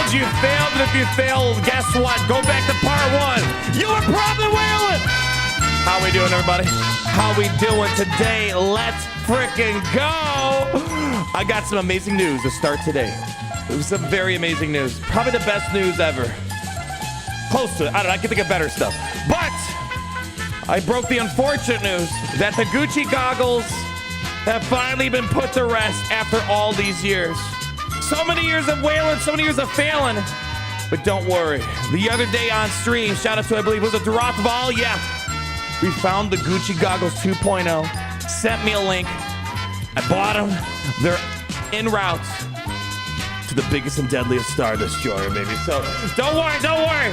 failed, you failed. And if you failed, guess what? Go back to part 1. You were probably wailing. How we doing, everybody? How we doing today? Let's freaking go. I got some amazing news to start today. It was some very amazing news. Probably the best news ever. Close to it. I don't know. I can think of better stuff. But I broke the unfortunate news that the Gucci goggles have finally been put to rest after all these years. So many years of wailing, so many years of failing. But don't worry. The other day on stream, shout out to, I believe, was it Drothval? Yeah. We found the Gucci goggles 2.0. Sent me a link. I bought them. They're en route to the biggest and deadliest Star Destroyer, baby. So don't worry, don't worry.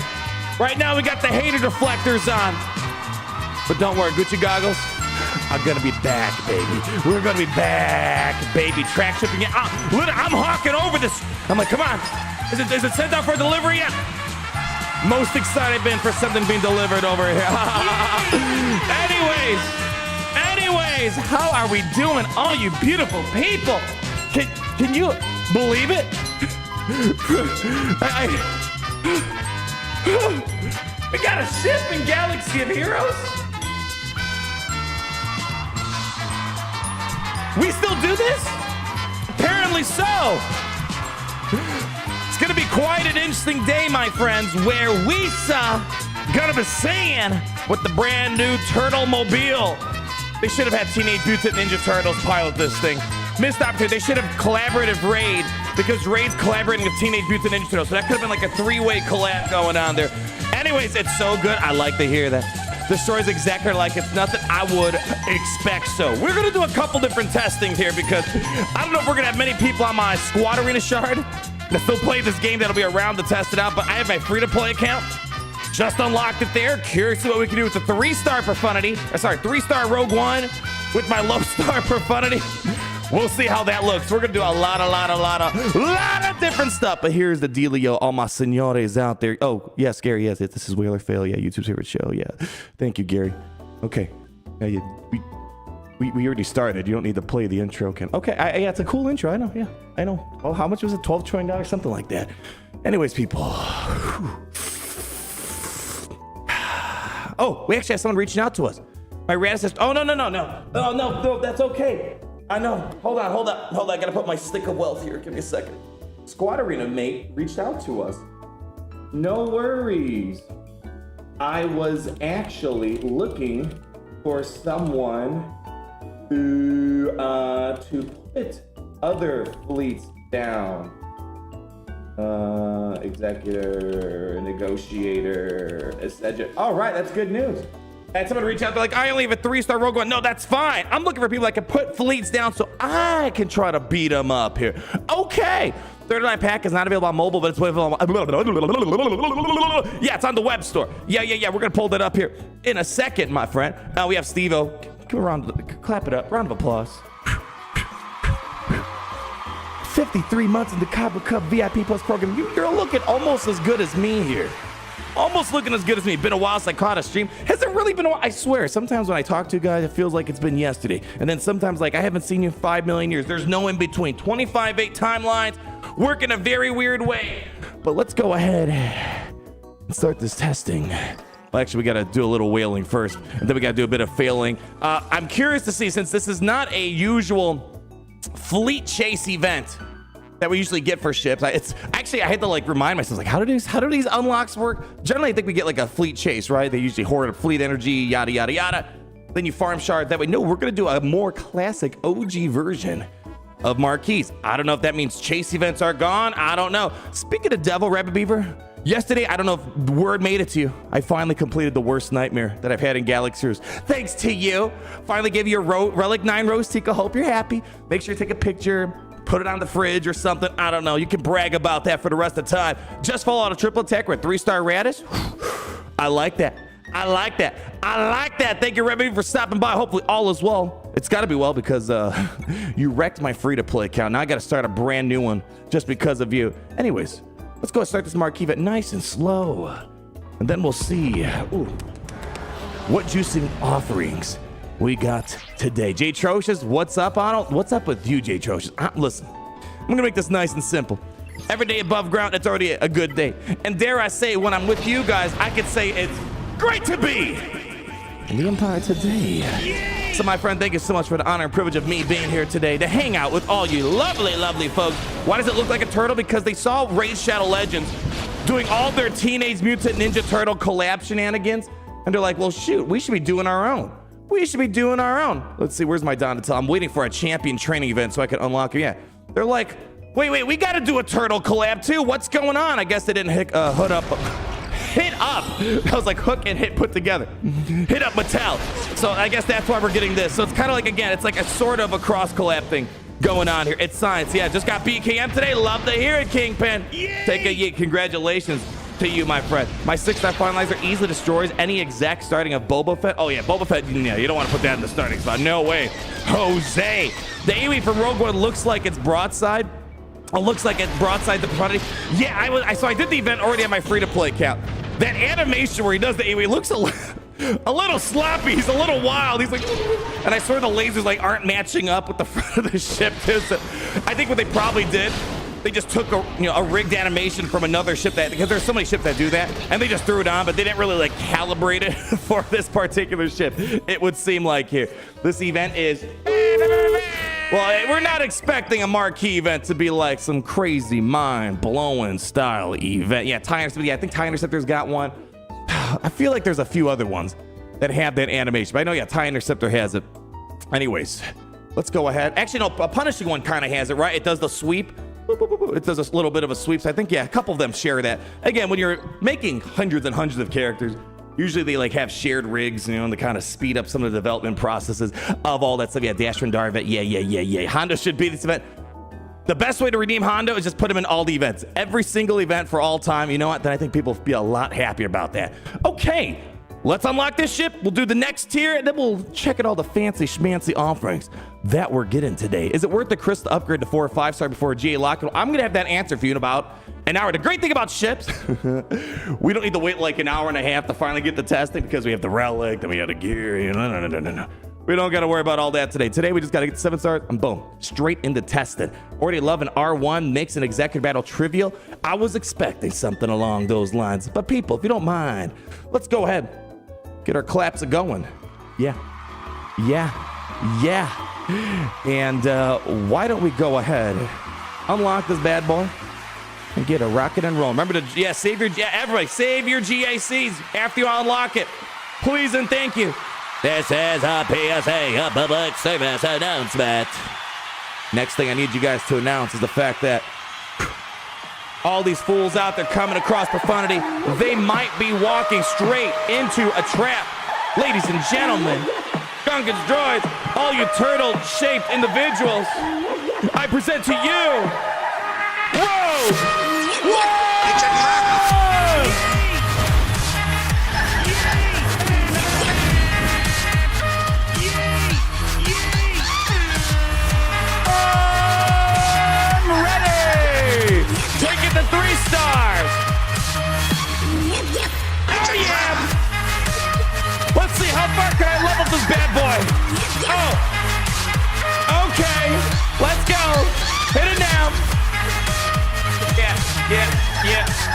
Right now we got the hater deflectors on. But don't worry, Gucci goggles are gonna be back, baby. We're gonna be back, baby. Track shipping it. I'm hawking over this. I'm like, come on. Is it sent out for delivery yet? Most excited I've been for something being delivered over here. Anyways, how are we doing? All you beautiful people. Can you believe it? We got a ship in Galaxy of Heroes. We still do this? Apparently so. It's gonna be quite an interesting day, my friends, where we gonna be seeing with the brand new Turtle Mobile. They should have had Teenage Mutant Ninja Turtles pilot this thing. Missed opportunity. They should have collaborative Raid, because Raid's collaborating with Teenage Mutant Ninja Turtles. So that could have been like a 3-way collab going on there. Anyways, it's so good. I like to hear that. The story's exactly like it's nothing I would expect. So we're gonna do a couple different testings here, because I don't know if we're gonna have many people on my Squad Arena shard that still play this game that'll be around to test it out. But I have my free-to-play account. Just unlocked it there. Curious to what we can do with the 3-star Profundity. Sorry, 3-star Rogue One with my low-star Profundity. We'll see how that looks. We're gonna do a lot of different stuff. But here's the dealio, all my senores out there. Oh yes, Gary. Yes, this is Whaler Fail. Yeah, YouTube's favorite show. Yeah, thank you, Gary. Okay, we already started. You don't need to play the intro. Okay, yeah, it's a cool intro. I know. Yeah, I know. Oh, how much was it? $12 trillion, something like that. Anyways, people. Oh, we actually have someone reaching out to us. My rad says, oh, no, that's okay. I know. Hold on. I gotta put my stick of wealth here. Give me a second. Squad Arena mate reached out to us. No worries. I was actually looking for someone to put other fleets down. Executor, negotiator, etc. All right, that's good news. And someone reach out, they're like, I only have a 3-star Rogue One. No, that's fine. I'm looking for people that can put fleets down so I can try to beat them up here. Okay. 39 pack is not available on mobile, but it's available on... Yeah, it's on the web store. Yeah. We're going to pull that up here in a second, my friend. Now we have Steve-O. Come around, clap it up. Round of applause. 53 months in the Cobra Cup VIP Plus program. You're looking almost as good as me here. Almost looking as good as me. Been a while since I caught a stream. Has it really been a while? I swear, sometimes when I talk to you guys, it feels like it's been yesterday. And then sometimes like I haven't seen you in 5 million years. There's no in between. 25/8 timelines work in a very weird way. But let's go ahead and start this testing. Well, actually, we got to do a little whaling first, and then we got to do a bit of failing. I'm curious to see, since this is not a usual fleet chase event that we usually get for ships. I had to like remind myself, like, how do these unlocks work? Generally, I think we get like a fleet chase, right? They usually hoard fleet energy, yada, yada, yada. Then you farm shard that way. No, we're going to do a more classic OG version of Marquise. I don't know if that means chase events are gone. I don't know. Speaking of Devil Rabbit Beaver, yesterday, I don't know if the word made it to you. I finally completed the worst nightmare that I've had in Galaxy Heroes. Thanks to you. Finally gave you a Relic 9 Rose Tika. Hope you're happy. Make sure you take a picture. Put it on the fridge or something. I don't know. You can brag about that for the rest of the time. Just fall out of triple attack with 3-star Radish. I like that. Thank you, Remy, for stopping by. Hopefully all is well. It's got to be well because you wrecked my free-to-play account. Now I got to start a brand new one just because of you. Anyways, let's go start this Marquise nice and slow. And then we'll see what juicing offerings we got today. Jay Trocious, what's up, Arnold? What's up with you, Jay Trocious? Listen, I'm gonna make this nice and simple. Every day above ground, it's already a good day. And dare I say, when I'm with you guys, I could say it's great to be in the Empire today. So my friend, thank you so much for the honor and privilege of me being here today to hang out with all you lovely, lovely folks. Why does it look like a turtle? Because they saw Raid Shadow Legends doing all their Teenage Mutant Ninja Turtle collab shenanigans. And they're like, well, shoot, we should be doing our own. We should be doing our own. Let's see, where's my Donatello? I'm waiting for a champion training event so I can unlock it. Yeah, they're like, wait, we got to do a turtle collab too. What's going on? I guess they didn't hit up. That was like hook and hit put together. Hit up Mattel. So I guess that's why we're getting this. So it's kind of like, again, it's like a sort of a cross collab thing going on here. It's science. Yeah, just got BKM today. Love to hear it, Kingpin. Yay! Take a yeet. Congratulations to you, my friend. My 6-star finalizer easily destroys any exec starting of Boba Fett. Oh yeah, Boba Fett, yeah, you don't want to put that in the starting spot. No way. Jose. The AoE from Rogue One looks like it's broadside. It looks like it's broadside to Profundity. Yeah, so I did the event already on my free-to-play account. That animation where he does the AoE looks a little sloppy. He's a little wild. He's like, and I swear the lasers like aren't matching up with the front of the ship too. So I think what they probably did, they just took a rigged animation from another ship because there's so many ships that do that, and they just threw it on, but they didn't really like calibrate it for this particular ship. It would seem like here. This event is, well, we're not expecting a marquee event to be like some crazy mind-blowing style event. Yeah, TIE Interceptor. Yeah, I think TIE Interceptor's got one. I feel like there's a few other ones that have that animation, but I know, yeah, TIE Interceptor has it. Anyways, let's go ahead. Actually, no, a Punishing one kind of has it, right? It does the sweep. It does a little bit of a sweep. So I think, yeah, a couple of them share that. Again, when you're making hundreds and hundreds of characters, usually they like have shared rigs, and to kind of speed up some of the development processes of all that stuff. Yeah, Dash Rendar event. Yeah. Hondo should be this event. The best way to redeem Hondo is just put him in all the events. Every single event for all time. You know what? Then I think people will be a lot happier about that. Okay, let's unlock this ship. We'll do the next tier, and then we'll check out all the fancy schmancy offerings that we're getting today. Is it worth the crystal upgrade to 4 or 5-star before a GA lock? I'm going to have that answer for you in about an hour. The great thing about ships, we don't need to wait like an hour and a half to finally get the testing because we have the relic, then we have the gear. No. We don't got to worry about all that today. Today, we just got to get 7 stars and boom, straight into testing. Already love an R1 makes an executive battle trivial. I was expecting something along those lines. But people, if you don't mind, let's go ahead. Get our claps a-going. Yeah. And why don't we go ahead, unlock this bad boy, and get a rocket and roll. Remember to, everybody, save your GACs after you unlock it. Please and thank you. This is a PSA, a public service announcement. Next thing I need you guys to announce is the fact that all these fools out there coming across Profundity, they might be walking straight into a trap. Ladies and gentlemen, Gunkins, droids, all you turtle-shaped individuals, I present to you, Whoa! I'm ready! Take it to 3 stars! Oh yeah! Let's see, how far can I level this bad boy? Oh! Okay! Let's go! Hit it now!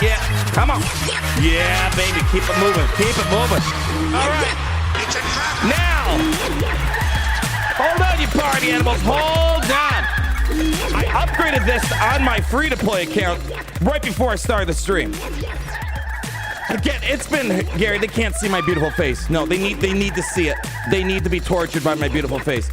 Yeah. Come on! Yeah, baby, keep it moving. All right! Now! Hold on, you party animals, hold on! I upgraded this on my free-to-play account right before I started the stream. Again, it's been, Gary, they can't see my beautiful face. No, they need to see it. They need to be tortured by my beautiful face.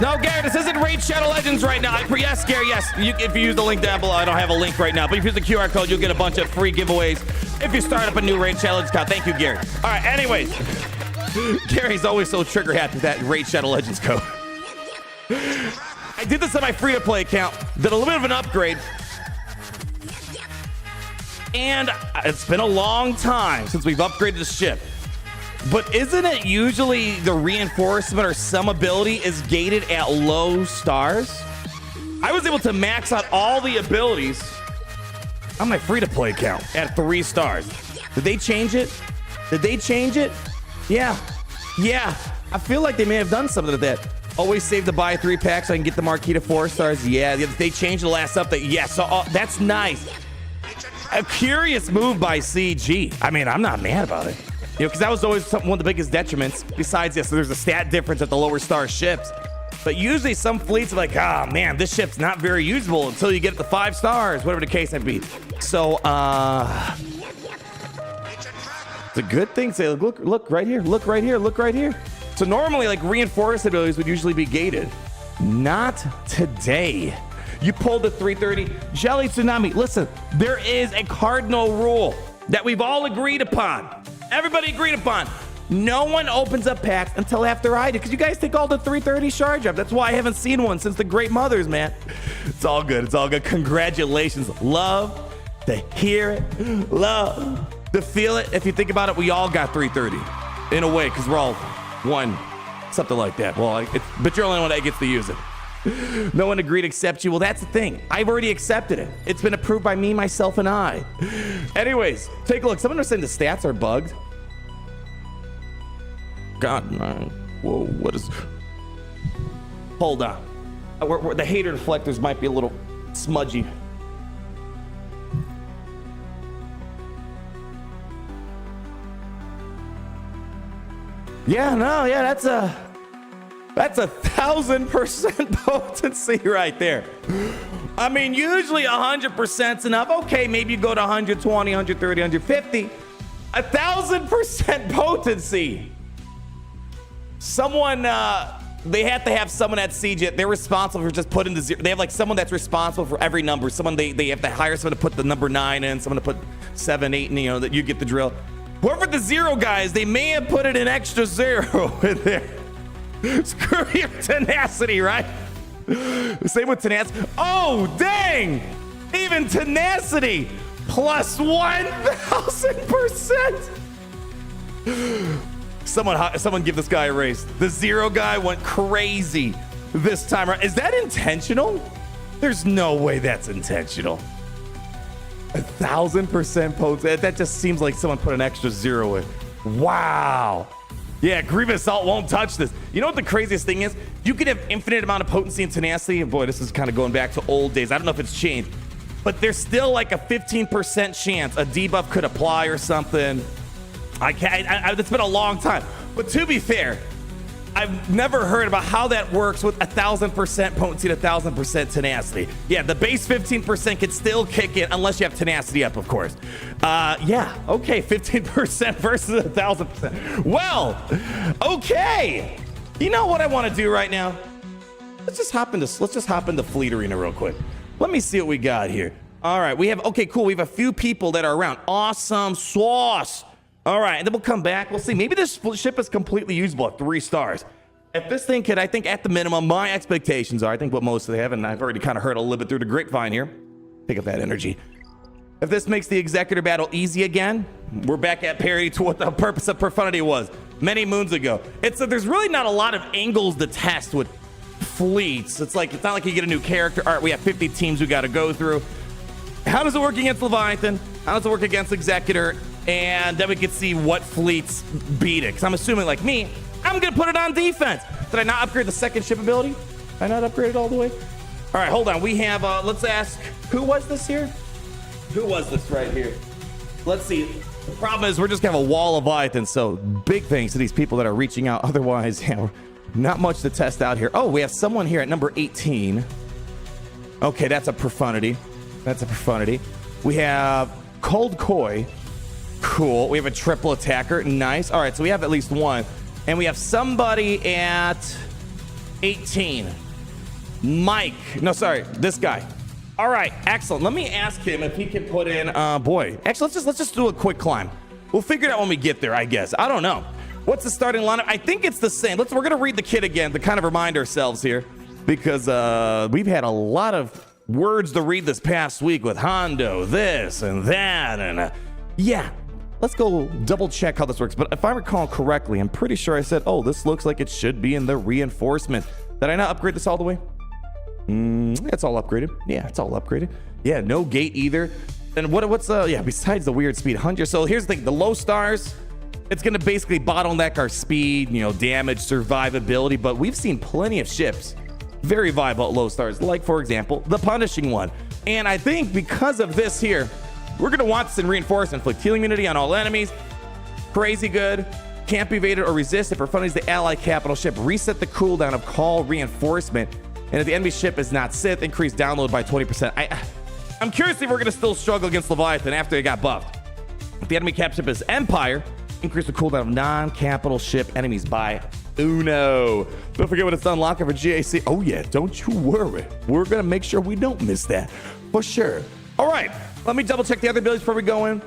No, Gary, this isn't Raid Shadow Legends right now. Yes, Gary, yes. If you use the link down below, I don't have a link right now, but if you use the QR code, you'll get a bunch of free giveaways if you start up a new Raid Shadow Legends account. Thank you, Gary. All right, anyways. Gary's always so trigger happy with that Raid Shadow Legends code. I did this on my free-to-play account, did a little bit of an upgrade, and it's been a long time since we've upgraded the ship. But isn't it usually the reinforcement or some ability is gated at low stars? I was able to max out all the abilities on my free-to-play account at 3 stars. Did they change it? Yeah. I feel like they may have done something to that. Always save the buy 3 pack so I can get the marquee to 4 stars. Yeah, they changed the last update. Yeah, so that's nice. A curious move by CG. I mean, I'm not mad about it. You know, because that was always one of the biggest detriments. Besides, yes, there's a stat difference at the lower star ships. But usually some fleets are like, oh man, this ship's not very usable until you get the 5 stars, whatever the case may be. So, it's a good thing. Say, look right here, look right here, look right here. So normally, like, reinforced abilities would usually be gated. Not today. You pulled the 330. Jelly Tsunami, listen, there is a cardinal rule that we've all agreed upon. Everybody agreed upon. No one opens up packs until after I do, because you guys take all the 330 charge up. That's why I haven't seen one since the Great Mothers, man. It's all good. It's all good. Congratulations. Love to hear it. Love to feel it. If you think about it, we all got 330 in a way, because we're all one, something like that. Well, but you're the only one that gets to use it. No one agreed except you. Well, that's the thing. I've already accepted it. It's been approved by me, myself, and I. Anyways, take a look. Someone was saying the stats are bugged. God, man. Whoa, what is... Hold on. The hater deflectors might be a little smudgy. Yeah, no, yeah, that's a 1,000% potency right there. I mean, usually 100% is enough. Okay, maybe you go to 120, 130, 150. 1,000% potency. Someone, they have to have someone at CJ. They're responsible for just putting the zero. They have like someone that's responsible for every number. Someone they have to hire someone to put the number 9 in, someone to put 7, 8, and you know that you get the drill. Whoever the 0 guys, they may have put in an extra 0 in there. Screw your tenacity, right? Same with tenacity. Oh, dang! Even tenacity plus 1,000%. Someone give this guy a raise. The 0 guy went crazy this time around. Is that intentional? There's no way that's intentional. 1,000% potency. That just seems like someone put an extra 0 in. Wow. Yeah, Grievous Assault won't touch this. You know what the craziest thing is? You could have infinite amount of potency and tenacity. And boy, this is kind of going back to old days. I don't know if it's changed. But there's still like a 15% chance a debuff could apply or something. It's been a long time. But to be fair, I've never heard about how that works with 1,000% potency to 1,000% tenacity. Yeah, the base 15% can still kick in unless you have tenacity up, of course. Yeah, okay, 15% versus 1,000%. Well, okay. You know what I want to do right now? Let's just hop into Fleet Arena real quick. Let me see what we got here. All right, okay, cool. We have a few people that are around. Awesome sauce. All right, and then we'll come back. We'll see. Maybe this ship is completely usable at 3 stars. If this thing could, I think at the minimum, my expectations are, I think what most of they have, and I've already kind of heard a little bit through the grapevine here. Pick up that energy. If this makes the Executor battle easy again, we're back at parity to what the purpose of Profundity was many moons ago. There's really not a lot of angles to test with fleets. It's not like you get a new character. All right, we have 50 teams we got to go through. How does it work against Leviathan? How does it work against Executor? And then we can see what fleets beat it. Because I'm assuming, like me, I'm going to put it on defense. Did I not upgrade the second ship ability? Did I not upgrade it all the way? All right, hold on. We have, let's ask, who was this here? Who was this right here? Let's see. The problem is we're just going to have a wall of Leviathan. So big thanks to these people that are reaching out. Otherwise, yeah, not much to test out here. Oh, we have someone here at number 18. Okay, that's a Profundity. That's a Profundity. We have Cold Koi. Cool. We have a triple attacker. Nice. All right, so we have at least one. And we have somebody at 18. Mike. No, sorry. This guy. All right. Excellent. Let me ask him if he can put in... boy. Actually, let's just do a quick climb. We'll figure it out when we get there, I guess. I don't know. What's the starting lineup? I think it's the same. We're going to read the kit again to kind of remind ourselves here. Because we've had a lot of words to read this past week with Hondo, this and that. And yeah. Let's go double check how this works. But if I recall correctly, I'm pretty sure I said, oh, this looks like it should be in the reinforcement. Did I not upgrade this all the way? It's all upgraded. Yeah, it's all upgraded. Yeah, no gate either. And what's besides the weird speed 100. So here's the thing, the low stars, It's going to basically bottleneck our speed, you know, damage, survivability. But we've seen plenty of ships very viable at low stars, like, for example, the Punishing One. And I think because of this here, we're going to want this in reinforcement. Inflict healing immunity on all enemies. Crazy good. Can't be evaded or resisted. Profundity is the ally capital ship. Reset the cooldown of call reinforcement. And if the enemy ship is not Sith, increase download by 20%. I'm curious if we're going to still struggle against Leviathan after it got buffed. If the enemy cap ship is Empire, increase the cooldown of non-capital ship enemies by uno. Don't forget when it's unlocking for GAC. Oh yeah, don't you worry. We're going to make sure we don't miss that for sure. All right, let me double check the other abilities before we go in.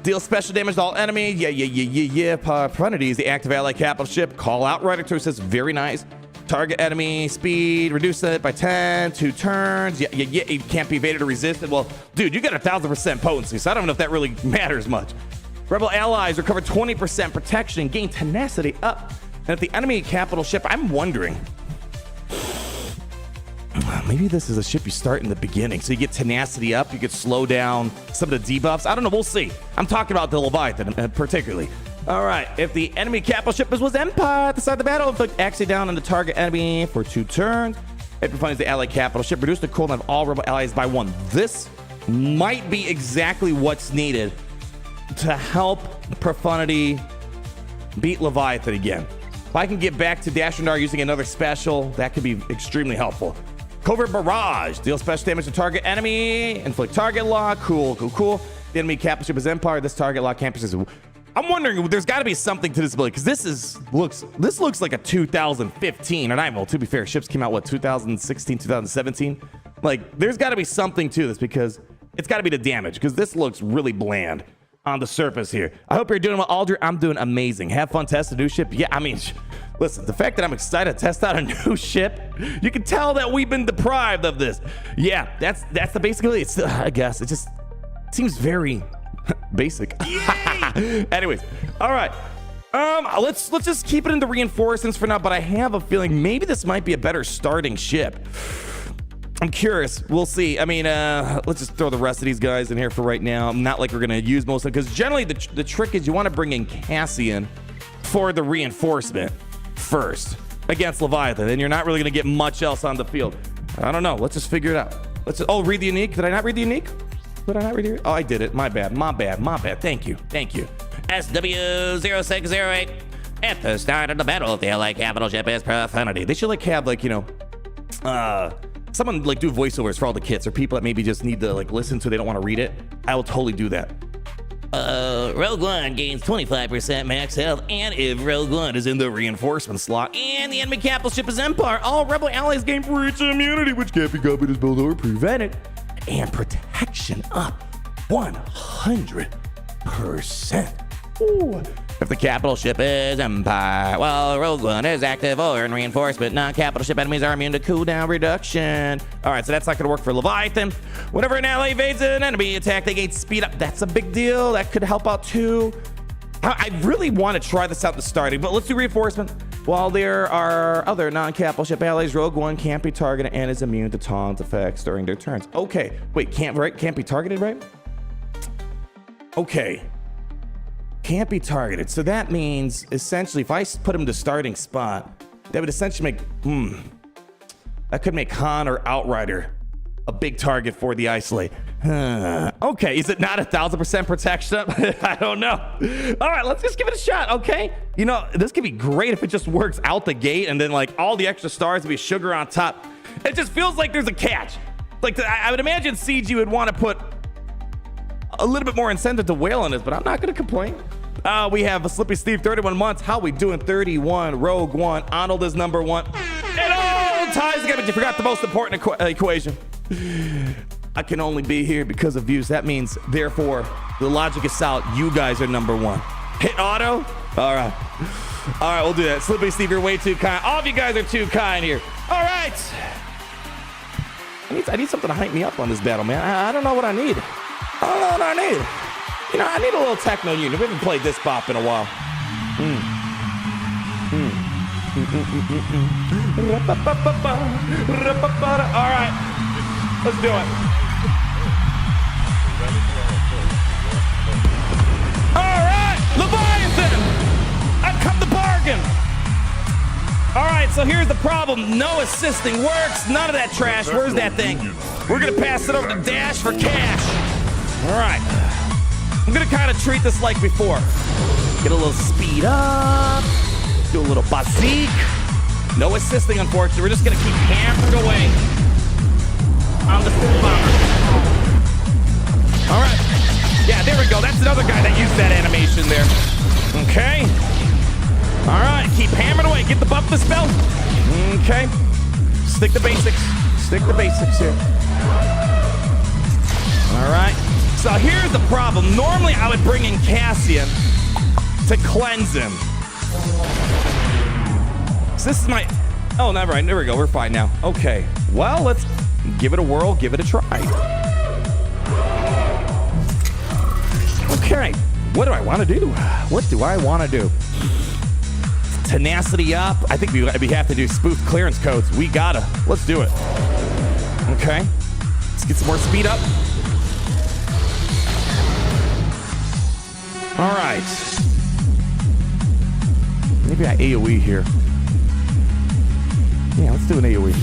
Deal special damage to all enemies. Yeah. Profundity is the active ally capital ship. Call out Rider to assist. Very nice. Target enemy speed. Reduce it by 10. 2 turns. Yeah. It can't be evaded or resisted. Well, dude, you got 1,000% potency, so I don't know if that really matters much. Rebel allies recover 20% protection and gain tenacity up. And if the enemy capital ship, I'm wondering, maybe this is a ship you start in the beginning. So you get tenacity up, you could slow down some of the debuffs. I don't know, we'll see. I'm talking about the Leviathan particularly. All right, if the enemy capital ship was Empire at the start of the battle, inflict axie down on the target enemy for 2 turns. It defines the ally capital ship. Reduce the cooldown of all rebel allies by 1. This might be exactly what's needed to help Profundity beat Leviathan again. If I can get back to Dashandar using another special, that could be extremely helpful. Covert Barrage. Deal special damage to target enemy. Inflict target lock. Cool. The enemy capital ship is Empire. This target lock campus is... I'm wondering, there's got to be something to this ability, because this looks like a 2015, and well, to be fair, ships came out, what, 2016, 2017? Like, there's got to be something to this, because it's got to be the damage, because this looks really bland on the surface here. I hope you're doing well, Aldri. I'm doing amazing. Have fun testing a new ship. Yeah, I mean, listen, the fact that I'm excited to test out a new ship, you can tell that we've been deprived of this. Yeah, that's the basically, it's, I guess, it just seems very basic. Anyways, all right. Let's just keep it in the reinforcements for now, but I have a feeling maybe this might be a better starting ship. I'm curious. We'll see. I mean, let's just throw the rest of these guys in here for right now. Not like we're going to use most of them, because generally the trick is you want to bring in Cassian for the reinforcement first against Leviathan, and you're not really going to get much else on the field. I don't know. Let's just figure it out. Read the unique. Did I not read the unique? Did I not read the unique? Oh, I did it. My bad. Thank you. SWGoH. At the start of the battle, the ally capital ship is Profundity. They should like have like, you know, someone like do voiceovers for all the kits or people that maybe just need to like listen so they don't want to read it. I will totally do that. Rogue One gains 25% max health, and if Rogue One is in the reinforcement slot, and the enemy capital ship is Empire, all rebel allies gain breach immunity, which can't be copied as build or prevented, and protection up 100%. Ooh. If the capital ship is Empire, well, Rogue One is active or in reinforcement. Non-capital ship enemies are immune to cooldown reduction. All right, so that's not going to work for Leviathan. Whenever an ally evades an enemy attack, they gain speed up. That's a big deal. That could help out too. I really want to try this out the starting, but let's do reinforcement. While there are other non-capital ship allies, Rogue One can't be targeted and is immune to taunt effects during their turns. Okay, wait, can't be targeted, right? Okay. Can't be targeted. So that means essentially if I put him to starting spot, that would essentially make, that could make Han or Outrider a big target for the isolate. Okay, is it not 1,000% protection up? I don't know. All right, let's just give it a shot, okay? You know, this could be great if it just works out the gate and then like all the extra stars would be sugar on top. It just feels like there's a catch. Like I would imagine CG would want to put a little bit more incentive to whale on this, but I'm not going to complain. We have a Slippy Steve, 31 months. How we doing? 31. Rogue One. Arnold is number 1. It all ties together, but you forgot the most important equation. I can only be here because of views. That means, therefore, the logic is solid. You guys are number 1. Hit auto. All right. All right, we'll do that. Slippy Steve, you're way too kind. All of you guys are too kind here. All right. I need something to hype me up on this battle, man. I don't know what I need. You know, I need a little techno unit. We haven't played this bop in a while. All right, let's do it. All right, Leviathan. All right, so here's the problem. No assisting works. None of that trash. Where's that thing? We're going to pass it over to Dash for cash. All right. I'm going to kind of treat this like before. Get a little speed up. Do a little bazik. No assisting, unfortunately. We're just going to keep hammering away on the full bomber. All right. Yeah, there we go. That's another guy that used that animation there. Okay. All right, keep hammering away. Get the buff, the spell. Okay. Stick the basics. Stick the basics here. All right. So here's the problem. Normally, I would bring in Cassian to cleanse him. So this is my... Oh, never mind. There we go. We're fine now. Okay. Well, let's give it a whirl. Give it a try. Okay. What do I want to do? What do I want to do? Tenacity up. I think we have to do spoof clearance codes. We gotta. Let's do it. Okay. Let's get some more speed up. All right. Maybe I AoE here. Yeah, let's do an AoE.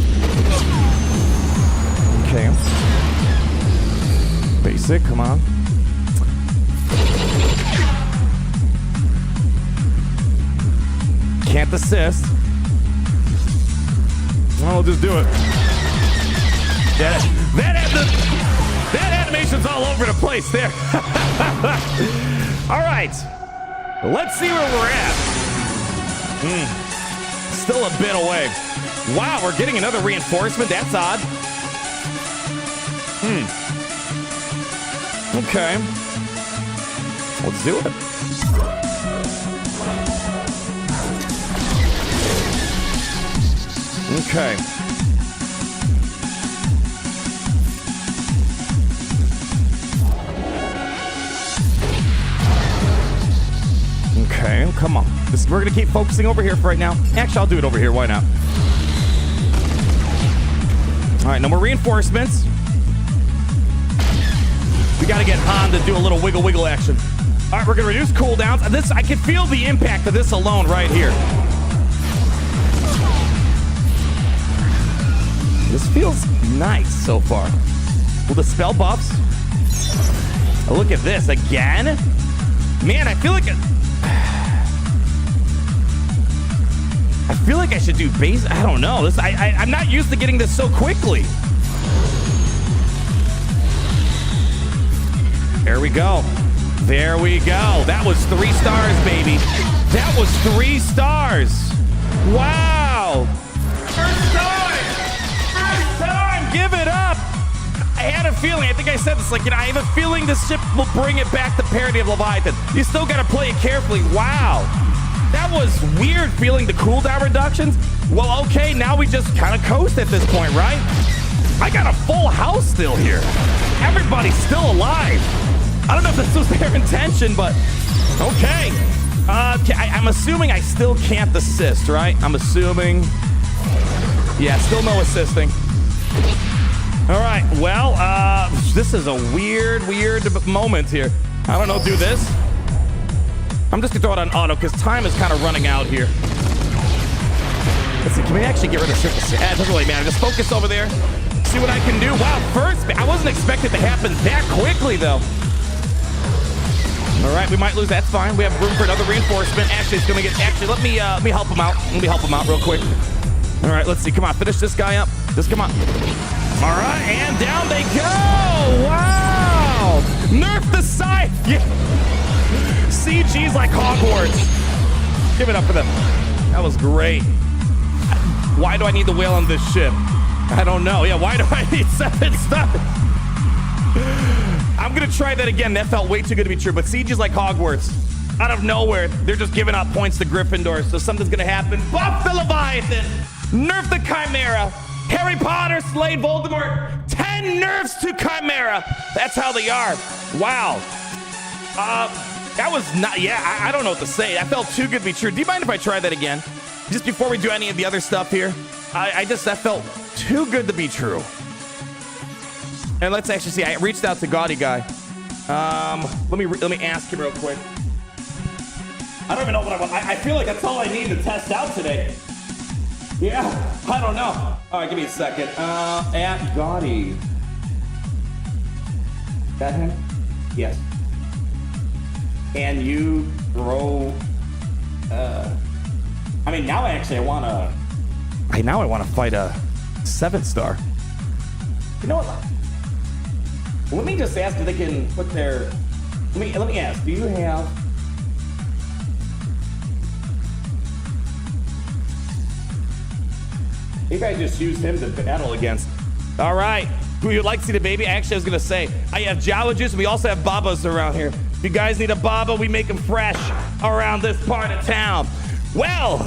Okay. Basic, come on. Can't assist. Well, we'll just do it. That animation's all over the place there. All right. Let's see where we're at. Still a bit away. Wow, we're getting another reinforcement. That's odd. Okay. Let's do it. Okay. Okay, come on. We're gonna keep focusing over here for right now. Actually, I'll do it over here. Why not? All right, no more reinforcements. We gotta get Han to do a little wiggle action. All right, we're gonna reduce cooldowns. This, I can feel the impact of this alone right here. This feels nice so far. Well, the spell buffs. Oh, look at this again. Man, I feel like I should do base. I don't know. This I'm not used to getting this so quickly. There we go. There we go. That was 3 stars, baby. That was 3 stars. Wow. First time. Give it up. I had a feeling, I think I said this, like, I have a feeling this ship will bring it back to parity of Leviathan. You still got to play it carefully. Wow. That was weird feeling the cooldown reductions. Well, okay, now we just kind of coast at this point, right? I got a full house still here. Everybody's still alive. I don't know if this was their intention, but okay. I'm assuming I still can't assist, right? I'm assuming. Yeah, still no assisting. All right, well, this is a weird moment here. I don't know, do this. I'm just gonna throw it on auto because time is kind of running out here. Let's see, can we actually get rid of circus? It doesn't really matter. Just focus over there. See what I can do. Wow, first, I wasn't expecting it to happen that quickly, though. All right, we might lose. That's fine. We have room for another reinforcement. Actually, it's gonna get. Actually, let me help him out. Let me help him out real quick. All right, let's see. Come on, finish this guy up. Just come on. All right, and down they go. Wow! Nerf the side. Yeah. CG's like Hogwarts. Give it up for them. That was great. Why do I need the whale on this ship? I don't know. Yeah, why do I need 7 stars? I'm gonna try that again. That felt way too good to be true. But Siege is like Hogwarts. Out of nowhere, they're just giving out points to Gryffindor. So something's gonna happen. Buff the Leviathan. Nerf the Chimera. Harry Potter slayed Voldemort. 10 nerfs to Chimera. That's how they are. Wow. That was not. Yeah, I don't know what to say. That felt too good to be true. Do you mind if I try that again? Just before we do any of the other stuff here. That felt too good to be true. And let's actually see. I reached out to Gaudy Guy. Let me ask him real quick. I don't even know what I want. I feel like that's all I need to test out today. Yeah, I don't know. All right, give me a second. At Gaudy. That him? Yes. Can you throw? I mean, now I want to. Now I want to fight a 7-star. You know what? Let me just ask if they can put their. Let me ask. Do you have? Maybe I just used him to battle against. All right. Who you'd like to see the baby? Actually, I was going to say, I have Geologists, and we also have Babas around here. If you guys need a Baba, we make them fresh around this part of town. Well,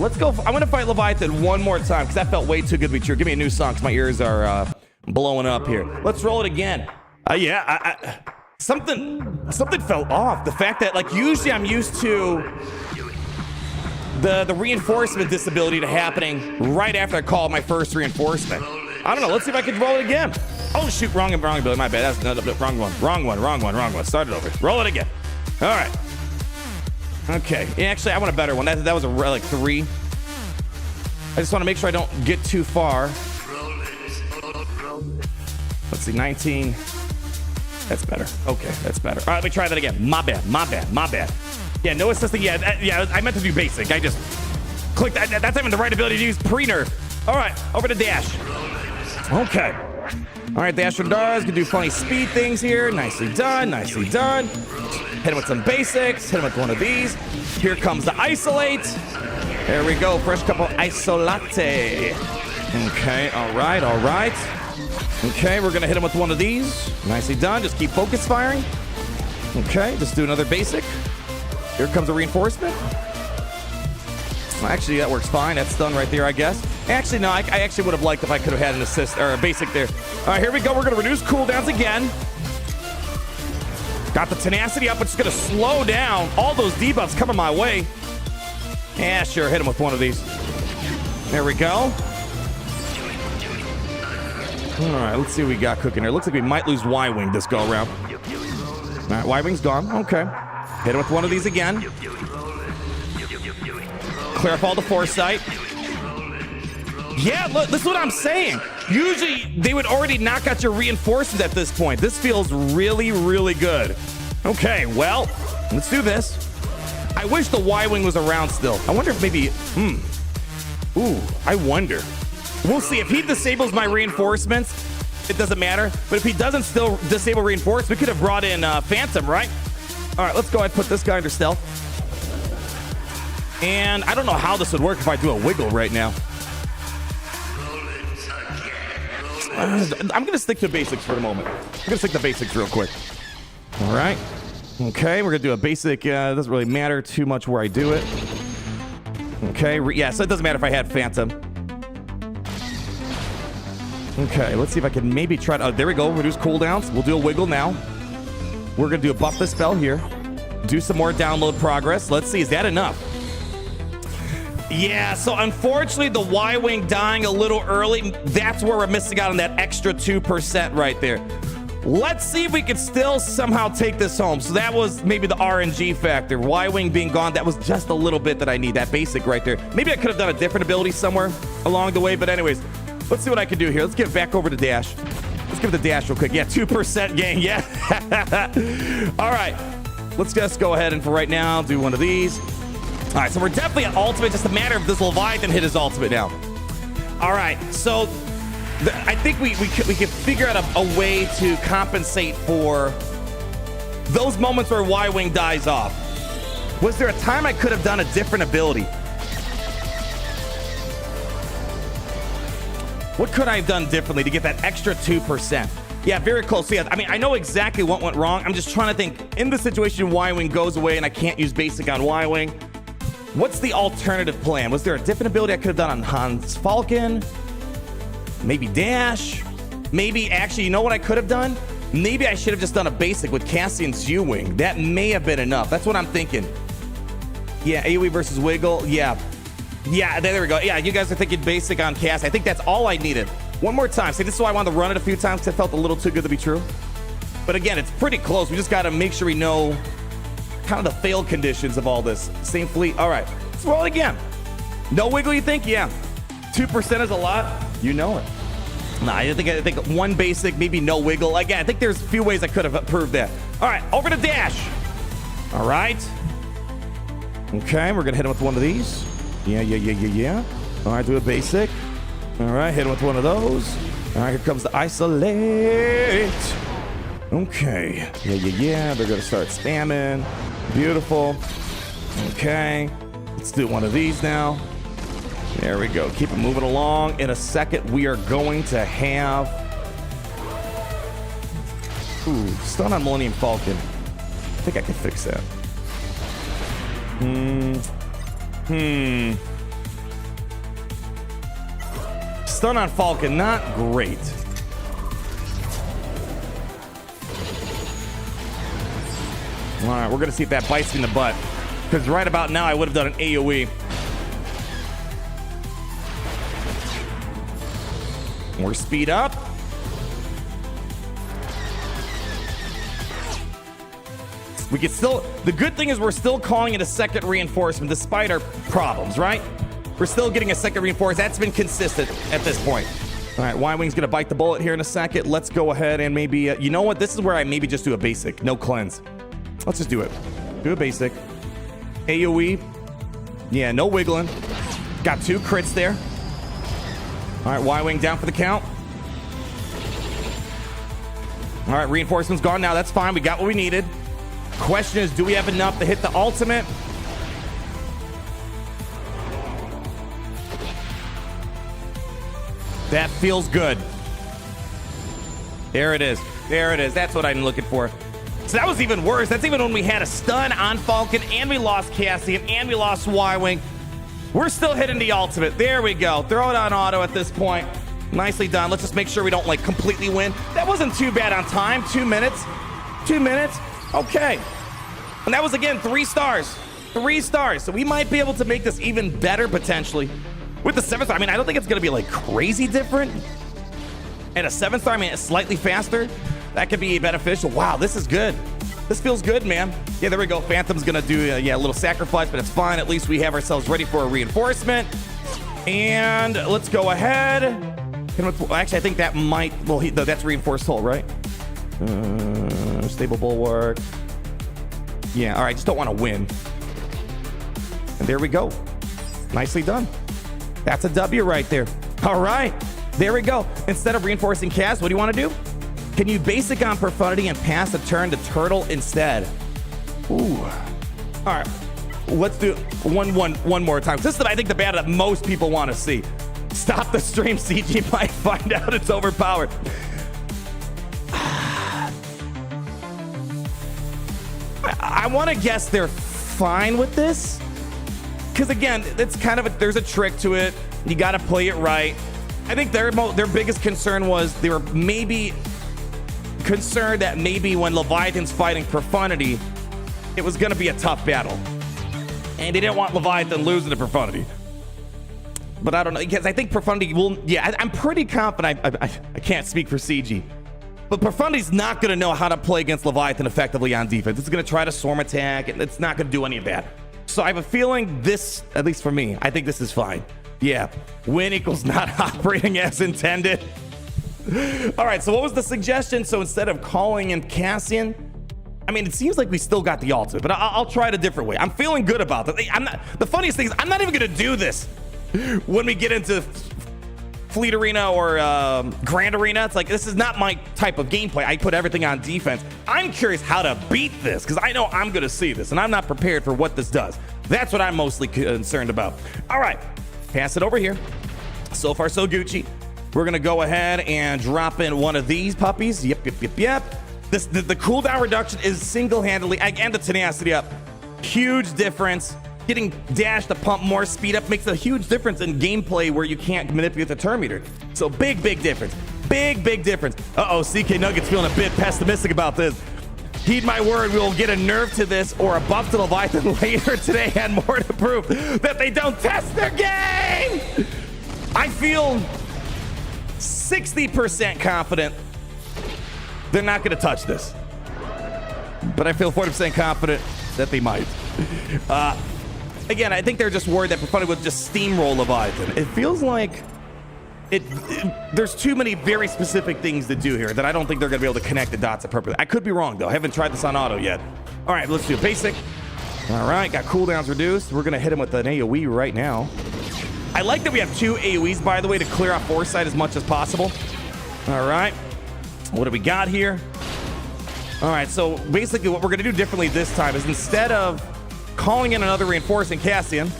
let's go. I'm going to fight Leviathan one more time, because that felt way too good to be true. Give me a new song, because my ears are blowing up here. Let's roll it again. Something fell off. The fact that, like, usually I'm used to the reinforcement disability to happening right after I call my first reinforcement. I don't know. Let's see if I can roll it again. Oh, shoot. Wrong ability. My bad. That's the wrong one. Wrong one. Start it over. Roll it again. All right. Okay. Yeah, actually, I want a better one. That was a relic 3. I just want to make sure I don't get too far. Let's see. 19. That's better. Okay. That's better. All right. Let me try that again. My bad. Yeah, no assisting. Yeah, I meant to do basic. I just clicked that. That's even the right ability to use pre-nerf. All right, over to Dash. Okay. All right, Dash and Dars can do funny speed things here. Nicely done. Hit him with some basics. Hit him with one of these. Here comes the Isolate. There we go. Fresh couple Isolate. Okay, all right. Okay, we're going to hit him with one of these. Nicely done. Just keep focus firing. Okay, just do another basic. Here comes a reinforcement. Actually, that works fine. That's done right there, I guess. Actually, no, I actually would have liked if I could have had an assist or a basic there. All right, here we go. We're going to reduce cooldowns again. Got the tenacity up. It's going to slow down all those debuffs coming my way. Yeah, sure. Hit him with one of these. There we go. All right, let's see what we got cooking here. Looks like we might lose Y-Wing this go around. All right, Y-Wing's gone. Okay. Hit him with one of these again. Clear up all the foresight. Yeah, look, this is what I'm saying. Usually, they would already knock out your reinforcements at this point. This feels really, really good. Okay, well, let's do this. I wish the Y-Wing was around still. I wonder if maybe... Ooh, I wonder. We'll see. If he disables my reinforcements, it doesn't matter. But if he doesn't still disable reinforcements, we could have brought in Phantom, right? All right, let's go ahead and put this guy under stealth. And I don't know how this would work if I do a wiggle right now. I'm going to stick to basics for the moment. I'm going to stick to basics real quick. All right. Okay, we're going to do a basic. It doesn't really matter too much where I do it. Okay, yeah, so it doesn't matter if I had Phantom. Okay, let's see if I can maybe try to... there we go, reduce cooldowns. We'll do a wiggle now. We're going to do a buff this spell here. Do some more download progress. Let's see, is that enough? Yeah, so unfortunately, the Y-Wing dying a little early, that's where we're missing out on that extra 2% right there. Let's see if we can still somehow take this home. So that was maybe the RNG factor. Y-Wing being gone, that was just a little bit that I need, that basic right there. Maybe I could have done a different ability somewhere along the way, but anyways, let's see what I can do here. Let's get back over to Dash. Let's give it the Dash real quick. Yeah, 2% gain, yeah. All right, let's just go ahead and for right now, do one of these. All right, so we're definitely at ultimate. Just a matter of this Leviathan hit his ultimate now. All right, so I think we could figure out a way to compensate for those moments where Y-Wing dies off. Was there a time I could have done a different ability? What could I have done differently to get that extra 2%? Yeah, very close. Yeah, I mean, I know exactly what went wrong. I'm just trying to think, in the situation Y-Wing goes away and I can't use basic on Y-Wing, what's the alternative plan? Was there a different ability I could have done on Hans Falcon? Maybe Dash? Maybe, actually, you know what I could have done? Maybe I should have just done a basic with Cassian's U-Wing. That may have been enough. That's what I'm thinking. Yeah, AoE versus Wiggle. Yeah, there we go. Yeah, you guys are thinking basic on Cass. I think that's all I needed. One more time. See, this is why I wanted to run it a few times because it felt a little too good to be true. But again, it's pretty close. We just got to make sure we know kind of the fail conditions of all this. Same fleet. All right, let's roll it again. No wiggle, you think? Yeah. 2% is a lot. You know it. Nah, I think one basic, maybe no wiggle. Again, I think there's a few ways I could have improved that. All right, over to dash. All right. Okay, we're gonna hit him with one of these. Yeah. All right, do a basic. All right, hit him with one of those. All right, here comes the isolate. Okay. Yeah. They're gonna start spamming. Beautiful. Okay. Let's do one of these now. There we go. Keep it moving along. In a second, we are going to have... Ooh, stun on Millennium Falcon. I think I can fix that. Stun on Falcon, not great. All right, we're going to see if that bites me in the butt. Because right about now, I would have done an AoE. More speed up. We can still, the good thing is we're still calling it a second reinforcement despite our problems, right? We're still getting a second reinforcement. That's been consistent at this point. All right, Y-Wing's gonna bite the bullet here in a second. Let's go ahead and maybe, you know what? This is where I maybe just do a basic, no cleanse. Let's just do it. Do a basic. AoE. Yeah, no wiggling. Got 2 crits there. All right, Y-Wing down for the count. All right, reinforcement's gone now. That's fine. We got what we needed. Question is, do we have enough to hit the ultimate? That feels good. There it is. There it is. That's what I'm looking for. So that was even worse. That's even when we had a stun on Falcon and we lost Cassian and we lost Y-Wing. We're still hitting the ultimate. There we go. Throw it on auto at this point. Nicely done. Let's just make sure we don't like completely win. That wasn't too bad on time. 2 minutes. 2 minutes. Okay. And that was, again, 3 stars. 3 stars. So we might be able to make this even better potentially. With the 7th star, I mean, I don't think it's going to be like crazy different. At a 7th star, I mean, it's slightly faster. That could be beneficial. Wow, this is good. This feels good, man. Yeah, there we go. Phantom's going to do a little sacrifice, but it's fine. At least we have ourselves ready for a reinforcement. And let's go ahead. Actually, I think that might... Well, that's reinforced hull, right? Stable bulwark. Yeah, all right. Just don't want to win. And there we go. Nicely done. That's a W right there. All right. There we go. Instead of reinforcing cast, what do you want to do? Can you basic on Profundity and pass a turn to Turtle instead? Ooh. All right. Let's do one more time. This is, I think, the battle that most people want to see. Stop the stream. CG might find out it's overpowered. I want to guess they're fine with this. Because, again, it's kind of there's a trick to it. You got to play it right. I think their biggest concern was they were maybe concerned that maybe when Leviathan's fighting Profundity, it was going to be a tough battle. And they didn't want Leviathan losing to Profundity. But I don't know, because I think Profundity will... Yeah, I'm pretty confident. I can't speak for CG. But Profundity's not going to know how to play against Leviathan effectively on defense. It's going to try to swarm attack, and it's not going to do any of that. So I have a feeling this, at least for me, I think this is fine. Yeah, win equals not operating as intended. All right, so what was the suggestion? So instead of calling in Cassian, I mean, it seems like we still got the ultimate, but I'll try it a different way. I'm feeling good about that. The funniest thing is I'm not even going to do this when we get into Fleet Arena or Grand Arena. It's like, this is not my type of gameplay. I put everything on defense. I'm curious how to beat this because I know I'm going to see this, and I'm not prepared for what this does. That's what I'm mostly concerned about. All right, pass it over here. So far, so Gucci. We're going to go ahead and drop in one of these puppies. Yep. The cooldown reduction is single-handedly, and the tenacity up. Huge difference. Getting dash to pump more speed up makes a huge difference in gameplay where you can't manipulate the turn meter. So big difference. Big difference. Uh-oh, CK Nugget's feeling a bit pessimistic about this. Heed my word, we will get a nerf to this or a buff to Leviathan later today and more to prove that they don't test their game. I feel 60% confident they're not going to touch this. But I feel 40% confident that they might. Again, I think they're just worried that Profundity would just steamroll Leviathan. It feels like there's too many very specific things to do here that I don't think they're going to be able to connect the dots appropriately. I could be wrong, though. I haven't tried this on auto yet. All right, let's do basic. All right, got cooldowns reduced. We're going to hit him with an AoE right now. I like that we have 2 AoEs, by the way, to clear out foresight as much as possible. All right, what do we got here? All right, so basically what we're going to do differently this time is instead of calling in another reinforcing Cassian,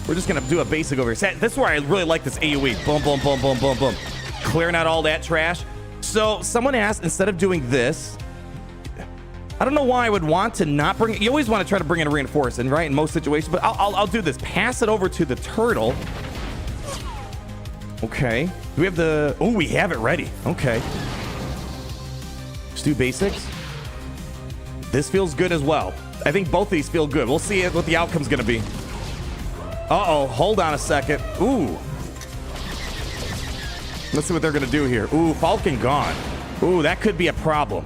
we're just going to do a basic over here. This is where I really like this AoE. Boom, boom, boom, boom, boom, boom. Clearing out all that trash. So someone asked, instead of doing this, I don't know why I would want to not bring it. You always want to try to bring in a reinforcing, right? In most situations, but I'll do this. Pass it over to the turtle. Okay. Do we have the... Oh, we have it ready. Okay. Let's do basics. This feels good as well. I think both of these feel good. We'll see what the outcome's going to be. Uh-oh. Hold on a second. Ooh. Let's see what they're going to do here. Ooh, Falcon gone. Ooh, that could be a problem.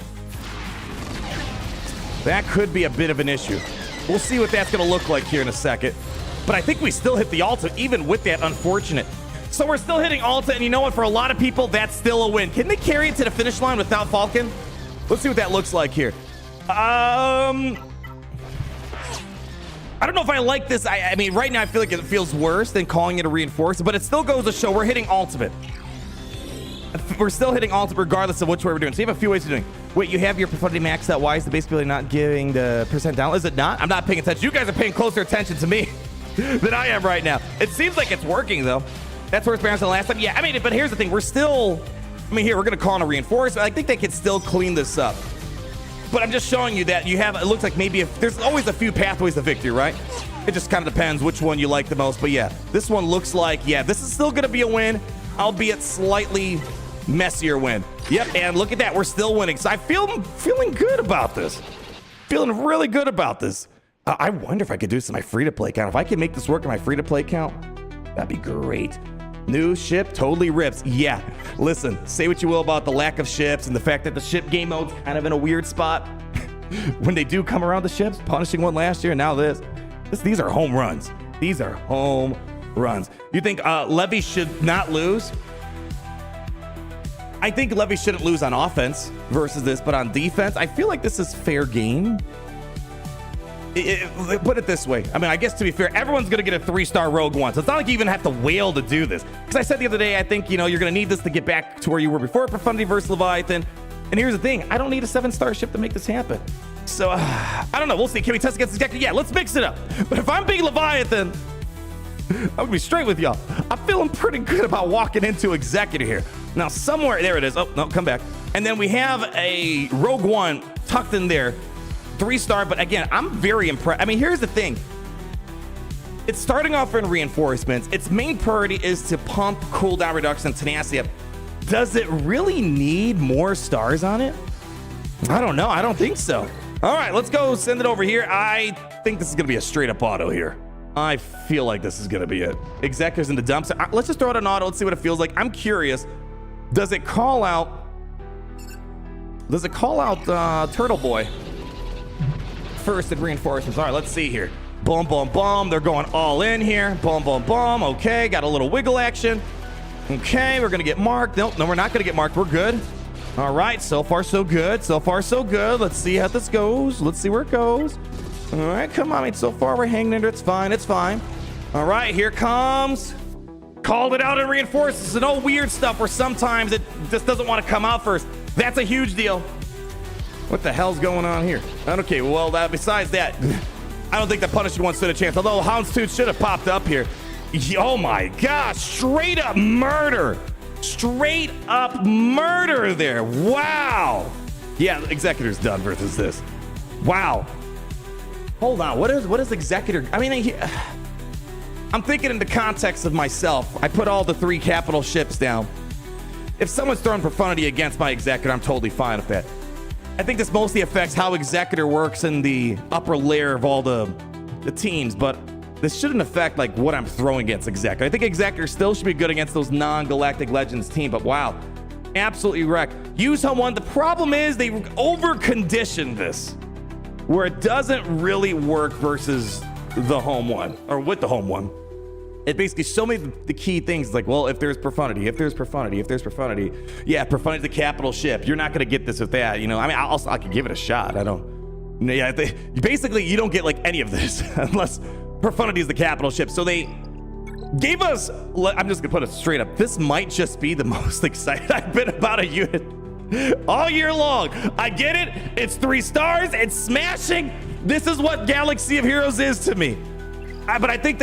That could be a bit of an issue. We'll see what that's going to look like here in a second. But I think we still hit the Alta, even with that unfortunate. So we're still hitting Alta, and you know what? For a lot of people, that's still a win. Can they carry it to the finish line without Falcon? Let's see what that looks like here. I don't know if I like this. I mean, right now I feel like it feels worse than calling it a reinforcement, but it still goes to show we're hitting ultimate. We're still hitting ultimate regardless of which way we're doing. So you have a few ways of doing. Wait, you have your Profundity maxed out. Why is it basically not giving the percent down? Is it not? I'm not paying attention. You guys are paying closer attention to me than I am right now. It seems like it's working, though. That's worse balance than the last time. Yeah, I mean, but here's the thing. We're still... I mean, here, we're going to call in a reinforcement. I think they can still clean this up. But I'm just showing you that you have... It looks like maybe... There's always a few pathways to victory, right? It just kind of depends which one you like the most. But yeah, this one looks like... Yeah, this is still going to be a win, albeit slightly... messier win. Yep, and look at that. We're still winning. So I feeling good about this. Feeling really good about this. I wonder if I could do this in my free-to-play account. If I could make this work in my free-to-play account, that'd be great. New ship totally rips. Yeah, listen, say what you will about the lack of ships and the fact that the ship game mode's kind of in a weird spot. When they do come around the ships, punishing one last year, and now this. These are home runs. These are home runs. You think Levy should not lose? I think Levy shouldn't lose on offense versus this, but on defense, I feel like this is fair game. Put it this way. I mean, I guess to be fair, everyone's going to get a 3-star Rogue One. So it's not like you even have to wail to do this. Because I said the other day, I think, you know, you're going to need this to get back to where you were before Profundity versus Leviathan. And here's the thing. I don't need a 7-star ship to make this happen. So, I don't know. We'll see. Can we test against Executor? Yeah, let's mix it up. But if I'm being Leviathan, I'm going to be straight with y'all. I'm feeling pretty good about walking into Executor here. Now, somewhere, there it is. Oh, no, come back. And then we have a Rogue One tucked in there. 3-star, but again, I'm very impressed. I mean, here's the thing. It's starting off in reinforcements. Its main priority is to pump cooldown reduction and tenacity up. Does it really need more stars on it? I don't know. I don't think so. All right, let's go send it over here. I think this is going to be a straight up auto here. I feel like this is going to be it. Executor's in the dumps. Let's just throw it on auto. Let's see what it feels like. I'm curious. Does it call out Turtle Boy first in reinforcements? All right, let's see here. Boom, boom, boom. They're going all in here. Boom, boom, boom. Okay, got a little wiggle action. Okay, we're going to get marked. Nope, no, we're not going to get marked. We're good. All right, so far so good. So far so good. Let's see how this goes. Let's see where it goes. All right, come on. I mean, so far we're hanging in there. It's fine. It's fine. All right, here comes. Called it out and reinforced. It's no weird stuff where sometimes it just doesn't want to come out first. That's a huge deal. What the hell's going on here? Okay, well, besides that, I don't think the Punishing One stood a chance. Although Houndstooth should have popped up here. Oh my gosh, straight up murder. Straight up murder there. Wow. Yeah, Executor's done versus this. Wow. Hold on, what is Executor? I mean, I'm thinking in the context of myself. I put all the 3 capital ships down. If someone's throwing Profundity against my Executor, I'm totally fine with that. I think this mostly affects how Executor works in the upper layer of all the teams, but this shouldn't affect like what I'm throwing against Executor. I think Executor still should be good against those non-Galactic Legends team, but wow, absolutely wrecked. Use Home 1. The problem is they over-conditioned this, where it doesn't really work versus the home one, or with the home one. It basically showed me the key things, like, well, if there's profundity, yeah, profundity's the capital ship. You're not gonna get this with that, you know. I mean, I could give it a shot. I don't. Yeah, basically, you don't get like any of this unless profundity is the capital ship. So they gave us. I'm just gonna put it straight up. This might just be the most excited I've been about a unit all year long. I get it. It's 3 stars. It's smashing. This is what Galaxy of Heroes is to me. But I think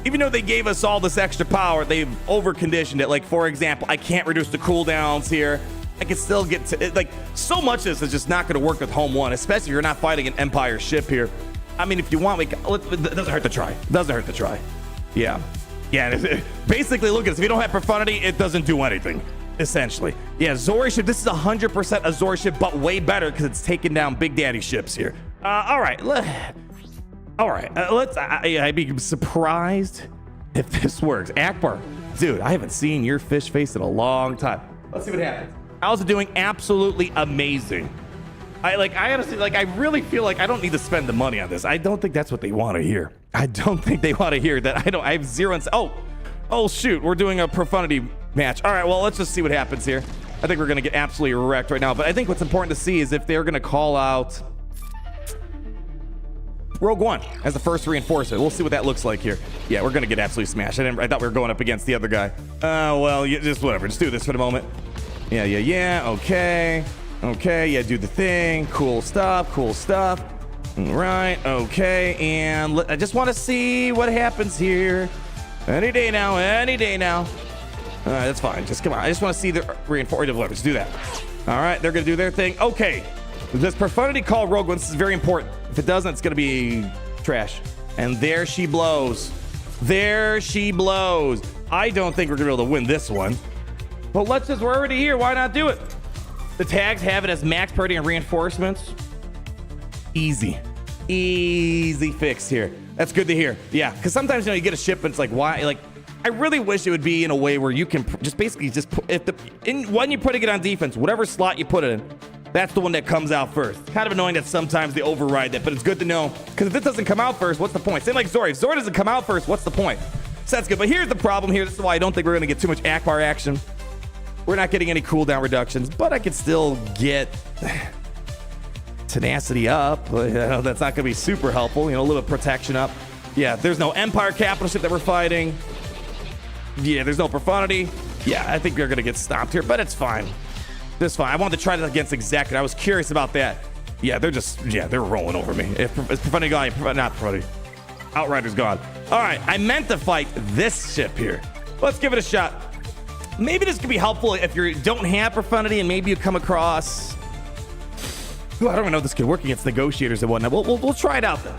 even though they gave us all this extra power, they've overconditioned it. Like, for example, I can't reduce the cooldowns here. I can still get to, like, so much of this is just not going to work with home one, especially if you're not fighting an Empire ship here. I mean, if you want, it doesn't hurt to try. Doesn't hurt to try. Yeah. Basically, look at this. If you don't have profundity, it doesn't do anything, essentially. Yeah, Zori ship. This is 100% a Zori ship, but way better because it's taking down Big Daddy ships here. All right. I'd be surprised if this works. Akbar, dude, I haven't seen your fish face in a long time. Let's see what happens. How's it doing? Absolutely amazing. I honestly, I really feel like I don't need to spend the money on this. I don't think that's what they want to hear. I don't think they want to hear that. I have 0 and oh shoot, we're doing a profundity match. All right, well, let's just see what happens here. I think we're gonna get absolutely wrecked right now, but I think what's important to see is if they're gonna call out Rogue One as the first reinforcement. We'll see what that looks like here. Yeah, we're gonna get absolutely smashed. I thought we were going up against the other guy. Well, just whatever. Just do this for the moment. Yeah. Okay. Yeah, do the thing. Cool stuff. All right. Okay. And I just want to see what happens here. Any day now. All right, that's fine. Just come on. I just want to see the reinforcement. Let's do that. All right. They're gonna do their thing. Okay. This profundity call Rogue One. This is very important. If it doesn't, it's going to be trash. And there she blows. I don't think we're going to be able to win this one. But we're already here. Why not do it? The tags have it as max priority and reinforcements. Easy fix here. That's good to hear. Yeah, because sometimes, you get a ship and it's like, why? Like, I really wish it would be in a way where you can just basically when you're putting it on defense, whatever slot you put it in, that's the one that comes out first. Kind of annoying that sometimes they override that, but it's good to know, because if this doesn't come out first, what's the point? Same like Zori. If Zori doesn't come out first, what's the point? So that's good. But here's the problem here. This is why I don't think we're going to get too much Akbar action. We're not getting any cooldown reductions, but I could still get tenacity up. That's not going to be super helpful. A little bit of protection up. Yeah, there's no Empire capital ship that we're fighting. Yeah, there's no profundity. Yeah, I think we're going to get stomped here, but it's fine. This fine. I wanted to try this against Executor. I was curious about that. Yeah, they're rolling over me. If profundity gone, not profundity. Outrider's gone. All right, I meant to fight this ship here. Let's give it a shot. Maybe this could be helpful if you don't have profundity and maybe you come across. Ooh, I don't even know if this could work against negotiators and whatnot. We'll try it out though.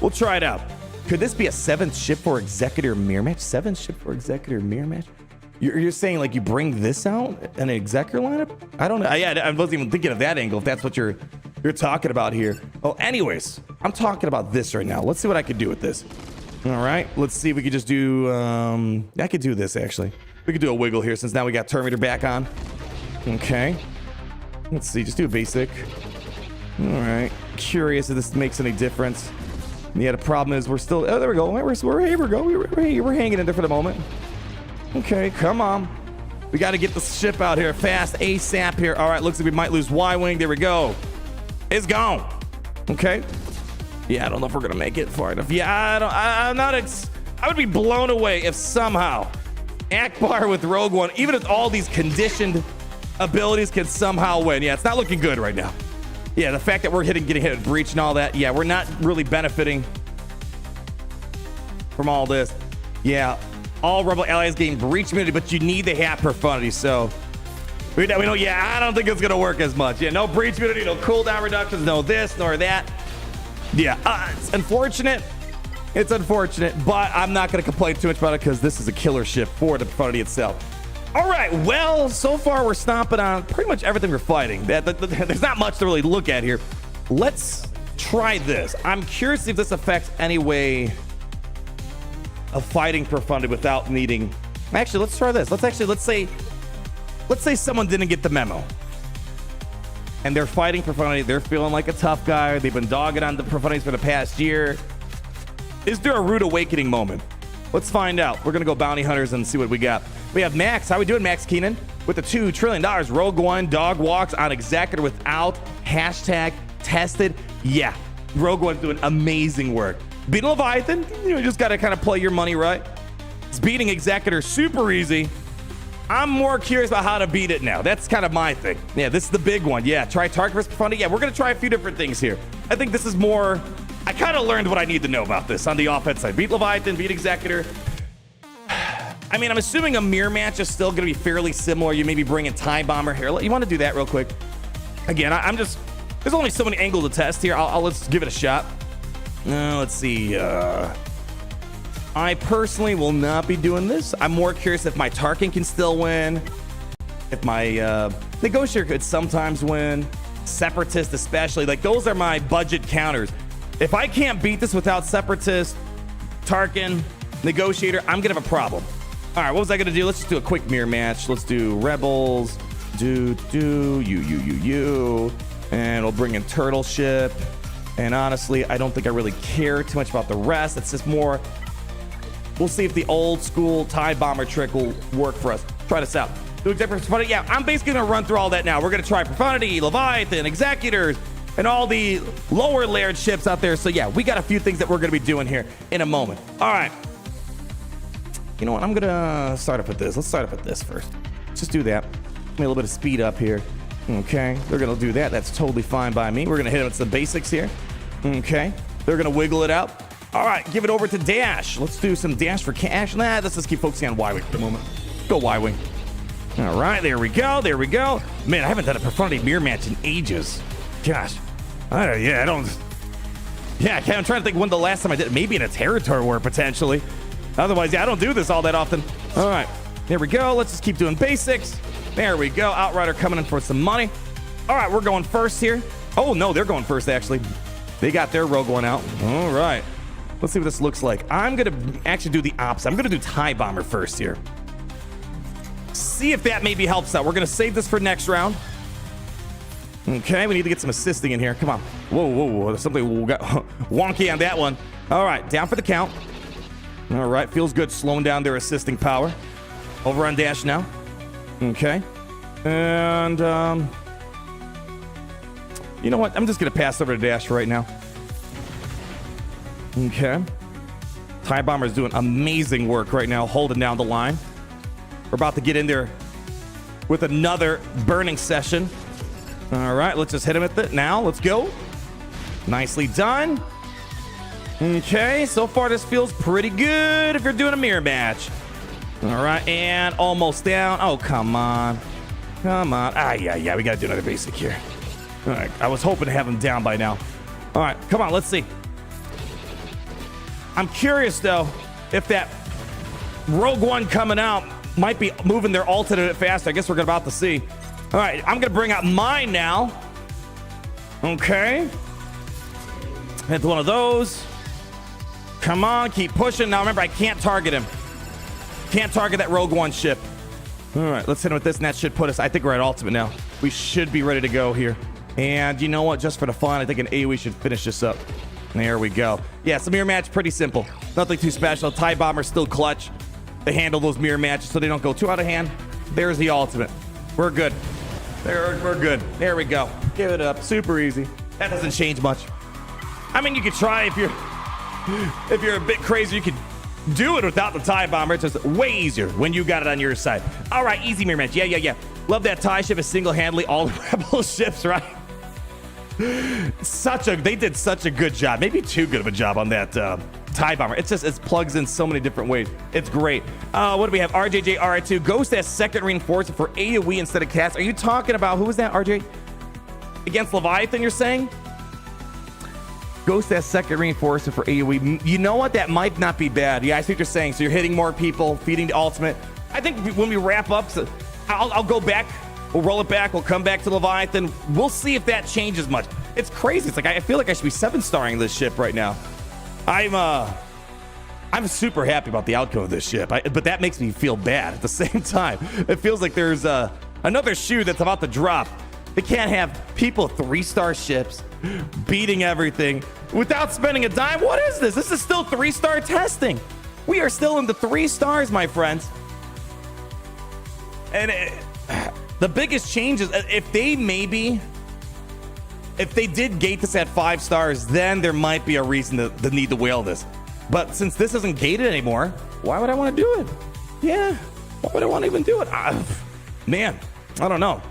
We'll try it out. Could this be a 7th ship for Executor mirror match? 7th ship for Executor mirror match? You're saying like you bring this out in an Executor lineup? I don't know. Yeah, I wasn't even thinking of that angle. If that's what you're talking about here. Oh, anyways, I'm talking about this right now. Let's see what I could do with this. All right, let's see if we could just do. I could do this actually. We could do a wiggle here since now we got Terminator back on. Okay. Let's see. Just do a basic. All right. Curious if this makes any difference. Yeah, the problem is we're still. Oh, there we go. We're hanging in there for the moment. Okay, come on. We got to get the ship out here fast, ASAP here. All right, looks like we might lose Y-Wing. There we go. It's gone. Okay. Yeah, I don't know if we're going to make it far enough. Yeah, I would be blown away if somehow Akbar with Rogue One, even if all these conditioned abilities can somehow win. Yeah, it's not looking good right now. Yeah, the fact that we're getting hit with breach and all that. Yeah, we're not really benefiting from all this. Yeah. All Rebel allies gain breach immunity, but you need the hat profundity. So we know. Yeah, I don't think it's gonna work as much. Yeah, no breach immunity, no cooldown reductions, no this nor that. Yeah, it's unfortunate. It's unfortunate, but I'm not gonna complain too much about it because this is a killer ship for the profundity itself. All right, well, so far we're stomping on pretty much everything we're fighting. There's not much to really look at here. Let's try this. I'm curious if this affects any way of fighting profundity without needing. Actually, let's try this. Let's say someone didn't get the memo and they're fighting profundity. They're feeling like a tough guy. They've been dogging on the profundities for the past year. Is there a rude awakening moment? Let's find out. We're going to go bounty hunters and see what we got. We have Max. How we doing, Max Keenan? With the $2 trillion. Rogue One, dog walks on Executor without hashtag tested. Yeah, Rogue One's doing amazing work. Beating Leviathan, you just got to kind of play your money right. It's beating Executor super easy. I'm more curious about how to beat it now. That's kind of my thing. Yeah, this is the big one. Yeah, try Tarkin versus Profundity. Yeah, we're going to try a few different things here. I think this is more... I kind of learned what I need to know about this on the offense side. Beat Leviathan, beat Executor. I mean, I'm assuming a mirror match is still going to be fairly similar. You maybe bring in Time Bomber here. You want to do that real quick? Again, I'm just... There's only so many angles to test here. Let's give it a shot. Let's see. I personally will not be doing this. I'm more curious if my Tarkin can still win. If my Negotiator could sometimes win. Separatist especially. Like, those are my budget counters. If I can't beat this without Separatist, Tarkin, Negotiator, I'm going to have a problem. All right, what was I going to do? Let's just do a quick mirror match. Let's do Rebels. You. And we'll bring in Turtle Ship. And honestly, I don't think I really care too much about the rest. It's just more... We'll see if the old school TIE Bomber trick will work for us. Try this out. Do different Profundity. Yeah, I'm basically going to run through all that now. We're going to try Profundity, Leviathan, Executors, and all the lower layered ships out there. So yeah, we got a few things that we're going to be doing here in a moment. All right. You know what? I'm going to start up with this. Let's start up with this first. Let's just do that. Give me a little bit of speed up here. Okay. They're going to do that. That's totally fine by me. We're going to hit them with some basics here. Okay. They're going to wiggle it out. All right. Give it over to Dash. Let's do some Dash for cash. Nah, let's just keep focusing on Y-Wing for the moment. Go Y-Wing. All right. There we go. There we go. Man, I haven't done a Profundity mirror match in ages. Gosh. I'm trying to think when the last time I did it. Maybe in a territory war, potentially. Otherwise, yeah, I don't do this all that often. All right. There we go. Let's just keep doing basics. There we go. Outrider coming in for some money. All right. We're going first here. Oh, no. They're going first, actually. They got their Rogue One out. All right. Let's see what this looks like. I'm going to actually do the opposite. I'm going to do TIE Bomber first here. See if that maybe helps out. We're going to save this for next round. Okay, we need to get some assisting in here. Come on. Whoa. There's something got wonky on that one. All right, down for the count. All right, feels good slowing down their assisting power. Over on Dash now. Okay. And, you know what? I'm just going to pass over to Dash right now. Okay. TIE Bomber is doing amazing work right now, holding down the line. We're about to get in there with another burning session. All right, let's just hit him with it now. Let's go. Nicely done. Okay, so far this feels pretty good if you're doing a mirror match. All right, and almost down. Oh, come on. Come on. Yeah, we got to do another basic here. All right, I was hoping to have him down by now. All right, come on, let's see. I'm curious, though, if that Rogue One coming out might be moving their alternate a bit faster. I guess we're about to see. All right, I'm going to bring out mine now. Okay. Hit one of those. Come on, keep pushing. Now, remember, I can't target him. Can't target that Rogue One ship. All right, let's hit him with this, and that should put us... I think we're at ultimate now. We should be ready to go here. And you know what? Just for the fun, I think an AoE should finish this up. There we go. Yeah, so mirror match, pretty simple. Nothing too special. TIE Bomber still clutch. They handle those mirror matches so they don't go too out of hand. There's the ultimate. We're good. We're good. There we go. Give it up. Super easy. That doesn't change much. I mean, you could try if you're a bit crazy. You could do it without the TIE Bomber. It's just way easier when you got it on your side. All right, easy mirror match. Yeah. Love that TIE ship is single-handedly all the Rebel ships, right? They did such a good job. Maybe too good of a job on that TIE Bomber. It plugs in so many different ways. It's great. What do we have? RJJ RI2. Ghost has second reinforcement for AoE instead of cast. Are you talking about, who was that, RJ? Against Leviathan, you're saying? Ghost has second reinforcement for AoE. You know what? That might not be bad. Yeah, I see what you're saying. So you're hitting more people, feeding the ultimate. I think when we wrap up, so I'll go back. We'll roll it back. We'll come back to Leviathan. We'll see if that changes much. It's crazy. It's like I feel like I should be 7-starring this ship right now. I'm super happy about the outcome of this ship, but that makes me feel bad at the same time. It feels like there's another shoe that's about to drop They can't have people 3-star ships beating everything without spending a dime. What is this? This is still 3-star testing. We are still in the 3 stars, my friends. And the biggest change is if they did gate this at 5 stars, then there might be a reason to need to whale this. But since this isn't gated anymore, why would I want to do it? Yeah, why would I want to even do it? Man, I don't know.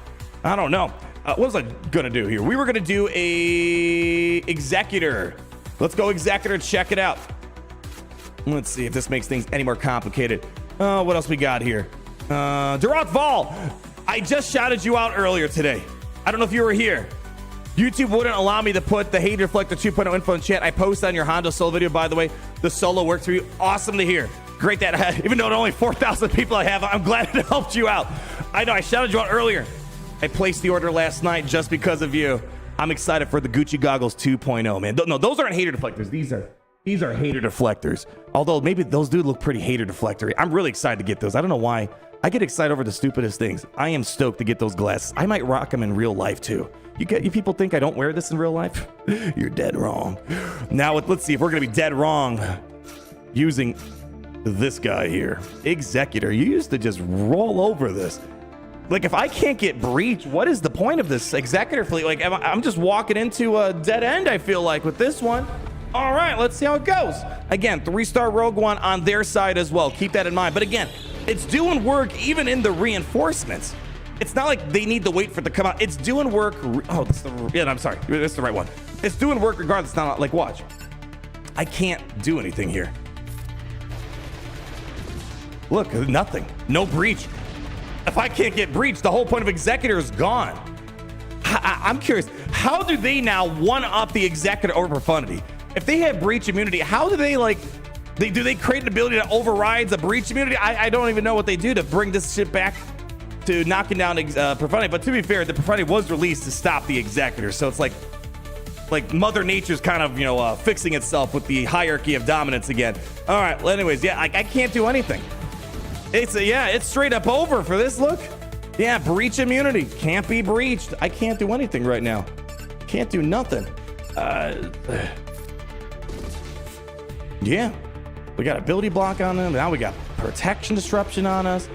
What was I gonna do here? We were gonna do a Executor. Let's go Executor, check it out. Let's see if this makes things any more complicated. What else we got here? Durant Vol, I just shouted you out earlier today. I don't know if you were here. YouTube wouldn't allow me to put the Hate Reflector 2.0 info in chat. I posted on your Hondo solo video, by the way. The solo worked for you. Awesome to hear. Great that, even though only 4,000 people I have, I'm glad it helped you out. I know, I shouted you out earlier. I placed the order last night just because of you. I'm excited for the Gucci Goggles 2.0, man. No, those aren't hater deflectors. These are hater deflectors. Although maybe those do look pretty hater deflectory. I'm really excited to get those. I don't know why. I get excited over the stupidest things. I am stoked to get those glasses. I might rock them in real life too. You people think I don't wear this in real life? You're dead wrong. Now let's see if we're gonna be dead wrong using this guy here. Executor. You used to just roll over this. Like, if I can't get breach, what is the point of this Executor fleet? Like, I'm just walking into a dead end, I feel like, with this one. All right, let's see how it goes. Again, 3-star Rogue One on their side as well. Keep that in mind. But again, it's doing work even in the reinforcements. It's not like they need to wait for it to come out. It's doing work. I'm sorry. That's the right one. It's doing work regardless. It's not like, watch. I can't do anything here. Look, nothing. No breach. If I can't get breached, the whole point of Executor is gone. I'm curious, how do they now one-up the Executor over Profundity? If they have breach immunity, how do they do they create an ability that overrides a breach immunity? I don't even know what they do to bring this shit back to knocking down Profundity. But to be fair, the Profundity was released to stop the Executor, so it's like Mother Nature's kind of fixing itself with the hierarchy of dominance again. All right, well, anyways, yeah, I can't do anything. It's straight up over for this. Look, yeah, breach immunity can't be breached. I can't do anything right now. Can't do nothing. Yeah, we got ability block on them. Now we got protection disruption on us.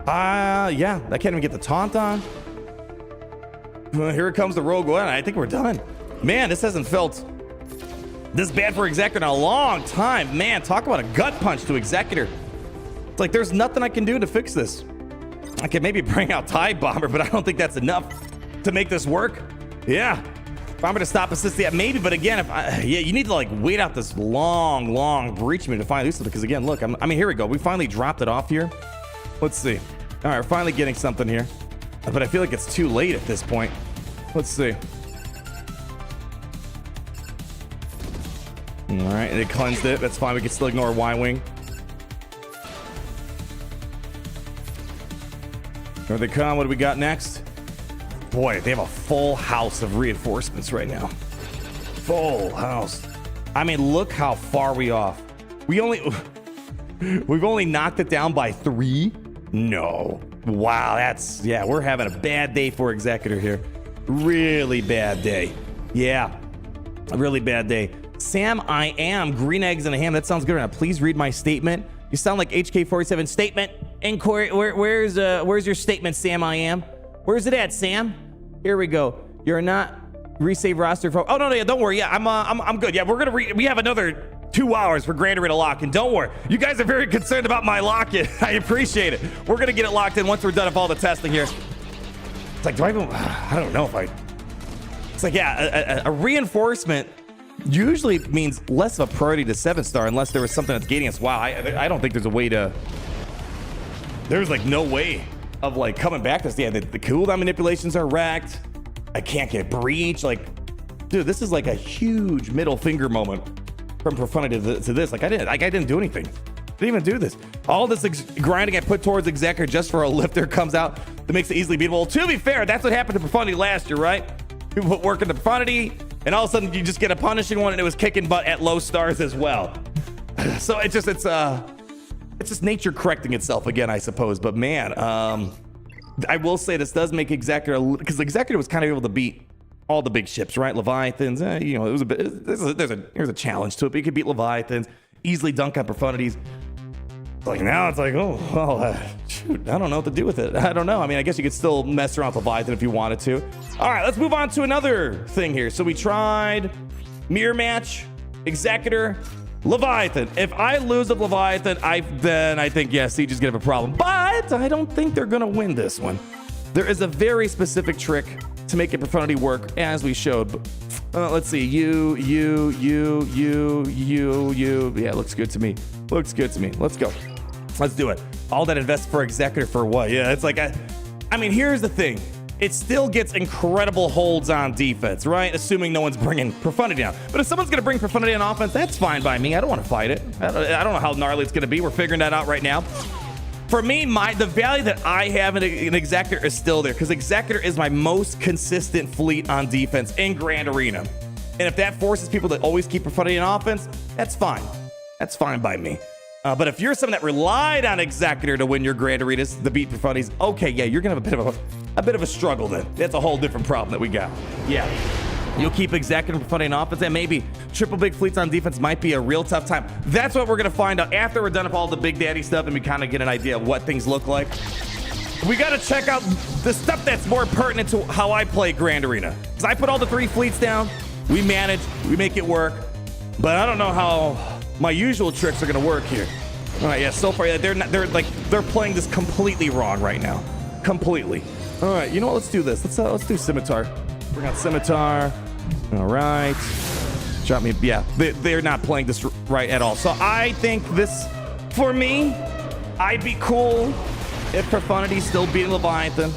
Yeah, I can't even get the taunt on. Well, here comes the Rogue One. I think we're done. Man, this hasn't felt this bad for Executor in a long time. Man, talk about a gut punch to Executor. It's like there's nothing I can do to fix this. I can maybe bring out Tide Bomber, but I don't think that's enough to make this work. Yeah, if I'm gonna stop assist, yeah, maybe. But again, you need to wait out this long breach me to finally do something. Because again, look, I mean, here we go. We finally dropped it off here. Let's see. All right, we're finally getting something here, but I feel like it's too late at this point. Let's see. All right, and it cleansed it. That's fine. We can still ignore Y-Wing. Here they come. What do we got next? Boy, they have a full house of reinforcements right now. Full house. I mean, look how far we off. We've only knocked it down by 3. No. Wow, we're having a bad day for Executor here. Really bad day. Yeah, a really bad day. Sam, I am green eggs and a ham. That sounds good. Now, please read my statement. You sound like HK47 statement. Inquiry. Where's your statement, Sam? I am. Where's it at, Sam? Here we go. You're not resave roster. Oh no, don't worry. Yeah, I'm good. Yeah, we have another 2 hours for Grand Arena lock-in. Don't worry. You guys are very concerned about my lock-in. I appreciate it. We're gonna get it locked in once we're done with all the testing here. It's like, I don't know if I. It's like, yeah, a reinforcement usually means less of a priority to 7-star unless there was something that's gating us. Wow, I don't think there's a way to. There's no way of coming back to this. Yeah, the cooldown manipulations are wrecked. I can't get breach. Dude, this is a huge middle finger moment from Profundity to this. I didn't do anything. Didn't even do this. All this grinding I put towards Executor just for a lifter comes out that makes it easily beatable. To be fair, that's what happened to Profundity last year, right? People put work into Profundity, and all of a sudden you just get a punishing one, and it was kicking butt at low stars as well. So it's just nature correcting itself again, I suppose. But man, I will say this does make Executor, because Executor was kind of able to beat all the big ships, right? Leviathans, you know, it was a bit, there's a challenge to it, but you could beat Leviathans, easily dunk on Profundities. Like now it's like, oh, well, shoot, I don't know what to do with it. I don't know. I mean, I guess you could still mess around with Leviathan if you wanted to. All right, let's move on to another thing here. So we tried Mirror Match, Executor, Leviathan. If I lose with Leviathan, then I think, yeah, Siege is gonna have a problem. But I don't think they're gonna win this one. There is a very specific trick to make a Profundity work, as we showed. Let's see, you. Yeah, looks good to me. Looks good to me. Let's go. Let's do it. All that invest for Executor for what? Yeah, it's like, I mean, here's the thing. It still gets incredible holds on defense, right? Assuming no one's bringing Profundity down. But if someone's going to bring Profundity on offense, that's fine by me. I don't want to fight it. I don't know how gnarly it's going to be. We're figuring that out right now. For me, the value that I have in Executor is still there, because Executor is my most consistent fleet on defense in Grand Arena. And if that forces people to always keep Profundity on offense, that's fine. That's fine by me. But if you're someone that relied on Executor to win your Grand Arenas, to beat Profundities, okay, yeah, you're gonna have a bit of a struggle then. That's a whole different problem that we got. Yeah. You'll keep Executor and Profundity on offense, and maybe triple big fleets on defense might be a real tough time. That's what we're gonna find out after we're done with all the Big Daddy stuff and we kind of get an idea of what things look like. We gotta check out the stuff that's more pertinent to how I play Grand Arena. Because I put all the 3 fleets down, we manage, we make it work, but I don't know how my usual tricks are gonna work here. All right, yeah, so far, yeah, they're playing this completely wrong right now. Completely. All right, you know what, let's do this. Let's do Scimitar. Bring out Scimitar. All right. Drop me, yeah, they're not playing this right at all. So I think this, for me, I'd be cool if Profundity's still beating Leviathan.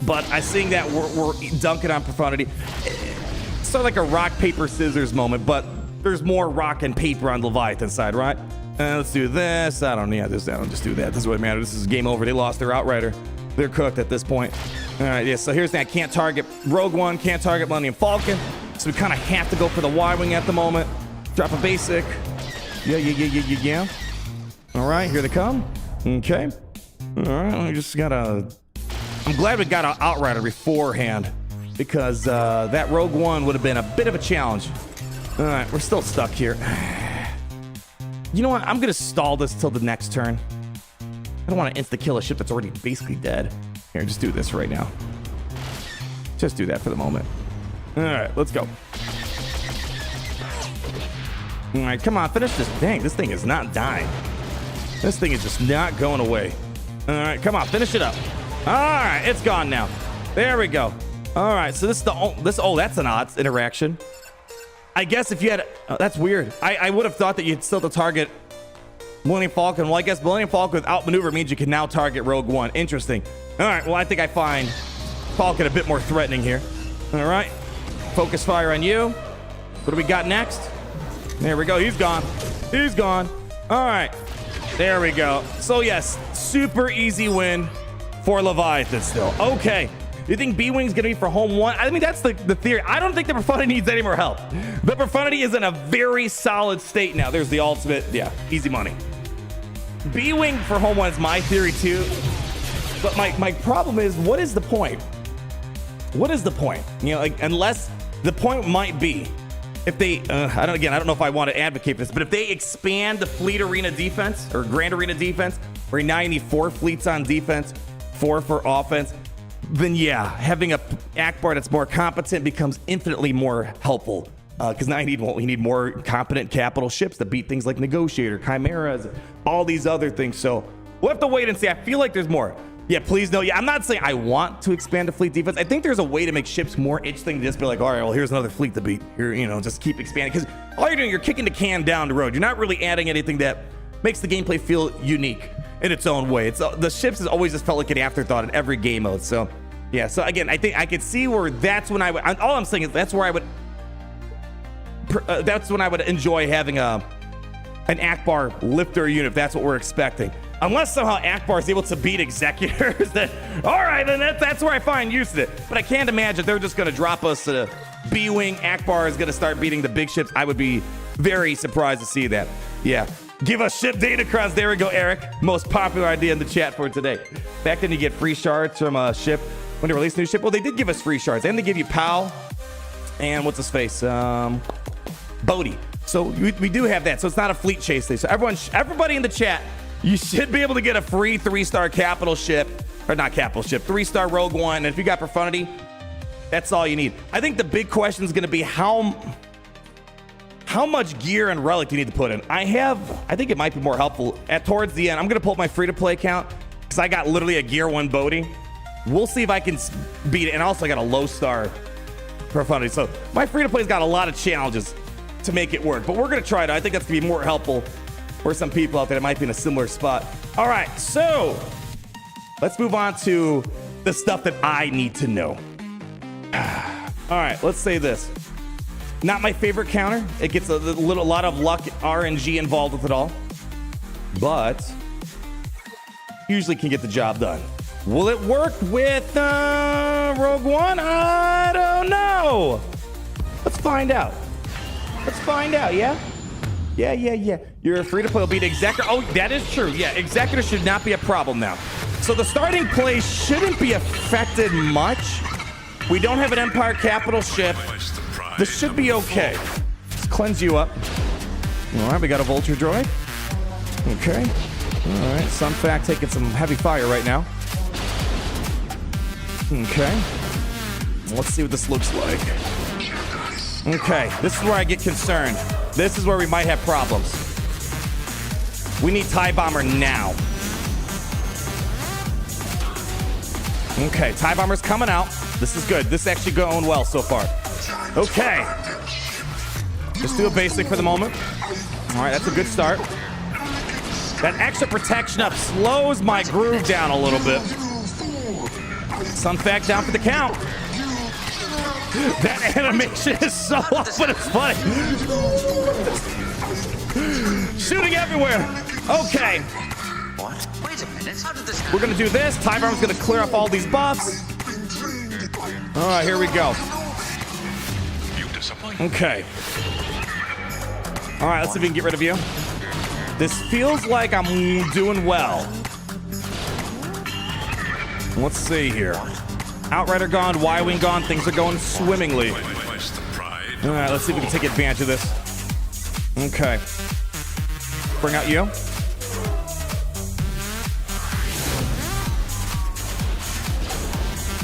But I think that we're dunking on Profundity. It's sort of like a rock, paper, scissors moment, but there's more rock and paper on the Leviathan side, right? Let's do this. I don't just do that. This is what matters. This is game over. They lost their Outrider. They're cooked at this point. All right, yeah, so here's that. Can't target Rogue One, can't target Millennium Falcon. So we kind of have to go for the Y-Wing at the moment. Drop a basic. Yeah. All right, here they come. Okay. All right, we just gotta... I'm glad we got an Outrider beforehand, because that Rogue One would have been a bit of a challenge. All right, we're still stuck here. You know what? I'm going to stall this till the next turn. I don't want to insta-kill a ship that's already basically dead. Here, just do this right now. Just do that for the moment. All right, let's go. All right, come on, finish this. Dang, this thing is not dying. This thing is just not going away. All right, come on, finish it up. All right, it's gone now. There we go. All right, so this is that's an odds interaction. I guess if you had, that's weird. I would have thought that you'd still have to target Millennium Falcon. Well, I guess Millennium Falcon with outmaneuver means you can now target Rogue One. Interesting. All right, well, I think I find Falcon a bit more threatening here. All right, focus fire on you. What do we got next? There we go, he's gone. He's gone. All right, there we go. So yes, super easy win for Leviathan still. Okay. You think B-Wing's gonna be for home 1? I mean, that's the theory. I don't think the Profundity needs any more help. The Profundity is in a very solid state now. There's the ultimate. Yeah, easy money. B-Wing for home 1 is my theory too. But my problem is, what is the point? What is the point? You know, like, unless the point might be, if they, I don't know if I want to advocate for this, but if they expand the fleet arena defense or Grand Arena defense, where now you need 4 fleets on defense, 4 for offense, then yeah, having a Akbar that's more competent becomes infinitely more helpful. Because now we need more competent capital ships to beat things like Negotiator, Chimeras, all these other things. So we'll have to wait and see. I feel like there's more. Yeah, please no. Yeah, I'm not saying I want to expand the fleet defense. I think there's a way to make ships more interesting to just be like, all right, well, here's another fleet to beat. Here, you know, just keep expanding. Because all you're doing, you're kicking the can down the road. You're not really adding anything that makes the gameplay feel unique in its own way. It's the ships has always just felt like an afterthought in every game mode. So yeah, so again, I think I could see where that's when all I'm saying is that's when I would enjoy having an Akbar lifter unit, if that's what we're expecting. Unless somehow Akbar is able to beat Executors, then all right, then that's where I find use of it. But I can't imagine they're just going to drop us to the B-Wing. Akbar is going to start beating the big ships. I would be very surprised to see that. Yeah. Give us ship datacrons. There we go, Eric. Most popular idea in the chat for today. Back then, you get free shards from a ship when they release a new ship. Well, they did give us free shards, and they give you POW and what's his face, Bodhi. So we do have that. So it's not a fleet chase thing. So everybody in the chat, you should be able to get a free 3-star capital ship, or not capital ship, 3-star Rogue One. And if you got Profundity, that's all you need. I think the big question is going to be how much gear and relic do you need to put in? I think it might be more helpful towards the end. I'm going to pull up my free-to-play account because I got literally a gear 1 Bodhi. We'll see if I can beat it. And also I got a low-star Profundity. So my free-to-play's got a lot of challenges to make it work. But we're going to try it. I think that's going to be more helpful for some people out there that might be in a similar spot. All right, so let's move on to the stuff that I need to know. All right, let's say this. Not my favorite counter. It gets a lot of luck, RNG involved with it all. But usually can get the job done. Will it work with Rogue One? I don't know. Let's find out. Let's find out, yeah? Yeah. You're free to play will beat Executor. Oh, that is true. Yeah, Executor should not be a problem now. So the starting place shouldn't be affected much. We don't have an Empire capital ship. This should be okay. Let's cleanse you up. All right, we got a Vulture droid. Okay. All right, Sunfact taking some heavy fire right now. Okay. Let's see what this looks like. Okay, this is where I get concerned. This is where we might have problems. We need TIE Bomber now. Okay, TIE Bomber's coming out. This is good. This is actually going well so far. Okay. Just do a basic for the moment. All right, that's a good start. That extra protection up slows my groove down a little bit. Sunfact down for the count. That animation is so off, but it's funny. Shooting everywhere. Okay. What? Wait a minute. How did this happen? We're going to do this. TIE Bomber's going to clear up all these buffs. All right, here we go. Okay. All right, let's see if we can get rid of you. This feels like I'm doing well. Let's see here. Outrider gone, Y-Wing gone. Things are going swimmingly. All right, let's see if we can take advantage of this. Okay. Bring out you.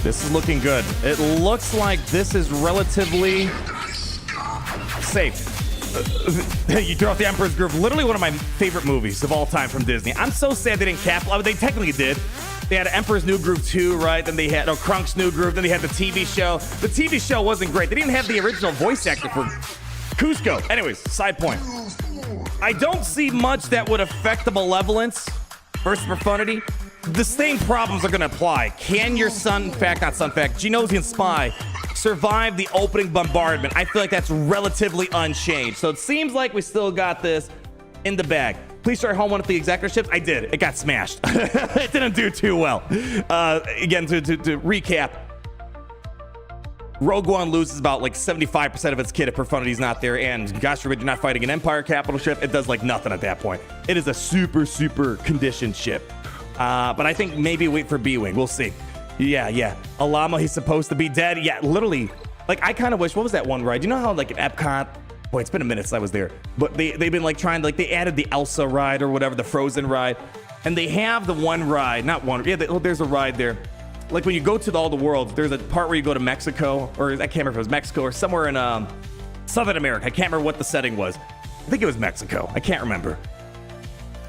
This is looking good. It looks like this is relatively safe. You throw off the Emperor's Groove. Literally one of my favorite movies of all time from Disney. I'm so sad they didn't capitalize. They technically did. They had Emperor's New Groove 2, right? Then they had Krunk's New Groove. Then they had the TV show. The TV show wasn't great. They didn't have the original voice actor for Cusco. Anyways, side point. I don't see much that would affect the Malevolence versus Profundity. The same problems are going to apply. Can your Genosian Spy survive the opening bombardment? I feel like that's relatively unchanged. So it seems like we still got this in the bag. Please start home one of the Executor ships. I did. It got smashed. It didn't do too well. Again, to recap, Rogue One loses about like 75% of its kit if Profundity's not there, and gosh forbid you're not fighting an Empire capital ship. It does like nothing at that point. It is a super conditioned ship. But I think maybe wait for B-Wing. We'll see. Yeah. Alamo, he's supposed to be dead. Yeah, literally. Like, I kind of wish, what was that one ride? You know how, like, at Epcot, boy, it's been a minute since I was there, but they've been, like, trying to, like, they added the Elsa ride or whatever, the Frozen ride, and they have the one ride, not one, yeah, there's a ride there. Like, when you go to all the worlds, there's a part where you go to Mexico, or I can't remember if it was Mexico or somewhere in Southern America. I can't remember what the setting was. I think it was Mexico. I can't remember.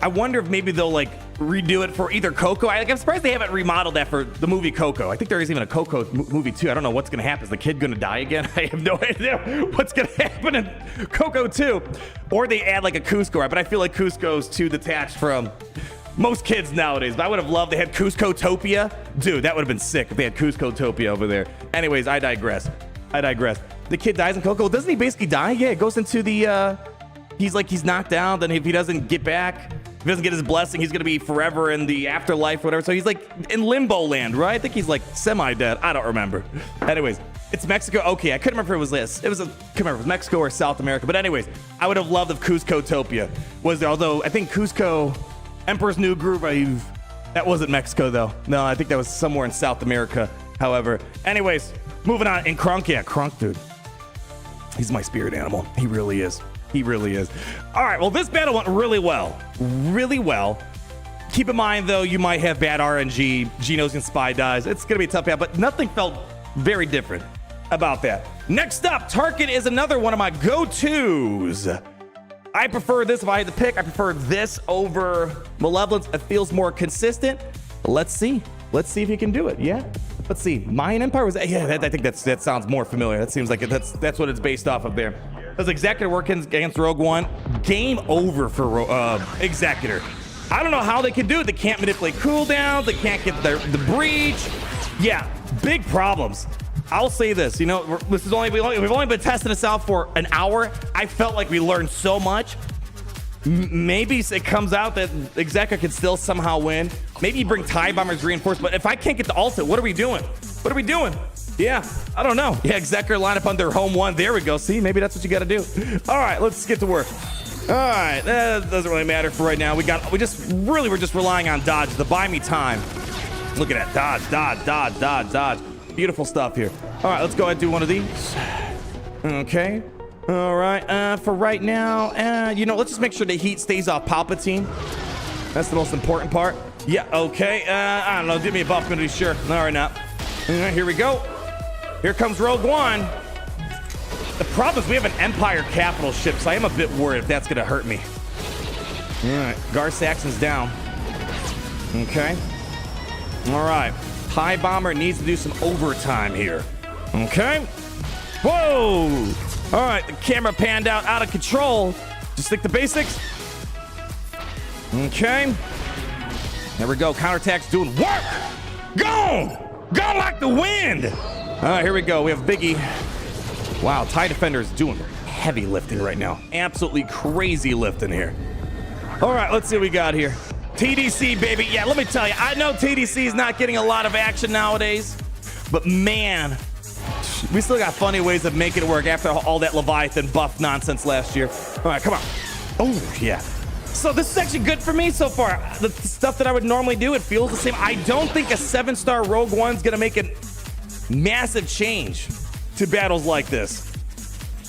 I wonder if maybe they'll like redo it for either Coco. I'm surprised they haven't remodeled that for the movie Coco. I think there is even a Coco movie too. I don't know what's going to happen. Is the kid going to die again? I have no idea what's going to happen in Coco 2. Or they add like a Cusco ride, but I feel like Cusco's too detached from most kids nowadays. But I would have loved they had Cusco-topia. Dude, that would have been sick if they had Cusco-topia over there. Anyways, I digress. The kid dies in Coco. Doesn't he basically die? Yeah, it goes into the he's knocked out. Then if he doesn't get back, if he doesn't get his blessing, he's gonna be forever in the afterlife or whatever. So he's like in limbo land, right? I think he's like semi-dead. I don't remember. Anyways, It's Mexico. Okay, I couldn't remember if it was this. Couldn't remember if it was Mexico or South America. But anyways, I would have loved if Cusco-topia was there. Although I think Cusco, Emperor's New Groove, that wasn't Mexico though. No, I think that was somewhere in South America. However, anyways, moving on. And Krunk, yeah, Krunk, dude. He's my spirit animal. He really is. He really is. All right, well, this battle went really well. Really well. Keep in mind, though, you might have bad RNG, Genos and Spy dies. It's going to be a tough battle, but nothing felt very different about that. Next up, Tarkin is another one of my go-tos. I prefer this if I had to pick. I prefer this over Malevolence. It feels more consistent. Let's see. Let's see if he can do it. Yeah. Let's see. Mayan Empire was that? Yeah, I think that sounds more familiar. That seems like that's what it's based off of there. Does Executor work against Rogue One? Game over for Executor. I don't know how they can do it. They can't manipulate cooldowns. They can't get the breach. Yeah, big problems. I'll say this. You know, we've only been testing this out for an hour. I felt like we learned so much. Maybe it comes out that Executor can still somehow win. Maybe you bring TIE Bombers reinforced, but if I can't get the ultimate, what are we doing? What are we doing? Yeah, I don't know. Yeah, Executor line up under home one. There we go. See, maybe that's what you got to do. All right, let's get to work. All right, that doesn't really matter for right now. We're just relying on dodge, the buy me time. Look at that, dodge, dodge, dodge, dodge, dodge. Beautiful stuff here. All right, let's go ahead and do one of these. Okay. All right, for right now, you know, let's just make sure the heat stays off Palpatine. That's the most important part. Yeah, okay. I don't know. Give me a buff penalty, sure. All right, now. All right, here we go. Here comes Rogue One. The problem is we have an Empire capital ship, so I am a bit worried if that's going to hurt me. All right, Gar Saxon's down. Okay. All right. TIE Bomber needs to do some overtime here. Okay. Whoa. All right, the camera panned out of control. Just stick to basics. Okay. There we go. Counterattack's doing work. Gone. Gone like the wind. All right, here we go. We have Biggie. Wow, TIE Defender is doing heavy lifting right now. Absolutely crazy lifting here. All right, let's see what we got here. TDC, baby. Yeah, let me tell you, I know TDC is not getting a lot of action nowadays, but man, we still got funny ways of making it work after all that Leviathan buff nonsense last year. All right, come on. Oh, yeah. So this is actually good for me so far. The stuff that I would normally do, it feels the same. I don't think a 7-star Rogue One's gonna make a massive change to battles like this.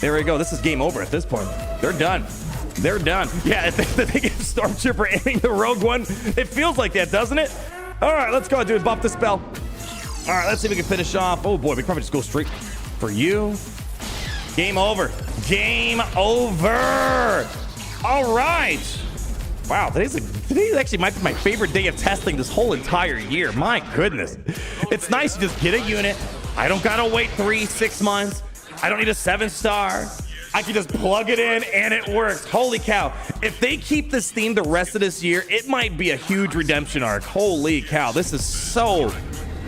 There we go. This is game over at this point. They're done. They're done. Yeah, if they get Stormtrooper aiming the Rogue One, it feels like that, doesn't it? All right, let's go, dude. Buff the spell. All right, let's see if we can finish off. Oh boy, we probably just go straight for you. Game over. Game over. All right. Wow, today actually might be my favorite day of testing this whole entire year. My goodness. It's nice to just get a unit. I don't gotta wait 3-6 months. I don't need a 7-star. I can just plug it in and it works. Holy cow. If they keep this theme the rest of this year, it might be a huge redemption arc. Holy cow, this is so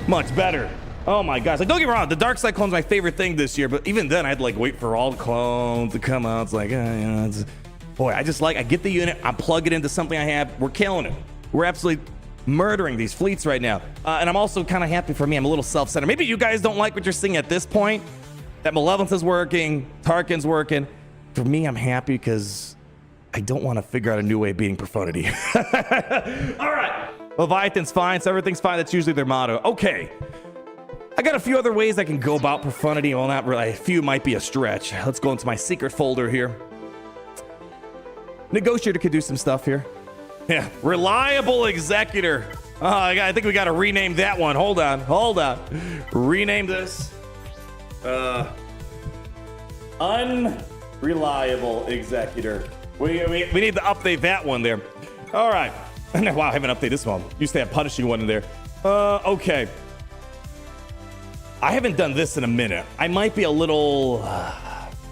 much better. Oh my gosh. Like, don't get me wrong, the Dark Side clone's my favorite thing this year, but even then I'd like wait for all the clones to come out. It's like, boy, I get the unit, I plug it into something I have. We're killing it. We're absolutely murdering these fleets right now. And I'm also kind of happy for me. I'm a little self-centered. Maybe you guys don't like what you're seeing at this point. That Malevolence is working, Tarkin's working. For me, I'm happy because I don't want to figure out a new way of beating Profundity. All right. Leviathan's fine, so everything's fine. That's usually their motto. Okay. I got a few other ways I can go about Profundity. Well, not really. A few might be a stretch. Let's go into my secret folder here. Negotiator could do some stuff here. Yeah. Reliable Executor. Oh, I think we got to rename that one. Hold on. Rename this. Unreliable Executor. We need to update that one there. All right. Wow, I haven't updated this one. Used to have punishing one in there. Okay. I haven't done this in a minute. I might be a little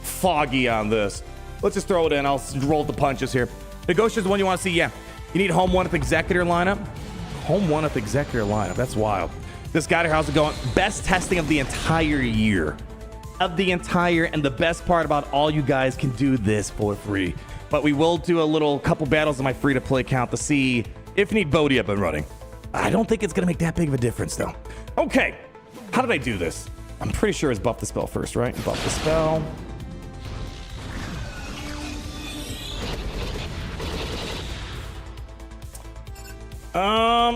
foggy on this. Let's just throw it in. I'll roll the punches here. Negotiator's the one you want to see. Yeah. You need home 1th Executor lineup. Home 1th Executor lineup. That's wild. This guy here, how's it going? Best testing of the entire year. And the best part about all you guys can do this for free. But we will do a couple battles on my free-to-play account to see if you need Bodhi up and running. I don't think it's going to make that big of a difference, though. Okay. How did I do this? I'm pretty sure it's buff the spell first, right? Buff the spell.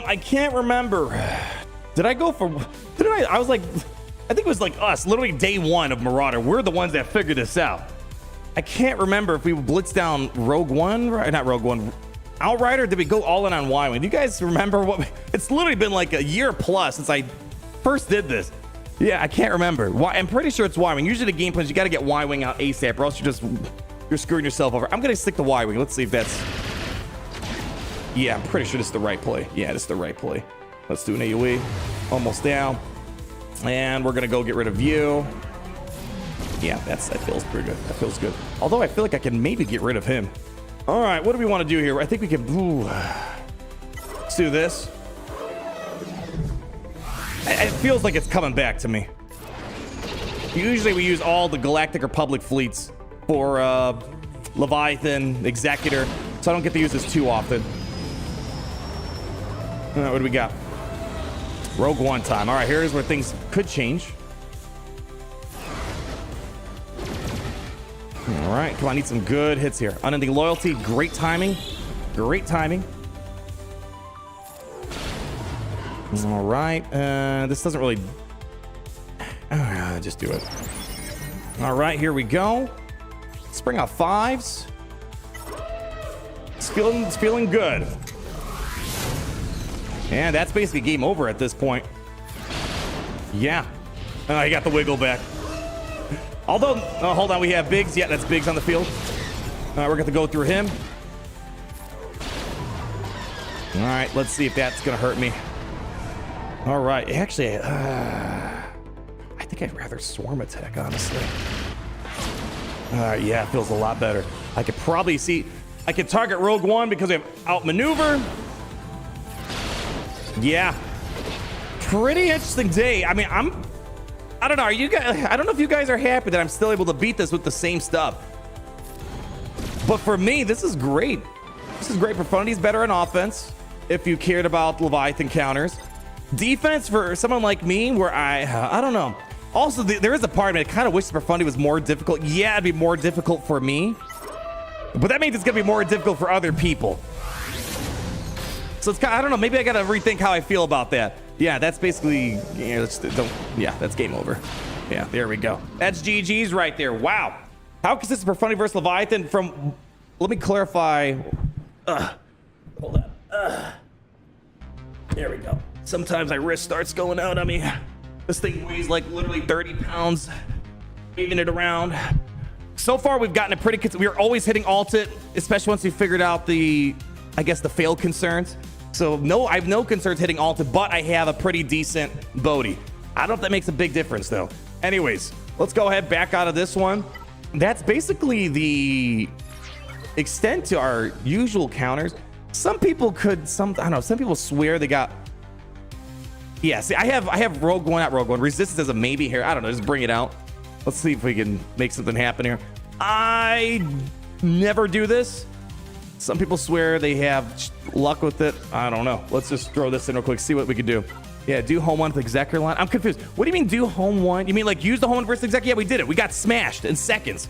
I can't remember. Did I go for... I was like... I think it was like us, literally day one of Marauder. We're the ones that figured this out. I can't remember if we blitzed down Rogue One, right? Not Rogue One, Outrider. Did we go all in on Y-Wing? Do you guys remember what? It's literally been like a year plus since I first did this. Yeah, I can't remember. I'm pretty sure it's Y-Wing. Usually the game plans, you got to get Y-Wing out ASAP, or else you're screwing yourself over. I'm gonna stick to Y-Wing. Let's see if that's. Yeah, I'm pretty sure this is the right play. Yeah, this is the right play. Let's do an AoE. Almost down. And we're gonna go get rid of you. Yeah, that feels pretty good. That feels good. Although I feel like I can maybe get rid of him. All right, what do we want to do here? I think we can. Let's do this. It feels like it's coming back to me. Usually we use all the Galactic Republic fleets for Leviathan, Executor, so I don't get to use this too often. All right, what do we got? Rogue One time. All right, here's where things could change. All right, come on, I need some good hits here. Unending Loyalty, great timing. Great timing. All right, this doesn't really... just do it. All right, here we go. Let's bring out fives. It's feeling good. And that's basically game over at this point. Yeah. I got the wiggle back. Although, oh, hold on, we have Biggs. Yeah, that's Biggs on the field. We're going to go through him. All right, let's see if that's going to hurt me. All right, actually, I think I'd rather Swarm Attack, honestly. Yeah, it feels a lot better. I could probably see, I could target Rogue One because we have outmaneuver. Yeah. Pretty interesting day. I mean, I don't know. Are you guys, I don't know if you guys are happy that I'm still able to beat this with the same stuff. But for me, this is great. This is great. Profundity's better on offense if you cared about Leviathan counters. Defense for someone like me where I don't know. Also, there is a part of me that kind of wishes Profundity was more difficult. Yeah, it'd be more difficult for me. But that means it's going to be more difficult for other people. So it's kind of, I don't know, maybe I got to rethink how I feel about that. Yeah, that's basically, that's game over. Yeah, there we go. That's GG's right there. Wow. How consistent Profundity versus Leviathan from, let me clarify. Hold on. There we go. Sometimes my wrist starts going out on me. This thing weighs like literally 30 pounds, waving it around. So far, we've gotten a pretty, we're always hitting alt it, especially once we figured out the, I guess, the failed concerns. So no, I have no concerns hitting alt it, but I have a pretty decent Bodhi. I don't know if that makes a big difference though. Anyways, let's go ahead back out of this one. That's basically the extent to our usual counters. Some people could, I don't know, some people swear they got, yeah, see, I have Rogue One, not Rogue One, Resistance as a maybe here. I don't know, just bring it out. Let's see if we can make something happen here. I never do this. Some people swear they have luck with it. I don't know. Let's just throw this in real quick, see what we can do. Yeah, do home one with Executor line. I'm confused. What do you mean do home one? You mean like use the home one versus Executor? Yeah, we did it. We got smashed in seconds.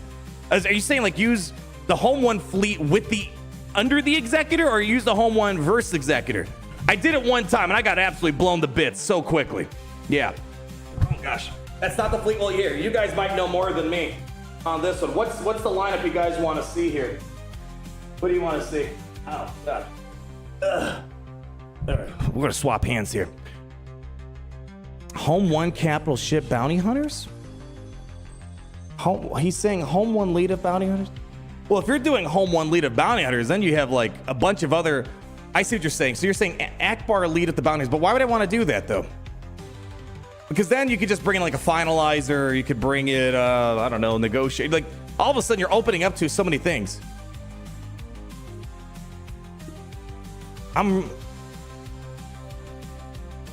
Are you saying like use the home one fleet with the under the Executor, or use the home one versus Executor? I did it one time and I got absolutely blown to bits so quickly. Yeah. Oh gosh. That's not the fleet well here. You guys might know more than me on this one. What's the lineup you guys want to see here? What do you want to see? Oh god. All right. We're gonna swap hands here. Home one capital ship bounty hunters? He's saying home one lead of bounty hunters? Well, if you're doing home one lead of bounty hunters, then you have like a bunch of other. I see what you're saying. So you're saying Akbar lead at the bounties, but why would I want to do that though? Because then you could just bring in like a finalizer, you could bring it, I don't know, negotiate. Like all of a sudden you're opening up to so many things.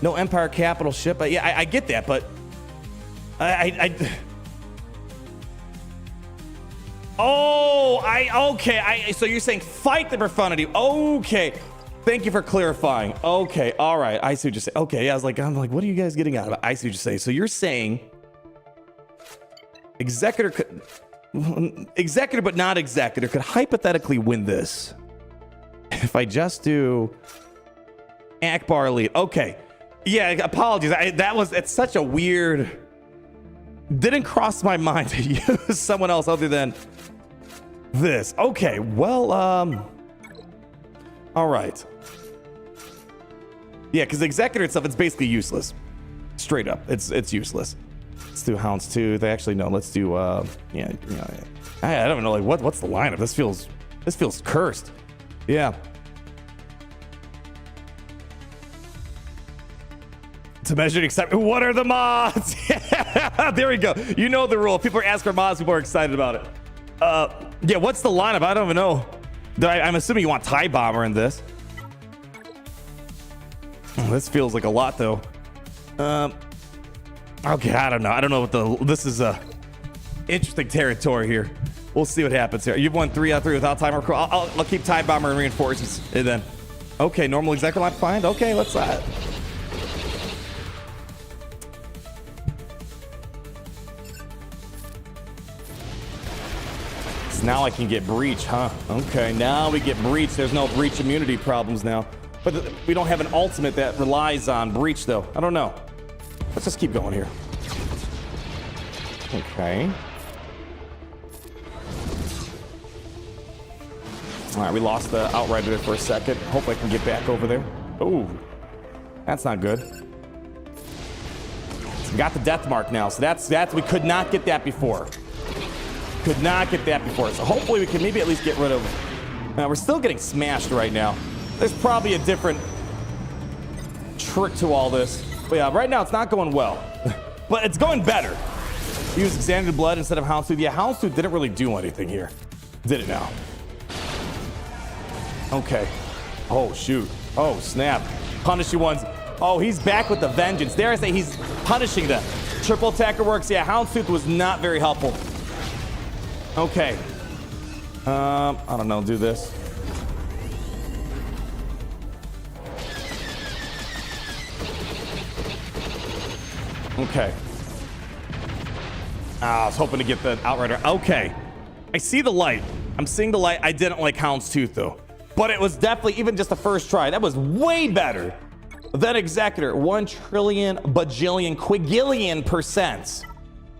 No Empire capital ship. Yeah, I get that, but okay. So you're saying fight the Profundity. Okay. Thank you for clarifying. Okay, all right. I see what you're saying. Okay, yeah, I'm like, what are you guys getting out of it? I see what you're saying. So you're saying Executor could... Executor, but not Executor, could hypothetically win this. If I just do... Akbar lead. Okay. Yeah, apologies. It's such a weird... Didn't cross my mind to use someone else other than this. Okay, well, all right. Yeah, because Executor itself, it's basically useless. Straight up, it's useless. Let's do Houndstooth. Actually, no, let's do, yeah, I don't know, like, what's the lineup? This feels cursed. Yeah. To measure excitement. What are the mods? There we go. You know the rule. People are asking for mods. People are excited about it. Yeah, what's the lineup? I don't even know. I'm assuming you want TIE Bomber in this. This feels like a lot, though. Okay, I don't know. I don't know what this is interesting territory here. We'll see what happens here. You've won 3 out of 3 without timer. I'll keep TIE Bomber and reinforcements. And then, okay, normal Executor line find. Okay, let's now I can get breach, huh? Okay, now we get breach. There's no breach immunity problems now. But we don't have an ultimate that relies on breach, though. I don't know. Let's just keep going here. Okay. All right, we lost the Outrider there for a second. Hope I can get back over there. Oh, that's not good. So we got the death mark now. So that's we could not get that before. Could not get that before. So hopefully we can maybe at least get rid of... Now, we're still getting smashed right now. There's probably a different trick to all this. But yeah, right now it's not going well. But it's going better. Use Exanded Blood instead of Houndstooth. Yeah, Houndstooth didn't really do anything here. Did it now? Okay. Oh, shoot. Oh, snap. Punishing ones. Oh, he's back with the vengeance. Dare I say he's punishing them. Triple attacker works. Yeah, Houndstooth was not very helpful. Okay. I don't know. Do this. Okay. I was hoping to get the Outrider. Okay. I see the light. I'm seeing the light. I didn't like Houndstooth, though. But it was definitely, even just the first try, that was way better than Executor. 1 trillion, bajillion, quigillion %.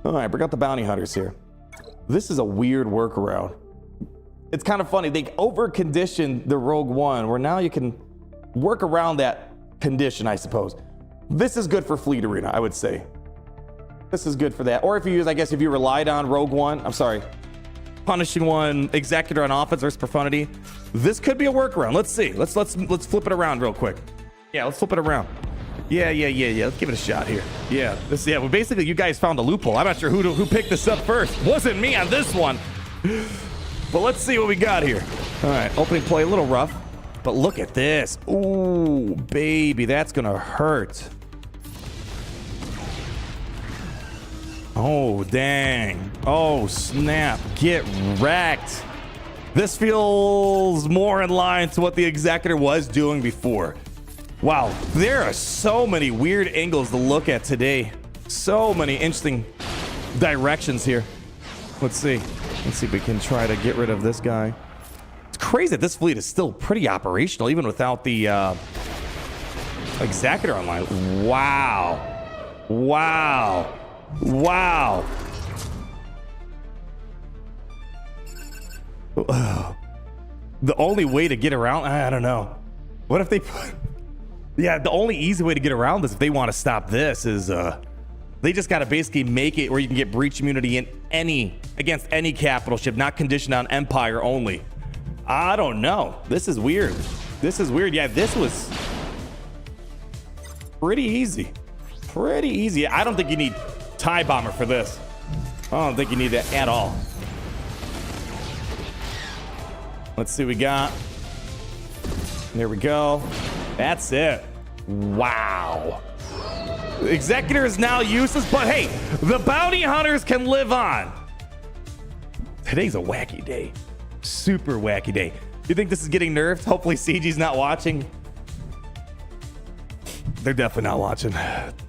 All right, bring out the bounty hunters here. This is a weird workaround. It's kind of funny. They over-conditioned the Rogue One, where now you can work around that condition, I suppose. This is good for Fleet Arena, I would say. This is good for that. Or if you use, I guess, if you relied on Rogue One, I'm sorry, Punishing One, Executor on offense versus Profundity, this could be a workaround. Let's see. Let's flip it around real quick. Yeah, let's flip it around. Yeah. Let's give it a shot here. Yeah, well, basically, you guys found a loophole. I'm not sure who picked this up first. Wasn't me on this one. But let's see what we got here. All right, opening play, a little rough. But look at this. Ooh, baby, that's going to hurt. Oh, dang. Oh, snap. Get wrecked. This feels more in line to what the Executor was doing before. Wow, there are so many weird angles to look at today. So many interesting directions here. Let's see if we can try to get rid of this guy. It's crazy that this fleet is still pretty operational, even without the Executor online. Wow. The only way to get around, I don't know. What if they put... Yeah, the only easy way to get around this, if they want to stop this, is they just got to basically make it where you can get breach immunity against any capital ship, not conditioned on Empire only. I don't know. This is weird. Yeah, this was pretty easy. I don't think you need TIE Bomber for this. I don't think you need that at all. Let's see what we got. There we go. That's it. Wow. Executor is now useless, but hey, the bounty hunters can live on. Today's a wacky day. Super wacky day. You think this is getting nerfed? Hopefully CG's not watching. They're definitely not watching.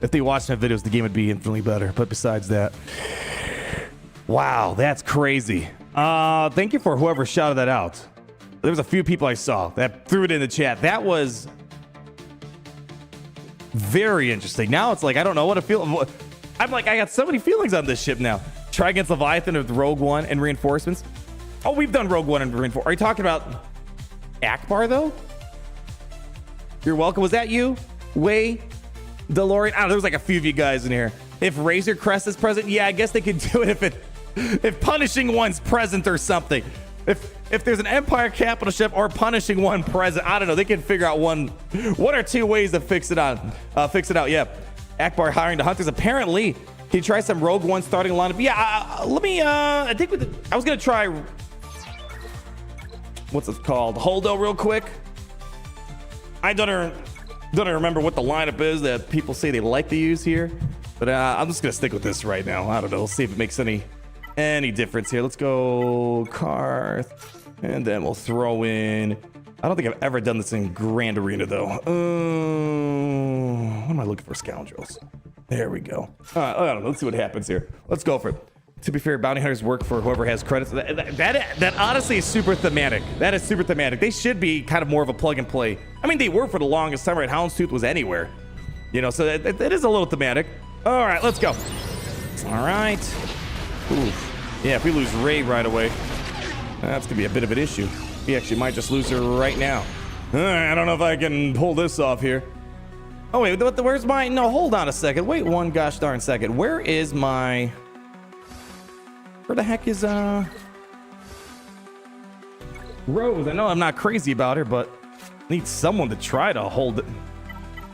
If they watched my videos, the game would be infinitely better. But besides that, Wow, that's crazy. Thank you for whoever shouted that out. There was a few people I saw that threw it in the chat. That was very interesting. Now it's like, I don't know what to feel. I'm like, I got so many feelings on this ship now. Try against Leviathan with Rogue One and reinforcements. Oh, we've done Rogue One and reinforcements. Are you talking about Akbar, though? You're welcome. Was that you? Way, DeLorean? I don't know, there was like a few of you guys in here. If Razor Crest is present, yeah, I guess they could do it if Punishing One's present or something. If there's an Empire capital ship or Punishing One present, I don't know. They can figure out one or two ways to fix it out. Yeah. Akbar hiring the hunters. Apparently, he tried some Rogue One starting lineup. Yeah, let me. I think I was gonna try. What's it called? Holdo, real quick. I don't remember what the lineup is that people say they like to use here, but I'm just gonna stick with this right now. I don't know. Let's see if it makes any difference here. Let's go Karth, and then we'll throw in. I don't think I've ever done this in Grand Arena though. What am I looking for? Scoundrels. There we go. I don't know. Let's see what happens here. Let's go for it. To be fair, bounty hunters work for whoever has credits. That honestly is super thematic. That is super thematic. They should be kind of more of a plug and play. I mean, they were for the longest time, right? Houndstooth was anywhere. You know, so it is a little thematic. All right, let's go. All right. Oof. Yeah, if we lose Ray right away, that's going to be a bit of an issue. We actually might just lose her right now. All right, I don't know if I can pull this off here. Oh, wait, where's my... No, hold on a second. Wait one gosh darn second. Where is my... Where the heck is Rose? I know I'm not crazy about her, but I need someone to try to hold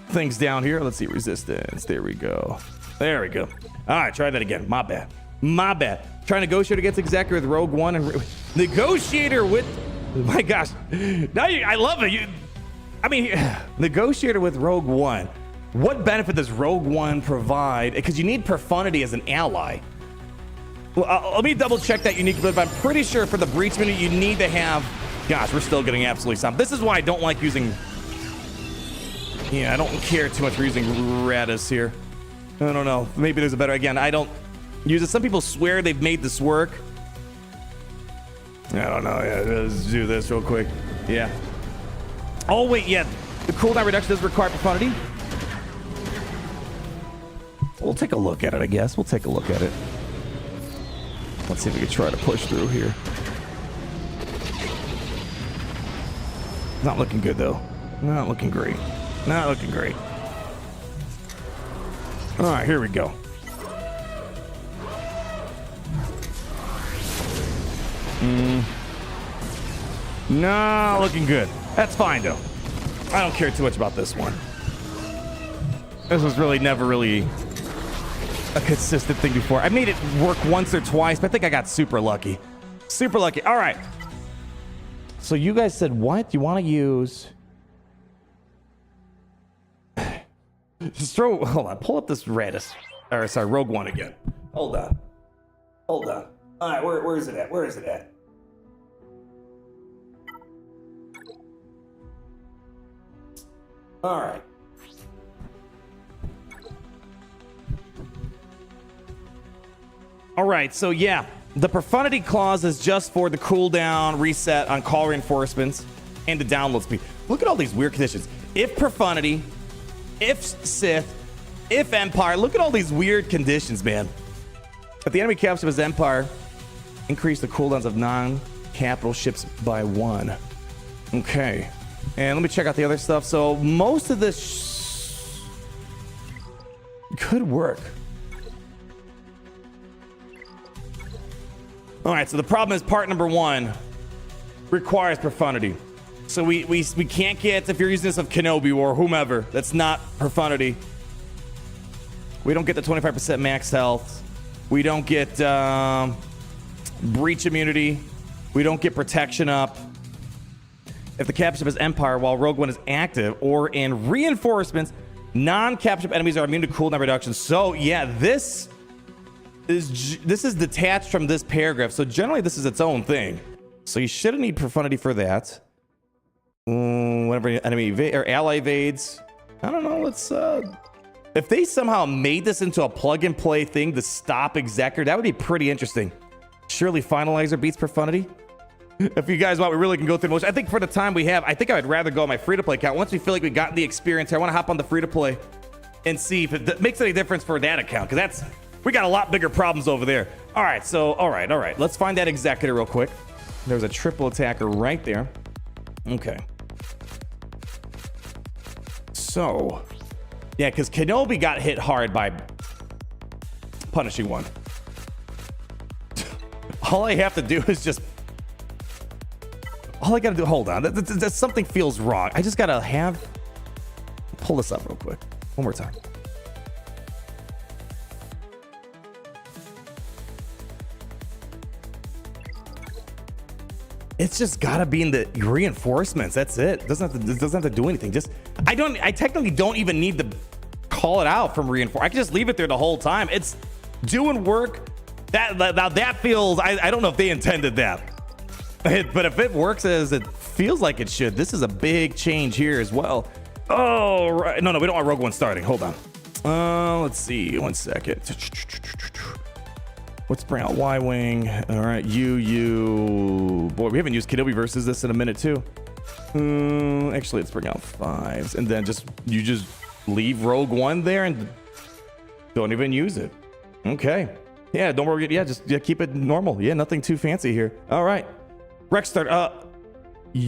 things down here. Let's see, resistance. There we go. There we go. All right, try that again. My bad. Trying to negotiate against Executor with Rogue One and Negotiator with... My gosh. Now I love it. Negotiator with Rogue One. What benefit does Rogue One provide? Because you need Profundity as an ally. Well, let me double check that unique ability, but I'm pretty sure for the breach minute you need to have... Gosh, we're still getting absolutely something. This is why I don't like using... Yeah, I don't care too much for using Radis here. I don't know. Maybe there's a better... Again, I don't use it. Some people swear they've made this work. I don't know. Yeah, let's do this real quick. Yeah. Oh, wait, yeah. The cooldown reduction does require Profundity. We'll take a look at it, I guess. We'll take a look at it. Let's see if we can try to push through here. Not looking good, though. Not looking great. Not looking great. All right, here we go. Not looking good. That's fine, though. I don't care too much about this one. This was really never really a consistent thing before. I made it work once or twice, but I think I got super lucky. Super lucky. All right. So you guys said what? You want to use... Just throw... Hold on. Pull up this Radis. Or, sorry, Rogue One again. Hold on. Hold on. All right, where is it at? Where is it at? All right. All right, so yeah, the Profundity clause is just for the cooldown reset on call reinforcements and the download speed. Look at all these weird conditions. If Profundity, if Sith, if Empire, look at all these weird conditions, man. If the enemy capital ship is Empire, increase the cooldowns of non-capital ships by 1. Okay. And let me check out the other stuff. So most of this could work. All right, so the problem is part number 1 requires Profundity. So we can't get, if you're using this of Kenobi or whomever, that's not Profundity. We don't get the 25% max health. We don't get breach immunity. We don't get protection up. If the capital ship is Empire while Rogue One is active or in reinforcements, non-capital ship enemies are immune to cooldown reduction. So yeah, this is detached from this paragraph. So generally this is its own thing. So you shouldn't need Profundity for that. Whenever enemy or ally evades, I don't know. Let's if they somehow made this into a plug and play thing to stop Executor, that would be pretty interesting. Surely Finalizer beats Profundity. If you guys want, we really can go through the motion. I think for the time we have, I think I would rather go on my free-to-play account. Once we feel like we got the experience here, I want to hop on the free-to-play and see if it makes any difference for that account, because we got a lot bigger problems over there. All right, so, all right. Let's find that Executor real quick. There's a triple attacker right there. Okay. So, yeah, because Kenobi got hit hard by punishing one. All I have to do is just... All I gotta do... Hold on. Something feels wrong. I just gotta have... Pull this up real quick. One more time. It's just gotta be in the reinforcements. That's it. It doesn't have to do anything. I technically don't even need to call it out from reinforce. I can just leave it there the whole time. It's doing work. That feels, I don't know if they intended that. But if it works as it feels like it should, this is a big change here as well. Oh, right. No, we don't want Rogue One starting. Hold on. Let's see. 1 second. Let's bring out Y-Wing. All right, you. Boy, we haven't used Kenobi versus this in a minute too. Actually, let's bring out 5s, and then you just leave Rogue One there and don't even use it. Okay. Yeah, don't worry. Yeah, just keep it normal. Yeah, nothing too fancy here. All right. Rex start. Yeah.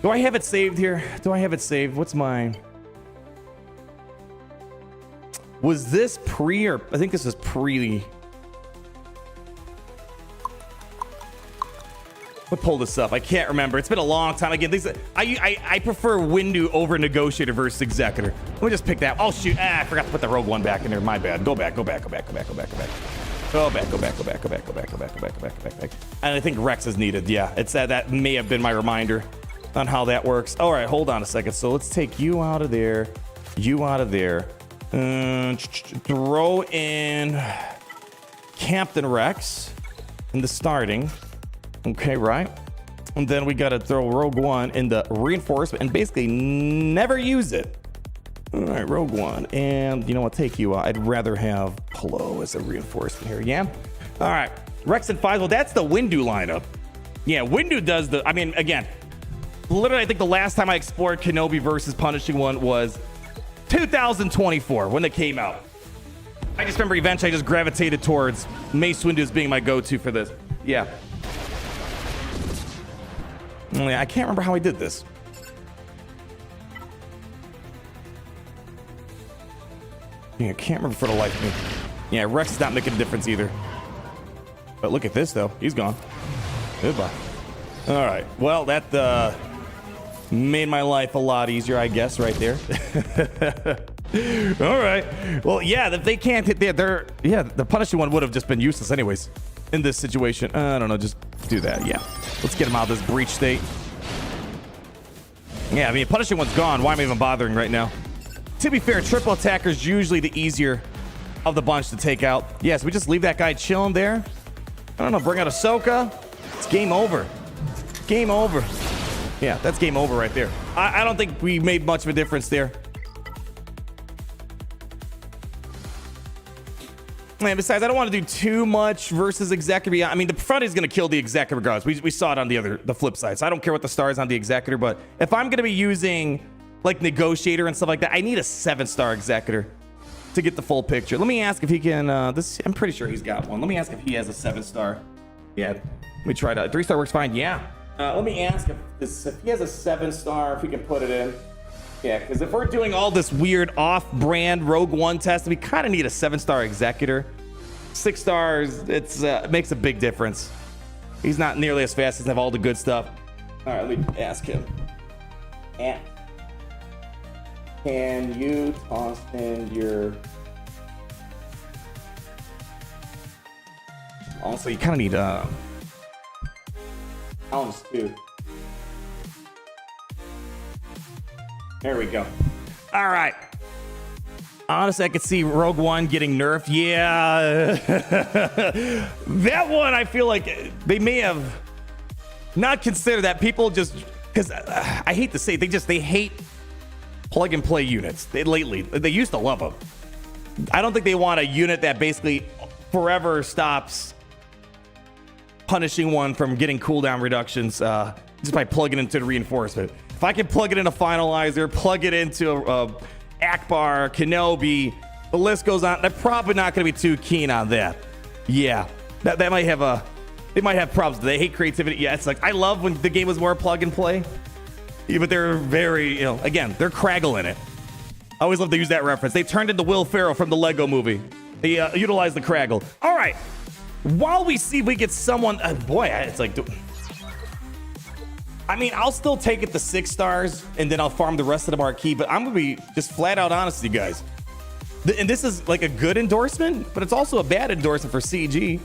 Do I have it saved here? Do I have it saved? What's mine? Was this pre or I think this is pre? Let's pull this up. I can't remember. It's been a long time. Again, I prefer Windu over Negotiator versus Executor. Let me just pick that. Oh shoot! I forgot to put the Rogue One back in there. My bad. Go back. Go back. And I think Rex is needed. Yeah, it's that may have been my reminder on how that works. All right, hold on a second. So let's take you out of there. You out of there. Throw in Captain Rex in the starting. Okay, right? And then we got to throw Rogue One in the reinforcement and basically never use it. All right, Rogue One. And you know what? Take you out. I'd rather have Plo as a reinforcement here. Yeah? All right. Rex and 5. Well, that's the Windu lineup. Yeah, Windu does the... I mean, again, literally, I think the last time I explored Kenobi versus Punishing One was 2024 when they came out. I just remember eventually I just gravitated towards Mace Windu as being my go-to for this. Yeah. I can't remember how I did this. Yeah, I can't remember for the life of me. Yeah, Rex is not making a difference either. But look at this, though. He's gone. Goodbye. All right. Well, that made my life a lot easier, I guess, right there. All right. Well, yeah, if they can't hit there, yeah, the Punishing One would have just been useless anyways in this situation. I don't know. Just do that. Yeah. Let's get him out of this breach state. Yeah, I mean, Punishing One's gone. Why am I even bothering right now? To be fair, triple attacker's usually the easier of the bunch to take out. Yes, we just leave that guy chilling there. I don't know, bring out Ahsoka. It's game over. Game over. Yeah, that's game over right there. I don't think we made much of a difference there. And besides, I don't want to do too much versus Executor. I mean, the Profundity is going to kill the Executor regardless. We saw it on the flip side. So I don't care what the star is on the Executor. But if I'm going to be using like Negotiator and stuff like that, I need a 7-star Executor to get the full picture. Let me ask if he can. I'm pretty sure he's got one. Let me ask if he has a 7-star. Yeah, let me try that. 3-star works fine. Yeah. Let me ask if he has a 7-star, if we can put it in. Yeah, because if we're doing all this weird off-brand Rogue One test, we kind of need a 7-star Executor. 6 stars, it makes a big difference. He's not nearly as fast as have all the good stuff. All right, let me ask him. Can you toss in your... Also, you kind of need ounce too. There we go. All right. Honestly, I could see Rogue One getting nerfed. Yeah. That one, I feel like they may have not considered that. People just, because I hate to say it, they hate plug and play units. They used to love them. I don't think they want a unit that basically forever stops punishing one from getting cooldown reductions just by plugging into the reinforcement. If I can plug it into Finalizer, plug it into Akbar, Kenobi, the list goes on. They're probably not going to be too keen on that. Yeah, that might have they might have problems. They hate creativity. Yeah, it's like I love when the game was more plug and play. Yeah, but they're very, again, they're Craggle in it. I always love to use that reference. They turned into Will Ferrell from the Lego movie. They utilized the Craggle. All right. While we see if we get someone, boy, it's like, I mean, I'll still take it to 6 stars and then I'll farm the rest of the marquee, but I'm going to be just flat out honest with you guys. And this is like a good endorsement, but it's also a bad endorsement for CG.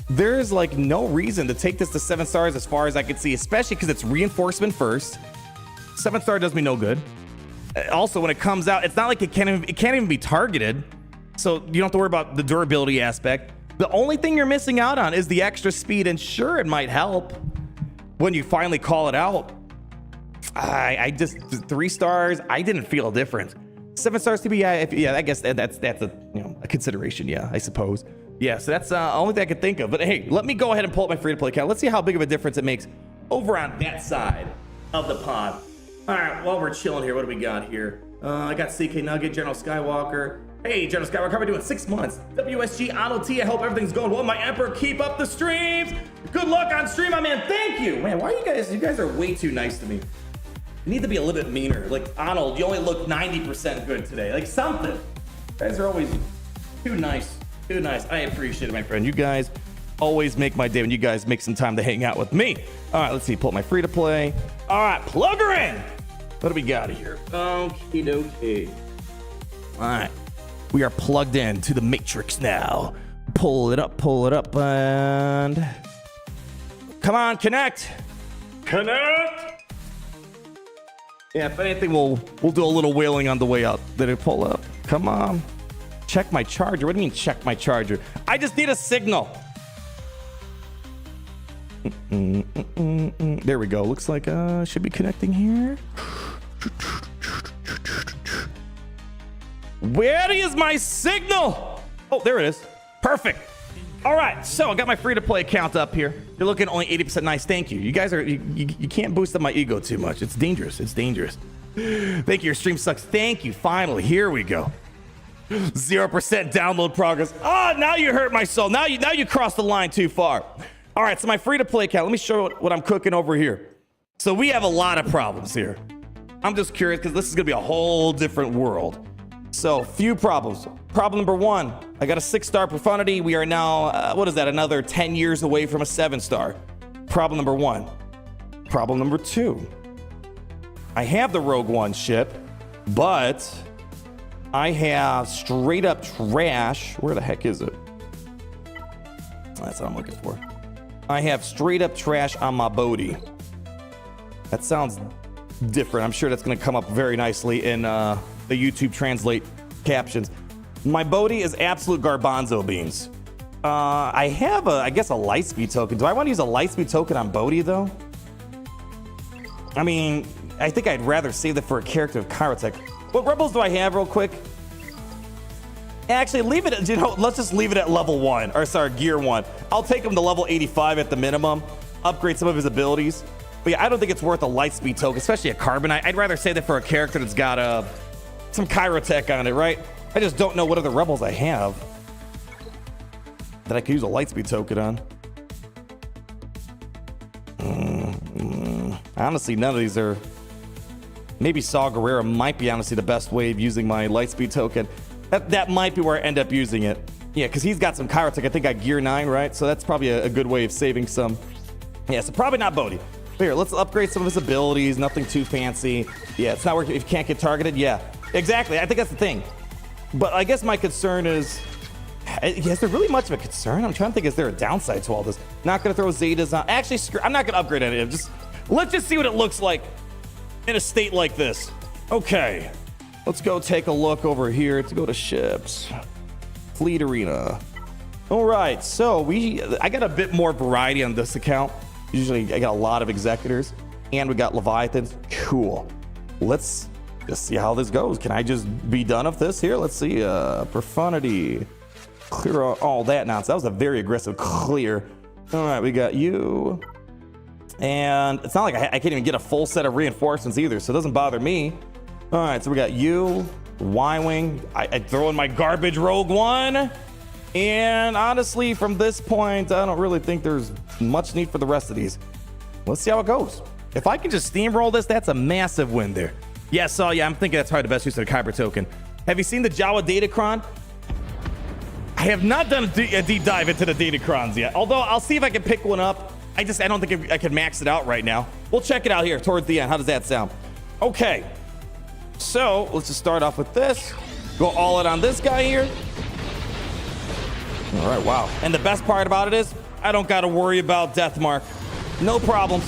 There's like no reason to take this to 7 stars as far as I can see, especially because it's reinforcement first. 7 star does me no good. Also, when it comes out, it's not like it can't even be targeted. So you don't have to worry about the durability aspect. The only thing you're missing out on is the extra speed, and sure, it might help when you finally call it out. I just 3 stars. I didn't feel a difference. 7 stars to be, yeah. I guess that's a consideration. Yeah, I suppose. Yeah, so that's the only thing I could think of. But hey, let me go ahead and pull up my free-to-play account. Let's see how big of a difference it makes over on that side of the pond. All right, while we're chilling here, what do we got here? I got CK Nugget, General Skywalker. Hey, General Skywalker, how are we doing? 6 months. WSG Auto T, I hope everything's going well. My Emperor, keep up the streams. Good luck on stream, my man. Thank you. Man, why are you guys are way too nice to me. You need to be a little bit meaner. Like, Arnold, you only look 90% good today. Like, something. You guys are always too nice. Too nice. I appreciate it, my friend. You guys always make my day when you guys make some time to hang out with me. All right, let's see. Pull up my free to play. All right, plug her in. What do we got here? Okie dokie. All right. We are plugged in to the Matrix now. Pull it up, and come on, connect. Connect. Yeah, if anything, we'll do a little wailing on the way out. Did it pull up? Come on. Check my charger. What do you mean check my charger? I just need a signal. There we go. Looks like should be connecting here. Where is my signal? Oh, there it is. Perfect. All right, so I got my free-to-play account up here. You're looking only 80% nice. Thank you. You guys are you can't boost up my ego too much. It's dangerous. It's dangerous. Thank you. Your stream sucks. Thank you. Finally, here we go. 0% download progress. Ah, now you hurt my soul. Now you crossed the line too far. All right, so my free-to-play account. Let me show you what I'm cooking over here. So we have a lot of problems here. I'm just curious because this is gonna be a whole different world. So few problems. Problem number 1, I got a 6-star Profundity. We are now, what is that? Another 10 years away from a 7-star. Problem number 1. Problem number 2. I have the Rogue One ship, but I have straight up trash. Where the heck is it? That's what I'm looking for. I have straight up trash on my Bodhi. That sounds different. I'm sure that's going to come up very nicely in the YouTube translate captions. My Bodhi is absolute garbanzo beans. I have I guess a Lightspeed token. Do I want to use a Lightspeed token on Bodhi though? I mean, I think I'd rather save that for a character of Kyrotech. What rebels do I have real quick? Actually, leave it at, let's just leave it at level 1, or sorry, gear 1. I'll take him to level 85 at the minimum, upgrade some of his abilities. But yeah, I don't think it's worth a Lightspeed token, especially a Carbonite. I'd rather save that for a character that's got some Kyrotech on it, right? I just don't know what other rebels I have that I could use a Lightspeed token on. Honestly, none of these are. Maybe Saw Gerrera might be honestly the best way of using my Lightspeed token. That might be where I end up using it. Yeah, because he's got some Kyrotech. I think I gear 9, right? So that's probably a good way of saving some. Yeah, so probably not Bodhi. Here, let's upgrade some of his abilities. Nothing too fancy. Yeah, it's not working if you can't get targeted. Yeah, exactly. I think that's the thing. But I guess my concern is there really much of a concern? I'm trying to think, is there a downside to all this? Not going to throw Zetas on. Actually, I'm not going to upgrade any of it. Let's just see what it looks like in a state like this. Okay, let's go take a look over here. Let's go to ships. Fleet Arena. All right, so I got a bit more variety on this account. Usually I got a lot of Executors, and we got Leviathans. Cool. Let's just see how this goes. Can I just be done with this here? Let's see. Profundity. Clear all that nonsense. That was a very aggressive clear. All right, we got you. And it's not like I can't even get a full set of reinforcements either, so it doesn't bother me. All right, so we got you, Y-Wing. I throw in my garbage Rogue One. And honestly, from this point, I don't really think there's much need for the rest of these. Let's see how it goes. If I can just steamroll this, that's a massive win there. Yeah, so yeah, I'm thinking that's probably the best use of the Kyber token. Have you seen the Jawa Datacron? I have not done a deep dive into the Datacrons yet, although I'll see if I can pick one up. I don't think I can max it out right now. We'll check it out here towards the end. How does that sound? Okay, so let's just start off with this. Go all in on this guy here. All right, wow. And the best part about it is I don't got to worry about Deathmark. No problems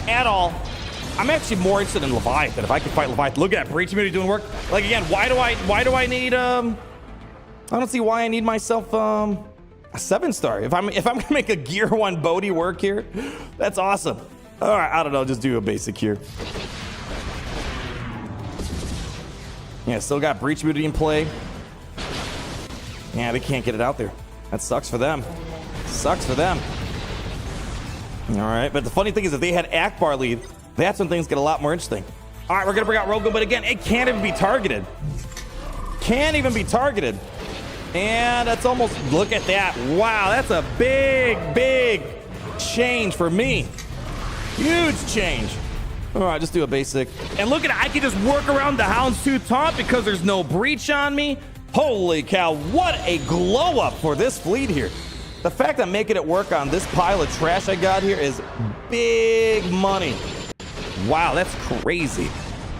at all. I'm actually more interested in Leviathan. If I can fight Leviathan, look at that breach immunity doing work. Like again, why do I need I don't see why I need myself a 7-star. If I'm gonna make a gear 1 Bodhi work here, that's awesome. All right, I don't know, just do a basic here. Yeah, still got breach immunity in play. Yeah, they can't get it out there. That sucks for them. Sucks for them. All right, but the funny thing is if they had Akbar lead, that's when things get a lot more interesting. All right, we're gonna bring out Rogue One, but again, it can't even be targeted. Can't even be targeted. And that's almost, look at that. Wow, that's a big change for me. Huge change. All right, just do a basic. And look at it, I can just work around the Houndstooth taunt because there's no breach on me. Holy cow, what a glow up for this fleet here. The fact I'm making it work on this pile of trash I got here is big money. Wow, that's crazy.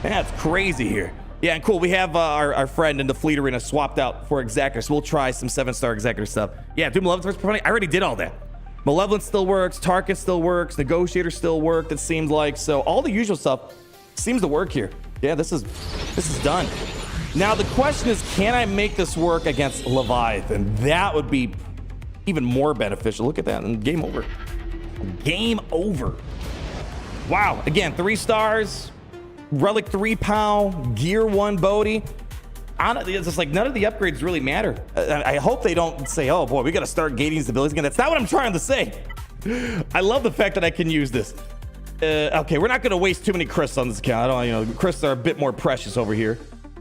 That's crazy here. Yeah, and cool, we have our friend in the fleet arena swapped out for Executor, so we'll try some 7-star Executor stuff. Yeah, do Malevolence first. I already did all that. Malevolence still works, Tarkin still works, Negotiator still worked, it seems like. So all the usual stuff seems to work here. Yeah, this is done. Now the question is, can I make this work against Leviathan? That would be even more beneficial. Look at that, and game over. Game over. Wow, again, 3 stars, Relic 3 POW, Gear 1 Bodhi. Honestly, it's just like none of the upgrades really matter. I hope they don't say, oh boy, we got to start gating these abilities again. That's not what I'm trying to say. I love the fact that I can use this. Okay, we're not going to waste too many crysts on this account. I don't, crysts are a bit more precious over here.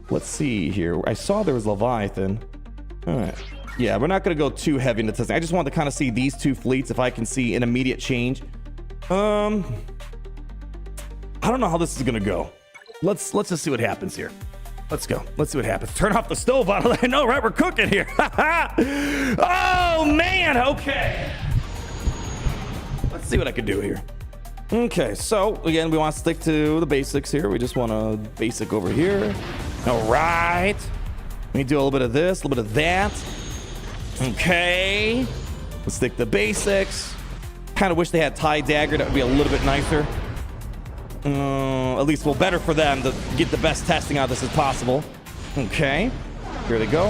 Let's see here. I saw there was Leviathan. All right. Yeah, we're not going to go too heavy into testing. I just wanted to kind of see these 2 fleets if I can see an immediate change. I don't know how this is going to go. Let's just see what happens here. Let's go. Let's see what happens. Turn off the stove bottle. I know, right? We're cooking here. Oh, man. Okay. Let's see what I can do here. Okay, so again, we want to stick to the basics here. We just want a basic over here. All right. Let me do a little bit of this, a little bit of that. Okay. Let's stick to basics. Kind of wish they had TIE Dagger. That would be a little bit nicer. At least, well, better for them to get the best testing out of this as possible. Okay. Here they go.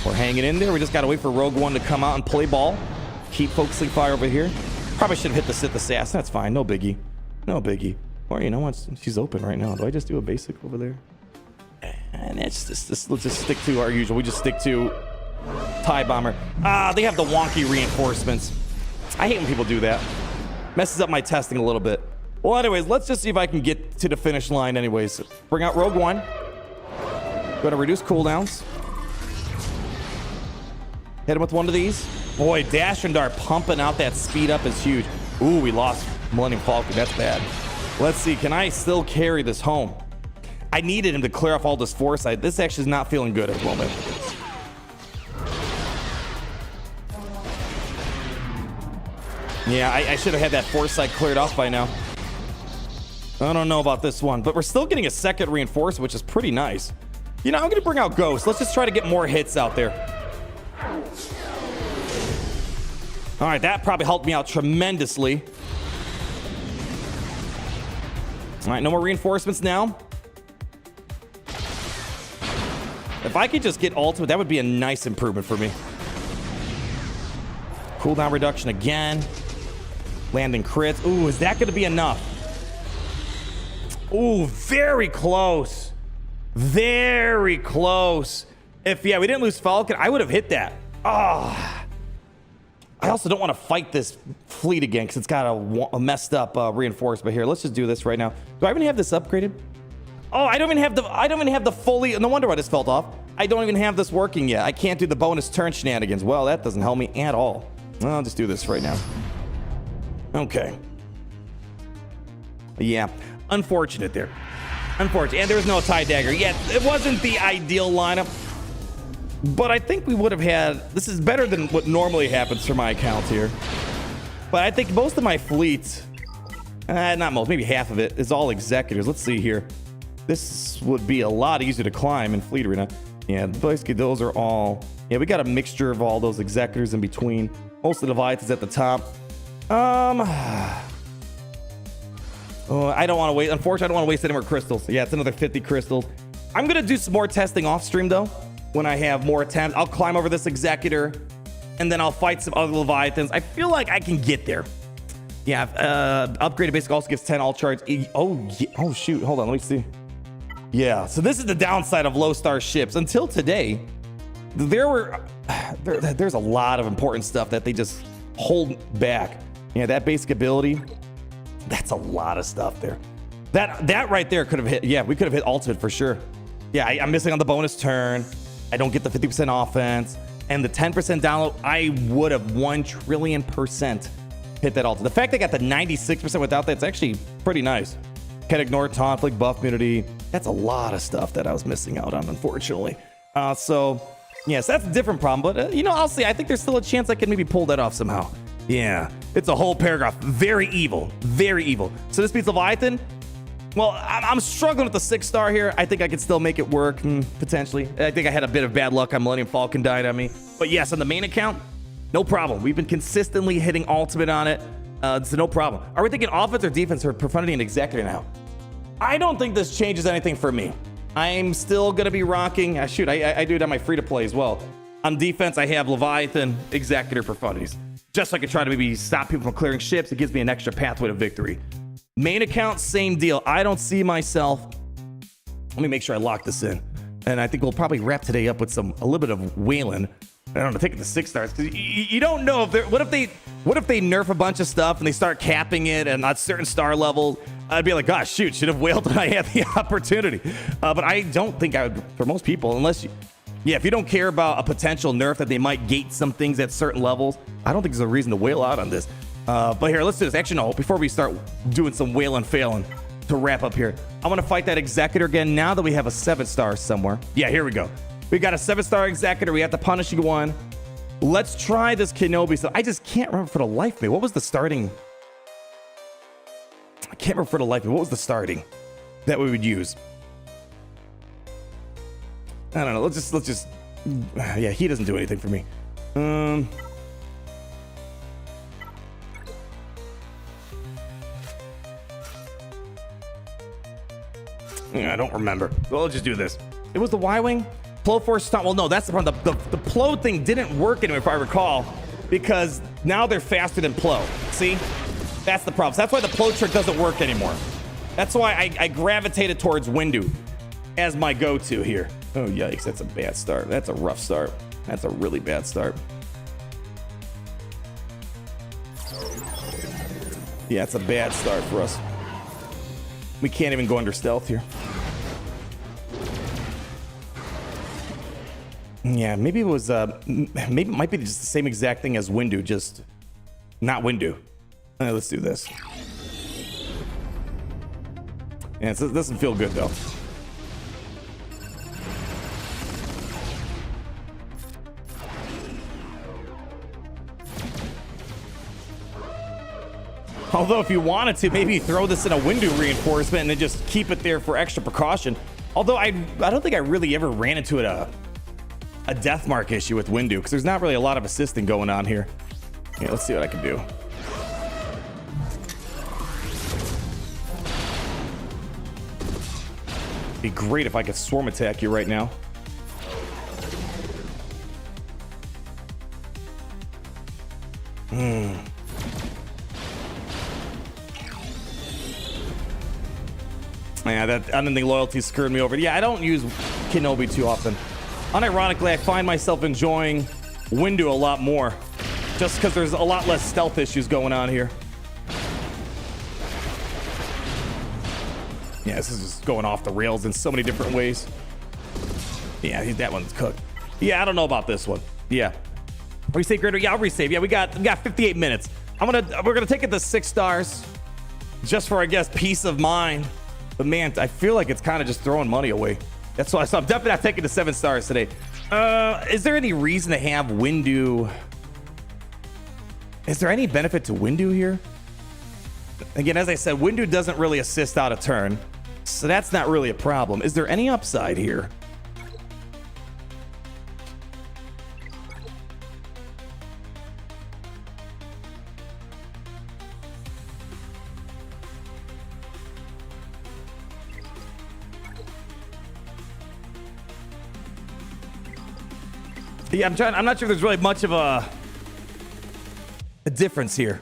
We're hanging in there. We just got to wait for Rogue One to come out and play ball. Keep focusing fire over here. Probably should have hit the Sith Assassin. That's fine. No biggie. No biggie. Or you know what? She's open right now. Do I just do a basic over there? And it's just let's just stick to our usual. We just stick to TIE Bomber. They have the wonky reinforcements. I hate when people do that. Messes up my testing a little bit. Well, anyways, let's just see if I can get to the finish line anyways. Bring out Rogue One. Going to reduce cooldowns. Hit him with one of these. Boy, Dash and Dart pumping out that speed up is huge. Ooh, we lost Millennium Falcon. That's bad. Let's see. Can I still carry this home? I needed him to clear off all this foresight. This actually is not feeling good at the moment. Yeah, I should have had that foresight cleared off by now. I don't know about this one, but we're still getting a second reinforcement, which is pretty nice. You know, I'm going to bring out Ghost. Let's just try to get more hits out there. All right, that probably helped me out tremendously. All right, no more reinforcements now. If I could just get ultimate, that would be a nice improvement for me. Cooldown reduction again. Landing crits. Ooh, is that going to be enough? Ooh, very close. Very close. If, yeah, we didn't lose Falcon, I would have hit that. I also don't want to fight this fleet again because it's got a messed up reinforcement here. Let's just do this right now. Do I even have this upgraded? Oh, I don't even have the fully. No wonder why this felt off. I don't even have this working yet. I can't do the bonus turn shenanigans. Well, that doesn't help me at all. I'll just do this right now. Okay. Yeah, unfortunate there. Unfortunate. And there was no tie dagger. Yeah, it wasn't the ideal lineup. But I think we would have had... This is better than what normally happens for my account here. But I think most of my fleet... not most, maybe half of it is all executors. Let's see here. This would be a lot easier to climb in Fleet Arena. Yeah, basically those are all... Yeah, we got a mixture of all those executors in between. Most of the Leviathans at the top. Oh, I don't want to waste... Unfortunately, I don't want to waste any more crystals. Yeah, it's another 50 crystals. I'm going to do some more testing off stream, though. When I have more attempts, I'll climb over this executor, and then I'll fight some other Leviathans. I feel like I can get there. Yeah, upgraded basic also gives 10 all charge. Oh, yeah. Oh, shoot. Hold on. Let me see. Yeah, so this is the downside of low star ships. Until today, there's a lot of important stuff that they just hold back. Yeah, that basic ability, that's a lot of stuff there. That right there could have hit. Yeah, we could have hit ultimate for sure. Yeah, I'm missing on the bonus turn. I don't get the 50% offense. And the 10% download, I would have 1 trillion % hit that ultimate. The fact they got the 96% without that's actually pretty nice. Can ignore taunt, flick, buff immunity. That's a lot of stuff that I was missing out on, unfortunately. So, yes, that's a different problem. But, you know, I'll see. I think there's still a chance I can maybe pull that off somehow. Yeah, it's a whole paragraph. Very evil. Very evil. So this beats Leviathan. Well, I'm struggling with the 6-star here. I think I could still make it work, potentially. I think I had a bit of bad luck on Millennium Falcon died on me. But yes, on the main account, no problem. We've been consistently hitting ultimate on it, so no problem. Are we thinking offense or defense for Profundity and Executor now? I don't think this changes anything for me. I'm still going to be rocking. Shoot, I do it on my free-to-play as well. On defense, I have Leviathan, Executor, Profundities. Just so I can try to maybe stop people from clearing ships. It gives me an extra pathway to victory. Main account, same deal. I don't see myself. Let me make sure I lock this in. And I think we'll probably wrap today up with a little bit of Whalen. I don't know, taking the 6 stars. Because you don't know if they're... What if they nerf a bunch of stuff and they start capping it and at certain star levels? I'd be like, gosh, shoot, should have wailed when I had the opportunity. But I don't think I would, for most people, unless you... Yeah, if you don't care about a potential nerf that they might gate some things at certain levels, I don't think there's a reason to wail out on this. But here, let's do this. Actually, no, before we start doing some wailing failing to wrap up here, I want to fight that Executor again now that we have a 7-star somewhere. Yeah, here we go. We got a 7-star Executor. We have the punishing one. Let's try this Kenobi stuff. I just can't remember for the life of me. What was the starting? I can't remember for the life of me. What was the starting that we would use? I don't know. Let's just. Yeah, he doesn't do anything for me. Yeah, I don't remember. Well, let's just do this. It was the Y-Wing? Plo Force stunt. Well, no, that's the problem. The Plo thing didn't work anyway, if I recall, because now they're faster than Plo. See? That's the problem. So that's why the Plo trick doesn't work anymore. That's why I gravitated towards Windu as my go-to here. Oh, yikes. That's a bad start. That's a rough start. That's a really bad start. Yeah, it's a bad start for us. We can't even go under stealth here. Yeah, maybe it was, maybe it might be just the same exact thing as Windu, just not Windu. Let's do this. Yeah, it doesn't feel good though. Although if you wanted to, maybe throw this in a Windu reinforcement and then just keep it there for extra precaution. Although I don't think I really ever ran into a death mark issue with Windu because there's not really a lot of assisting going on here. Yeah, let's see what I can do. It'd be great if I could swarm attack you right now. Yeah, that unending loyalty screwed me over. Yeah, I don't use Kenobi too often. Unironically, I find myself enjoying Windu a lot more, just because there's a lot less stealth issues going on here. Yeah, this is just going off the rails in so many different ways. Yeah, that one's cooked. Yeah, I don't know about this one. Yeah. Resave greater. Yeah, I'll resave. Yeah, we got 58 minutes. We're gonna take it to 6 stars, just for, I guess, peace of mind. But man, I feel like it's kind of just throwing money away. That's why. So I'm definitely not taking the 7 stars today. Is there any reason to have Windu? Is there any benefit to Windu here? Again, as I said, Windu doesn't really assist out of turn, so that's not really a problem. Is there any upside here? Yeah, I'm not sure there's really much of a difference here.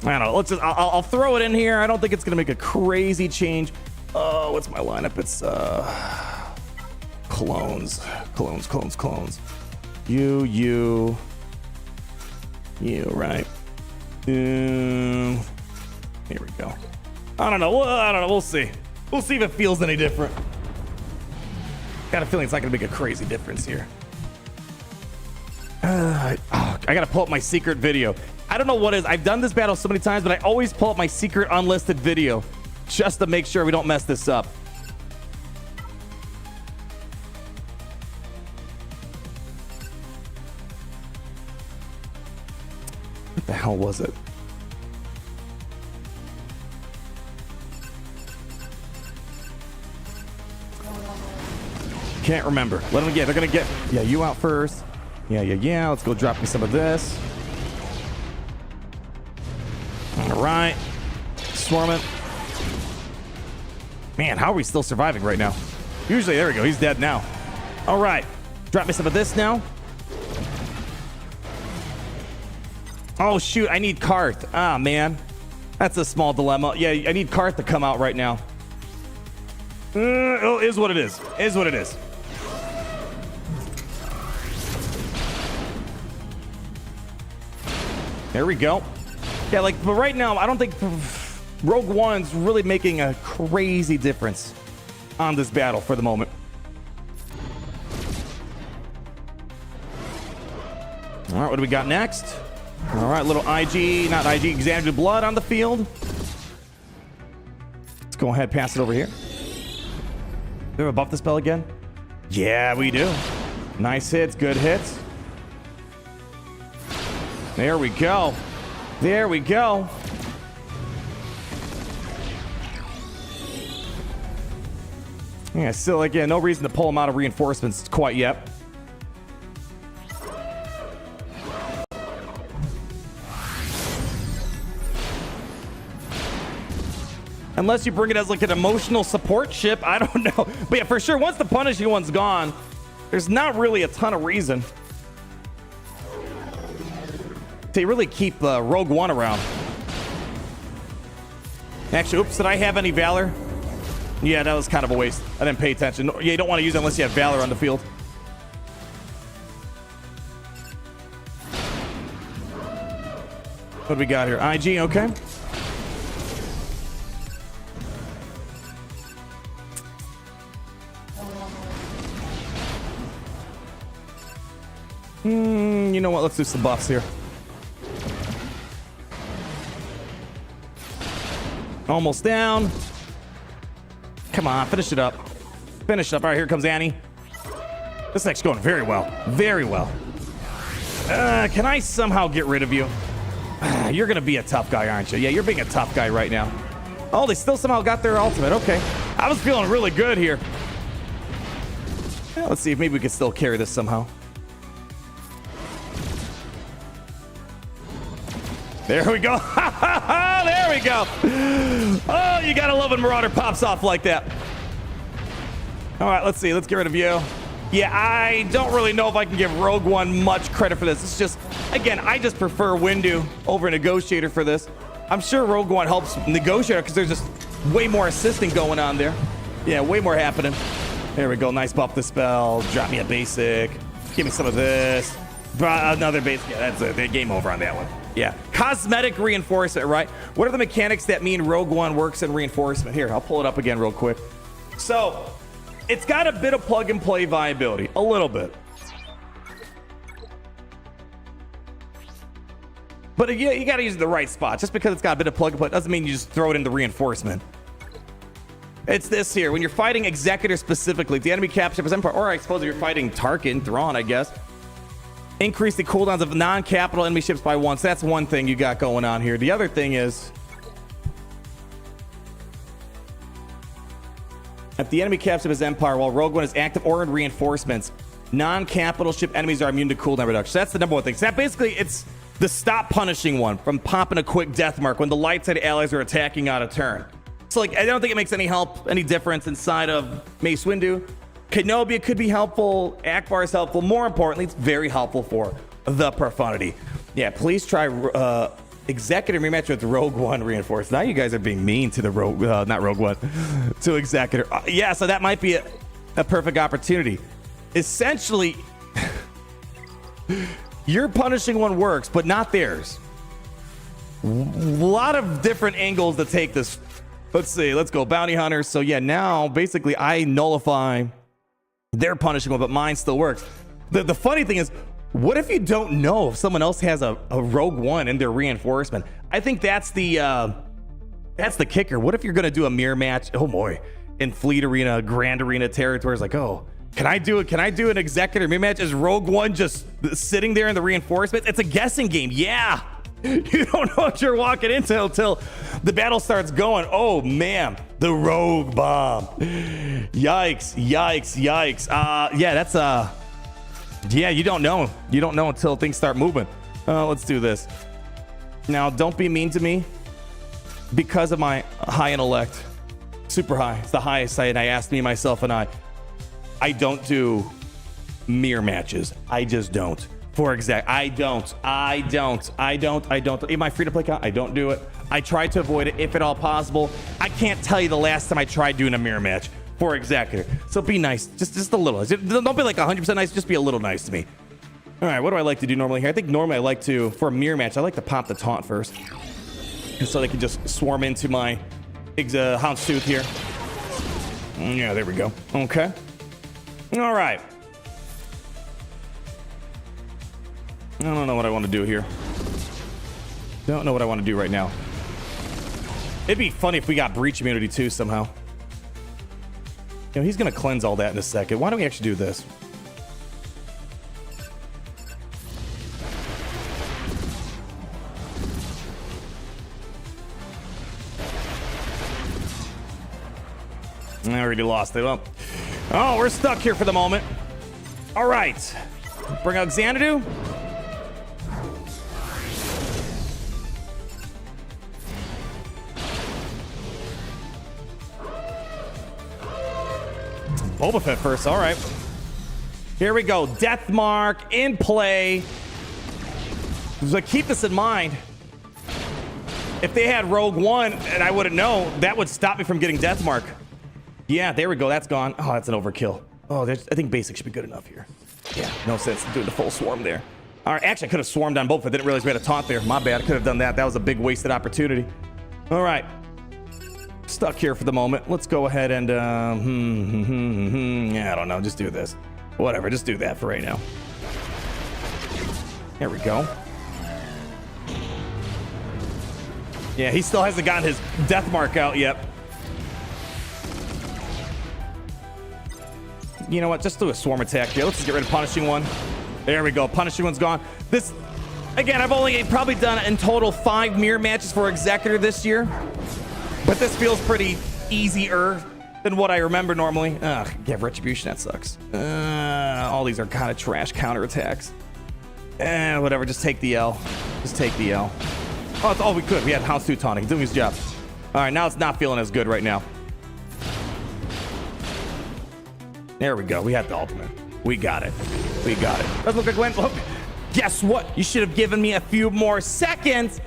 I don't know. I'll throw it in here. I don't think it's gonna make a crazy change. Oh, what's my lineup? It's clones. You, right? Here we go. I don't know. We'll see. We'll see if it feels any different. Got a feeling it's not gonna make a crazy difference here. I gotta pull up my secret video. I don't know what it is. I've done this battle so many times, but I always pull up my secret unlisted video just to make sure we don't mess this up. What the hell was it? Can't remember. Let them get. They're gonna get. Yeah, you out first. Yeah. Let's go drop me some of this. All right. Swarm it. Man, how are we still surviving right now? Usually, there we go. He's dead now. All right. Drop me some of this now. Oh, shoot. I need Karth. Ah, man. That's a small dilemma. Yeah, I need Karth to come out right now. Is what it is. Is what it is. There we go. Yeah, but right now, I don't think Rogue One's really making a crazy difference on this battle for the moment. All right, what do we got next? All right, little exaggerated blood on the field. Let's go ahead, pass it over here. Do we have a buff the spell again? Yeah, we do. Nice hits, good hits. There we go. There we go. Yeah, still, again, no reason to pull him out of reinforcements quite yet. Unless you bring it as like an emotional support ship, I don't know. But yeah, for sure, once the punishing one's gone, there's not really a ton of reason to really keep Rogue One around. Actually, oops, did I have any Valor? Yeah, that was kind of a waste. I didn't pay attention. Yeah, you don't want to use it unless you have Valor on the field. What do we got here? IG, okay. You know what? Let's do some buffs here. Almost down. Come on, finish it up. Finish it up. All right, here comes Annie. This next going very well. Very well. Can I somehow get rid of you? You're going to be a tough guy, aren't you? Yeah, you're being a tough guy right now. Oh, they still somehow got their ultimate. Okay. I was feeling really good here. Yeah, let's see if maybe we can still carry this somehow. There we go. There we go. Oh, you gotta love when Marauder pops off like that. All right, let's see. Let's get rid of you. Yeah, I don't really know if I can give Rogue One much credit for this. It's just, again, I just prefer Windu over Negotiator for this. I'm sure Rogue One helps Negotiator because there's just way more assisting going on there. Yeah, way more happening. There we go. Nice buff the spell. Drop me a basic. Give me some of this. Another basic. Yeah, that's it. Game over on that one. Yeah. Cosmetic reinforcement, right? What are the mechanics that mean Rogue One works in reinforcement? Here, I'll pull it up again real quick. So, it's got a bit of plug and play viability. A little bit. But you got to use it in the right spot. Just because it's got a bit of plug and play doesn't mean you just throw it into reinforcement. It's this here. When you're fighting Executor specifically, the enemy captures Empire, or I suppose if you're fighting Tarkin, Thrawn, I guess. Increase the cooldowns of non-capital enemy ships by 1. So that's one thing you got going on here. The other thing is, if the enemy captures his Empire while Rogue One is active or in reinforcements, non-capital ship enemies are immune to cooldown reduction. So that's the number one thing. So that basically, it's the stop punishing one from popping a quick death mark when the light side allies are attacking out of turn. So like, I don't think it makes any difference inside of Mace Windu. Kenobi, it could be helpful. Akbar is helpful. More importantly, it's very helpful for the Profundity. Yeah, please try Executor rematch with Rogue One reinforced. Now you guys are being mean to the not Rogue One, to Executor. Yeah, so that might be a perfect opportunity. Essentially, your punishing one works, but not theirs. A lot of different angles to take this. Let's see. Let's go bounty hunters. So yeah, now basically I nullify their punishing one, but mine still works. The funny thing is, what if you don't know if someone else has a Rogue One in their reinforcement? I think that's the kicker. What if you're gonna do a mirror match? Oh boy, in Fleet Arena, Grand Arena territories, like, oh, can I do an Executor mirror match? Is Rogue One just sitting there in the reinforcement? It's a guessing game. Yeah. You don't know what you're walking into until the battle starts going. Oh man, the Rogue Bomb. Yikes, yikes, yikes. Yeah, that's yeah, you don't know. You don't know until things start moving. Let's do this. Now, don't be mean to me because of my high intellect. Super high. It's the highest I asked me, myself, and I don't do mirror matches. I just don't. For exact, I don't. In my free to play account, I don't do it. I try to avoid it if at all possible. I can't tell you the last time I tried doing a mirror match for Executor. So be nice, just a little. Don't be like 100% nice. Just be a little nice to me. All right, what do I like to do normally here? I think normally I like to, for a mirror match, I like to pop the taunt first, so they can just swarm into my Houndstooth here. Yeah, there we go. Okay. All right. I don't know what I want to do here. Don't know what I want to do right now. It'd be funny if we got breach immunity too somehow. You know, he's going to cleanse all that in a second. Why don't we actually do this? I already lost it. Well, oh, we're stuck here for the moment. All right. Bring out Xanadu. Boba Fett first. All right. Here we go. Death Mark in play. So keep this in mind. If they had Rogue One and I wouldn't know, that would stop me from getting Death Mark. Yeah, there we go. That's gone. Oh, that's an overkill. Oh, I think basic should be good enough here. Yeah, no sense doing the full swarm there. All right, actually, I could have swarmed on both. I didn't realize we had a taunt there. My bad. I could have done that. That was a big wasted opportunity. All right. Stuck here for the moment. Let's go ahead and yeah, I don't know, just do this. Whatever, just do that for right now. There we go. Yeah, he still hasn't gotten his death mark out yet. You know what, just do a swarm attack here. Let's just get rid of punishing one. There we go, punishing one's gone. This, again, I've only probably done in total 5 mirror matches for Executor this year. But this feels pretty easier than what I remember normally. Ugh, yeah, Retribution, that sucks. All these are kind of trash counterattacks. Whatever, just take the L. Just take the L. Oh, it's all we could. We had Houndstooth taunting, doing his job. All right, now it's not feeling as good right now. There we go. We had the ultimate. We got it. We got it. Let's look at Gwen. Look. Guess what? You should have given me a few more seconds.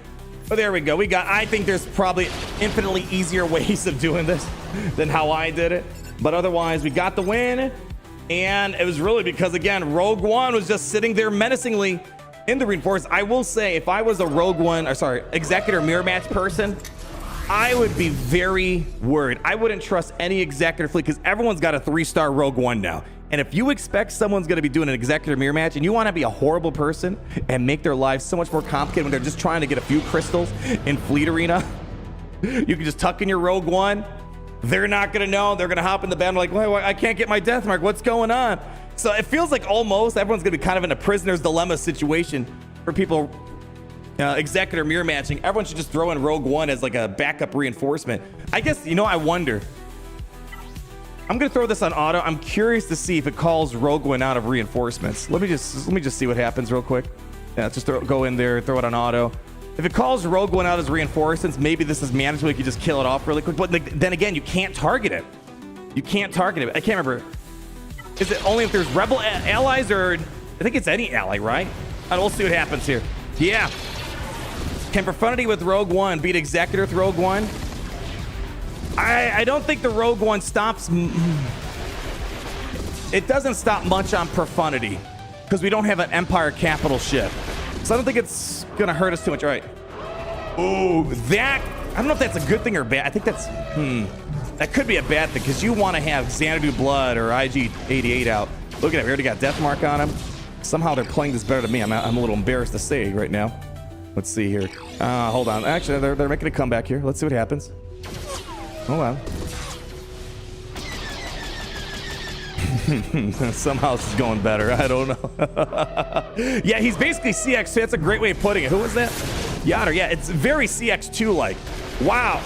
But there we go. I think there's probably infinitely easier ways of doing this than how I did it. But otherwise, we got the win. And it was really because, again, Rogue One was just sitting there menacingly in the reinforced. I will say, if I was a Rogue One, or sorry, Executor mirror match person, I would be very worried. I wouldn't trust any Executor fleet because everyone's got a 3-star Rogue One now. And if you expect someone's going to be doing an Executor mirror match and you want to be a horrible person and make their lives so much more complicated when they're just trying to get a few crystals in Fleet Arena, you can just tuck in your Rogue One. They're not going to know. They're going to hop in the battle like, well, I can't get my death mark. What's going on? So it feels like almost everyone's going to be kind of in a prisoner's dilemma situation for people Executor mirror matching. Everyone should just throw in Rogue One as like a backup reinforcement. I guess, I wonder. I'm gonna throw this on auto. I'm curious to see if it calls Rogue One out of reinforcements. Let me just see what happens real quick. Yeah, just go in there, throw it on auto. If it calls Rogue One out as reinforcements, maybe this is manageable. You can just kill it off really quick. But then again, you can't target it. You can't target it. I can't remember. Is it only if there's rebel allies, or I think it's any ally, right? We'll see what happens here. Yeah. Can Profundity with Rogue One beat Executor with Rogue One? I don't think the Rogue One stops. It doesn't stop much on Profundity because we don't have an Empire capital ship. So I don't think it's going to hurt us too much. All right. Oh, that. I don't know if that's a good thing or bad. I think that's. That could be a bad thing because you want to have Xanadu Blood or IG-88 out. Look at it. We already got Death Mark on him. Somehow they're playing this better than me. I'm a little embarrassed to say right now. Let's see here. Hold on. Actually, they're making a comeback here. Let's see what happens. Hold on. Somehow this is going better. I don't know. Yeah, he's basically CX2. That's a great way of putting it. Who was that? Yoder. Yeah, it's very CX2-like. Wow.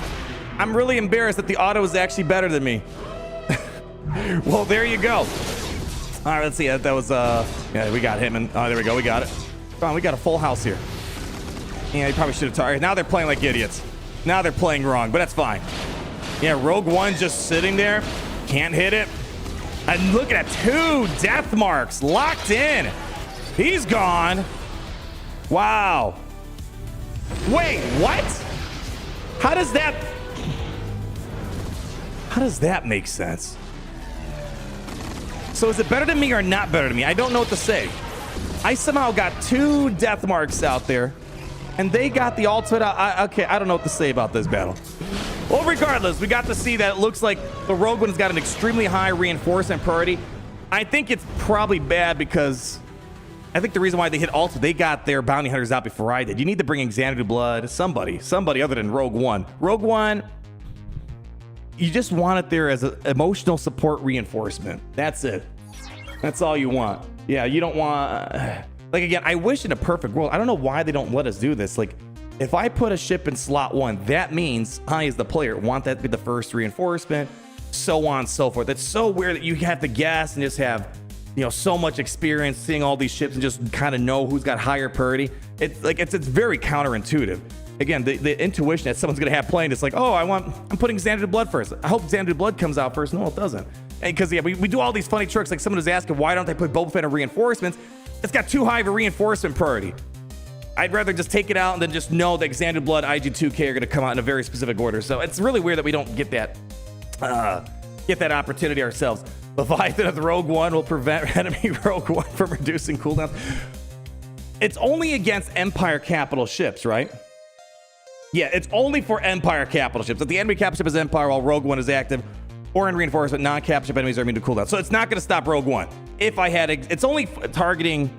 I'm really embarrassed that the auto is actually better than me. Well, there you go. All right, let's see. That was, yeah, we got him. And oh, there we go. We got it. Come on, we got a full house here. Yeah, you probably should have targeted. Now they're playing like idiots. Now they're playing wrong, but that's fine. Yeah, Rogue One just sitting there. Can't hit it. And look at that, 2 death marks locked in. He's gone. Wow. Wait, what? How does that make sense? So is it better than me or not better than me? I don't know what to say. I somehow got 2 death marks out there, and they got the ultimate. Okay, I don't know what to say about this battle. Well, regardless, we got to see that it looks like the Rogue One's got an extremely high reinforcement priority. I think it's probably bad because I think the reason why they hit ultimate, they got their bounty hunters out before I did. You need to bring in Xanadu Blood, somebody other than Rogue One. Rogue One, you just want it there as an emotional support reinforcement. That's it. That's all you want. Yeah, you don't want... Like, again, I wish in a perfect world, I don't know why they don't let us do this. Like, if I put a ship in slot 1, that means I, as the player, want that to be the first reinforcement, so on and so forth. It's so weird that you have to guess and just have, so much experience seeing all these ships and just kind of know who's got higher priority. It's like, it's very counterintuitive. Again, the intuition that someone's going to have playing, it's like, oh, I'm putting Xanadu Blood first. I hope Xanadu Blood comes out first. No, it doesn't. Because, yeah, we do all these funny tricks. Like, someone was asking, why don't they put Boba Fett in reinforcements? It's got too high of a reinforcement priority. I'd rather just take it out and then just know that Xanadu Blood, IG-2K are going to come out in a very specific order. So it's really weird that we don't get that opportunity ourselves. Leviathan of the Rogue One will prevent enemy Rogue One from reducing cooldowns. It's only against Empire capital ships, right? Yeah, it's only for Empire capital ships. If the enemy capital ship is Empire while Rogue One is active, or in reinforcement, non-capital ship enemies are immune to cooldown. So it's not going to stop Rogue One. If I had, it's only targeting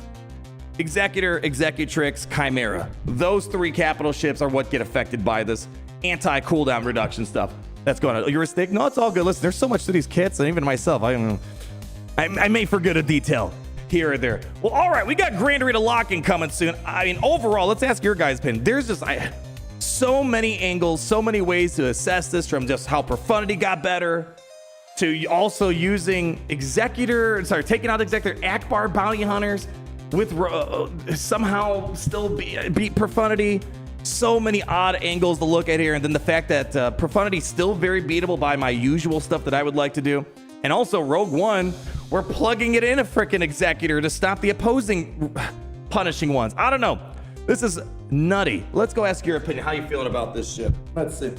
Executor, Executrix, Chimera. Those 3 capital ships are what get affected by this anti-cooldown reduction stuff that's going on. You're a stick? No, it's all good. Listen, there's so much to these kits, and even myself, I may forget a detail here or there. Well, all right, we got Grand Arena lock-in coming soon. I mean, overall, let's ask your guys' opinion. There's just so many angles, so many ways to assess this, from just how Profundity got better to also using taking out Executor Akbar bounty hunters with somehow still beat Profundity. So many odd angles to look at here. And then the fact that Profundity's still very beatable by my usual stuff that I would like to do. And also Rogue One, we're plugging it in a freaking Executor to stop the opposing punishing ones. I don't know. This is nutty. Let's go ask your opinion. How you feeling about this ship? Let's see.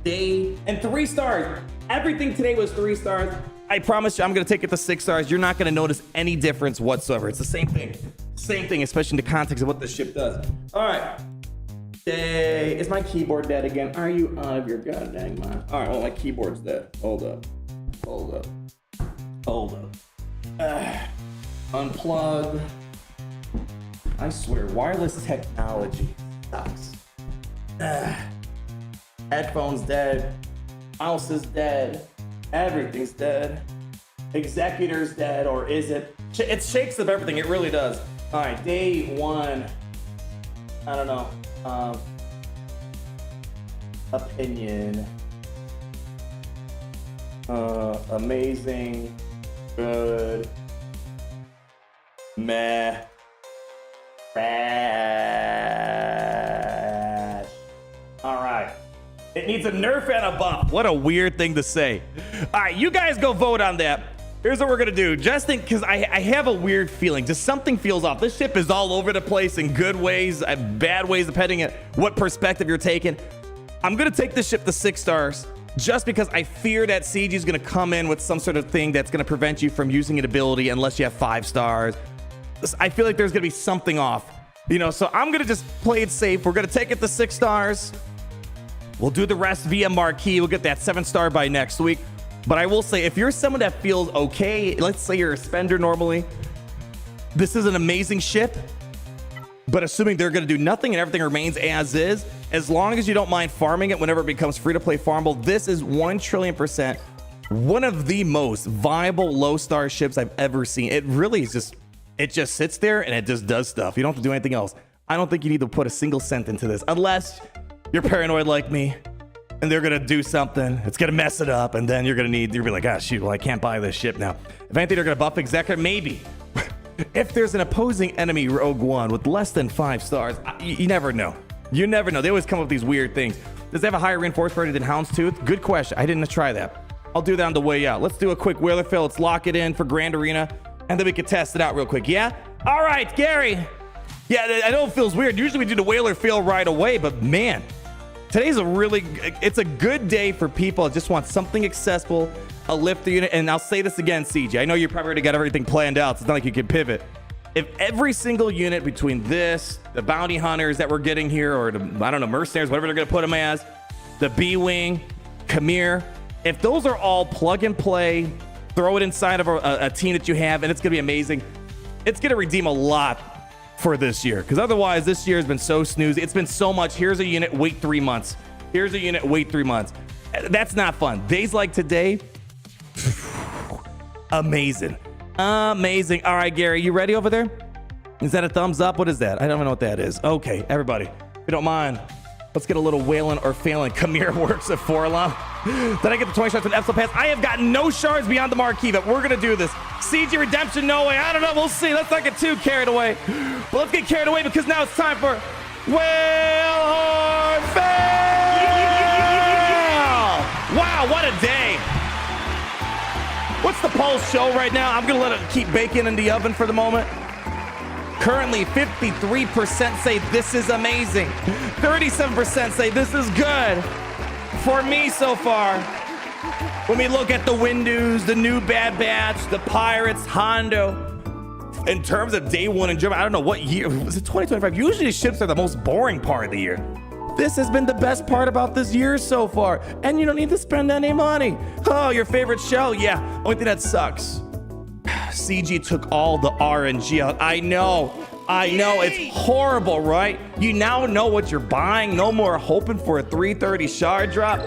day, and 3 stars. Everything today was 3 stars. I promise you, I'm gonna take it to 6 stars. You're not gonna notice any difference whatsoever. It's the same thing. Same thing, especially in the context of what this ship does. All right. Day. Is my keyboard dead again? Are you out of your goddamn mind? All right, well, my keyboard's dead. Hold up. Unplug. I swear, wireless technology sucks. Headphones dead. Mouse is dead. Everything's dead. Executor's dead, or is it? It shakes up everything. It really does. All right, day 1. I don't know. Opinion. Amazing. Good. Meh. Trash. All right. It needs a nerf and a buff. What a weird thing to say. All right, you guys go vote on that. Here's what we're gonna do. Just think, because I have a weird feeling. Just something feels off. This ship is all over the place in good ways, bad ways, depending on what perspective you're taking. I'm gonna take this ship to 6 stars just because I fear that CG is gonna come in with some sort of thing that's gonna prevent you from using an ability unless you have 5 stars. I feel like there's gonna be something off, you know, so I'm gonna just play it safe. We're gonna take it to 6 stars. We'll do the rest via marquee. We'll get that 7-star by next week. But I will say, if you're someone that feels okay, let's say you're a spender normally, this is an amazing ship. But assuming they're going to do nothing and everything remains as is, as long as you don't mind farming it whenever it becomes free to play farmable, this is 1,000,000,000% one of the most viable low star ships I've ever seen. It really is just, it just sits there and it just does stuff. You don't have to do anything else. I don't think you need to put a single cent into this unless you're paranoid like me and they're gonna do something, it's gonna mess it up, and then you're gonna be like, ah, shoot, well, I can't buy this ship now. If anything, they're gonna buff Executor, maybe. If there's an opposing enemy Rogue One with less than 5 stars, you never know. You never know. They always come up with these weird things. Does it have a higher reinforcement rating than Houndstooth? Good question. I didn't try that. I'll do that on the way out. Let's do a quick whaler fill. Let's lock it in for Grand Arena, and then we can test it out real quick. Yeah? All right, Gary. Yeah, I know it feels weird. Usually we do the whaler fill right away, but man, today's it's a good day for people that just want something accessible, a lifter unit. And I'll say this again, CJ. I know you probably already got everything planned out, so it's not like you can pivot. If every single unit between this, the bounty hunters that we're getting here, or the, I don't know, mercenaries, whatever they're going to put them as, the B-Wing, Khmer, if those are all plug and play, throw it inside of a team that you have, and it's going to be amazing. It's going to redeem a lot for this year, because otherwise this year has been so snoozy. It's been so much. Here's a unit, wait 3 months. Here's a unit, wait 3 months. That's not fun. Days like today, amazing. Amazing. All right, Gary, you ready over there? Is that a thumbs up? What is that? I don't even know what that is. Okay, everybody, if you don't mind, let's get a little whaling or failing. Khmer works at 4 alarm. Did I get the 20 shards with Epsil Pass? I have gotten no shards beyond the marquee, but we're gonna do this. CG Redemption, no way. I don't know. We'll see. Let's not get too carried away. But let's get carried away because now it's time for Whale or Fail! Wow, what a day. What's the pulse show right now? I'm gonna let it keep baking in the oven for the moment. Currently, 53% say this is amazing. 37% say this is good. For me so far, when we look at the Windows, the new Bad Batch, the Pirates, Hondo, in terms of day one in Germany, I don't know what year, was it 2025? Usually the ships are the most boring part of the year. This has been the best part about this year so far, and you don't need to spend any money. Oh, your favorite show? Yeah, only thing that sucks, CG took all the RNG out. I know, it's horrible, right? You now know what you're buying. No more hoping for a 330 shard drop.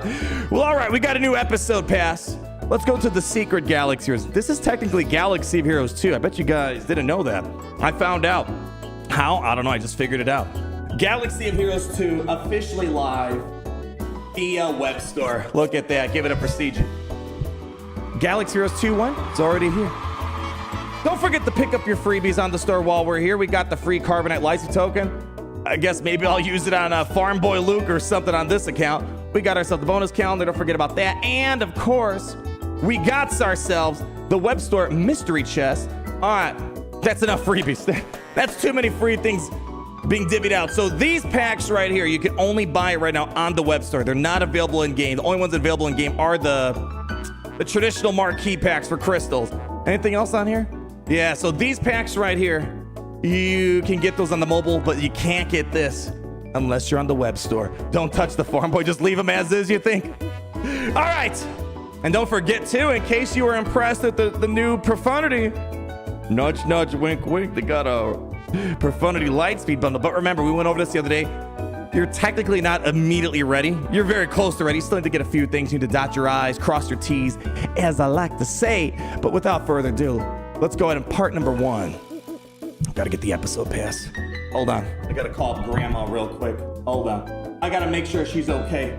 Well, all right, we got a new episode pass. Let's go to the secret Galaxy Heroes. This is technically Galaxy of Heroes 2. I bet you guys didn't know that. I found out. How? I don't know, I just figured it out. Galaxy of Heroes 2 officially live via web store. Look at that, give it a prestige. Galaxy Heroes 2 1, it's already here. Don't forget to pick up your freebies on the store while we're here. We got the free Carbonite Lycee token. I guess maybe I'll use it on Farm Boy Luke or something on this account. We got ourselves the bonus calendar. Don't forget about that. And of course, we got ourselves the web store mystery chest. All right, that's enough freebies. That's too many free things. being divvied out. So these packs right here, you can only buy right now on the web store. They're not available in game. The only ones available in game are the traditional marquee packs for crystals. Anything else on here? Yeah, so these packs right here, you can get those on the mobile, but you can't get this unless you're on the web store. Don't touch the farm boy, just leave them as is, you think? All right. And don't forget too, in case you were impressed with the new Profundity, nudge, nudge, wink, wink, they got a Profundity Lightspeed bundle. But remember, we went over this the other day. You're technically not immediately ready. You're very close to ready. You still need to get a few things. You need to dot your I's, cross your T's, as I like to say. But without further ado, let's go ahead and part number 1. Gotta get the episode pass. Hold on. I gotta call Grandma real quick. Hold on. I gotta make sure she's okay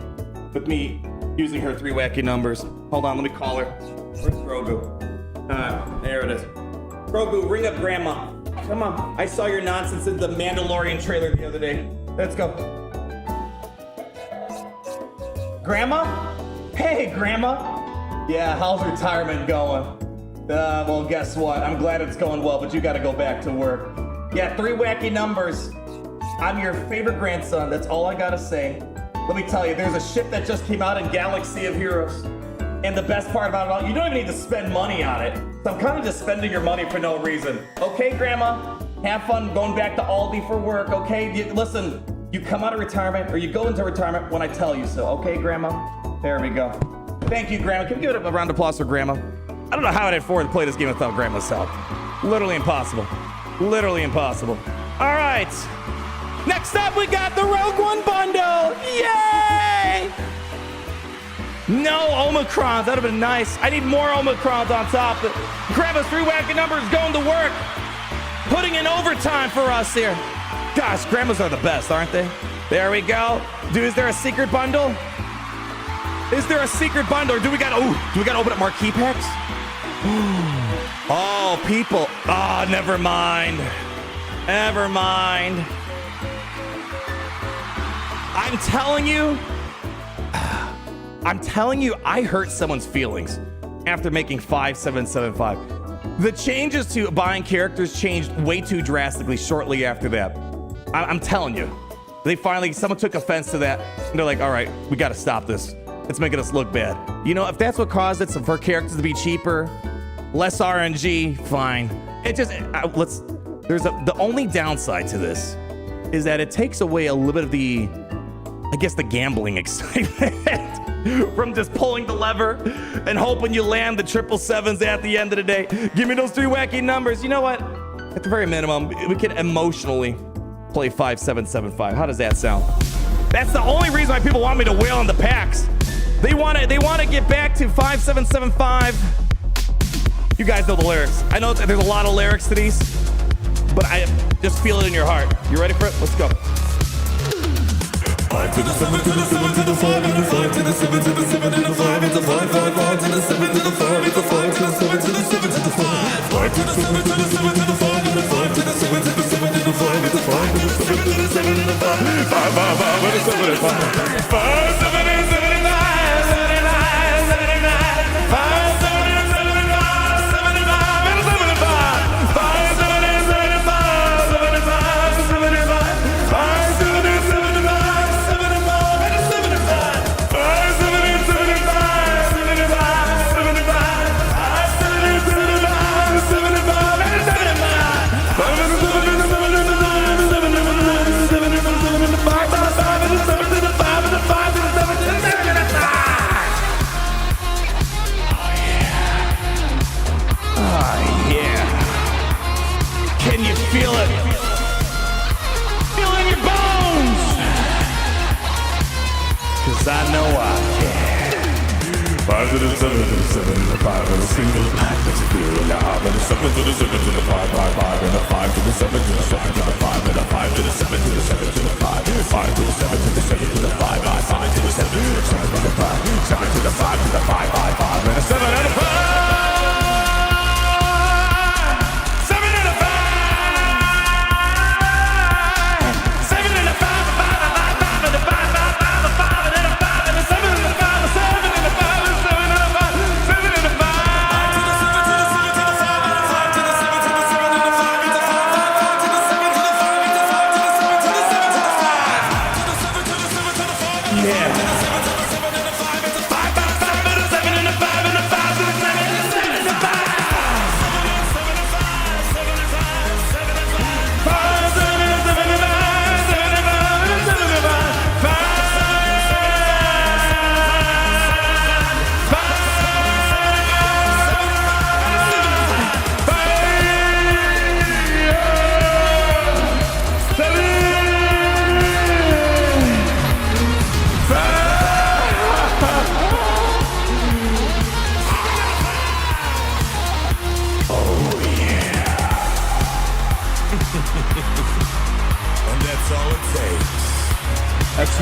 with me using her 3 wacky numbers. Hold on, let me call her. Where's Grogu? There it is. Grogu, ring up Grandma. Come on. I saw your nonsense in the Mandalorian trailer the other day. Let's go. Grandma? Hey, Grandma. Yeah, how's retirement going? Well, guess what? I'm glad it's going well, but you gotta go back to work. Yeah, 3 wacky numbers. I'm your favorite grandson. That's all I gotta say. Let me tell you, there's a ship that just came out in Galaxy of Heroes. And the best part about it all, you don't even need to spend money on it. So I'm kind of just spending your money for no reason. Okay, Grandma? Have fun going back to Aldi for work, okay? Listen, you come out of retirement, or you go into retirement when I tell you so. Okay, Grandma? There we go. Thank you, Grandma. Can we give it a round of applause for Grandma? I don't know how I'd afford to play this game without Grandma's help. Literally impossible. Literally impossible. All right. Next up, we got the Rogue One bundle. Yay! No Omicrons. That would have been nice. I need more Omicrons on top. Grandma's 3 wacky numbers going to work. Putting in overtime for us here. Gosh, Grandmas are the best, aren't they? There we go. Dude, is there a secret bundle? Is there a secret bundle? Or do we got to open up marquee packs? Oh, people. Oh, never mind. Never mind. I'm telling you, I hurt someone's feelings after making 5775. The changes to buying characters changed way too drastically shortly after that. I'm telling you. Someone took offense to that, and they're like, all right, we got to stop this. It's making us look bad. You know, if that's what caused it, for characters to be cheaper, less RNG, fine. It just, the only downside to this is that it takes away a little bit of the, I guess, the gambling excitement from just pulling the lever and hoping you land the 777s at the end of the day. Give me those 3 wacky numbers. You know what? At the very minimum, we can emotionally play 5775. How does that sound? That's the only reason why people want me to wail on the packs. They want to get back to 5775. You guys know the lyrics. I know there's a lot of lyrics to these, but I just feel it in your heart. You ready for it? Let's go. 5 to the 7 to the 7 to the 5 and the 5 to the 7 to the 7 and the 5. It's a 5 5 5 to the 7 to the 5. It's a 5 to the 7 to the 7 to the 5. 5 to the 7 to the 7 to the 5 and the 5 to the 7 to the 7 and the 5. It's a 5 to the 7 to the 7 and the 5. 5 5 5 and the 7 and 5. 5 7 and 7 and 9 7 and 9 7 and 9. 5 7 and 7 and 5 7 and 5 and 7 and 5. 5 7 and 7 and 5 7 and 5 7 and 5. 5 7 and 7 and 5. Can you feel it? Feel it in your bones! 'Cause I know I can. 5 to the 7 to the 7 to the 5 and a single pack that's feel alive. And a 7 to the 7 to the 5 5 and a 5 to the 7 to the 7 to the 5 and a 5 to the 7 to the 7 to the 5. 5 to the 7 to the 7 to the 5 5 to the 7 to the 7 to the 5 7 to the 5 to the 5 5 and a 7 and a 5.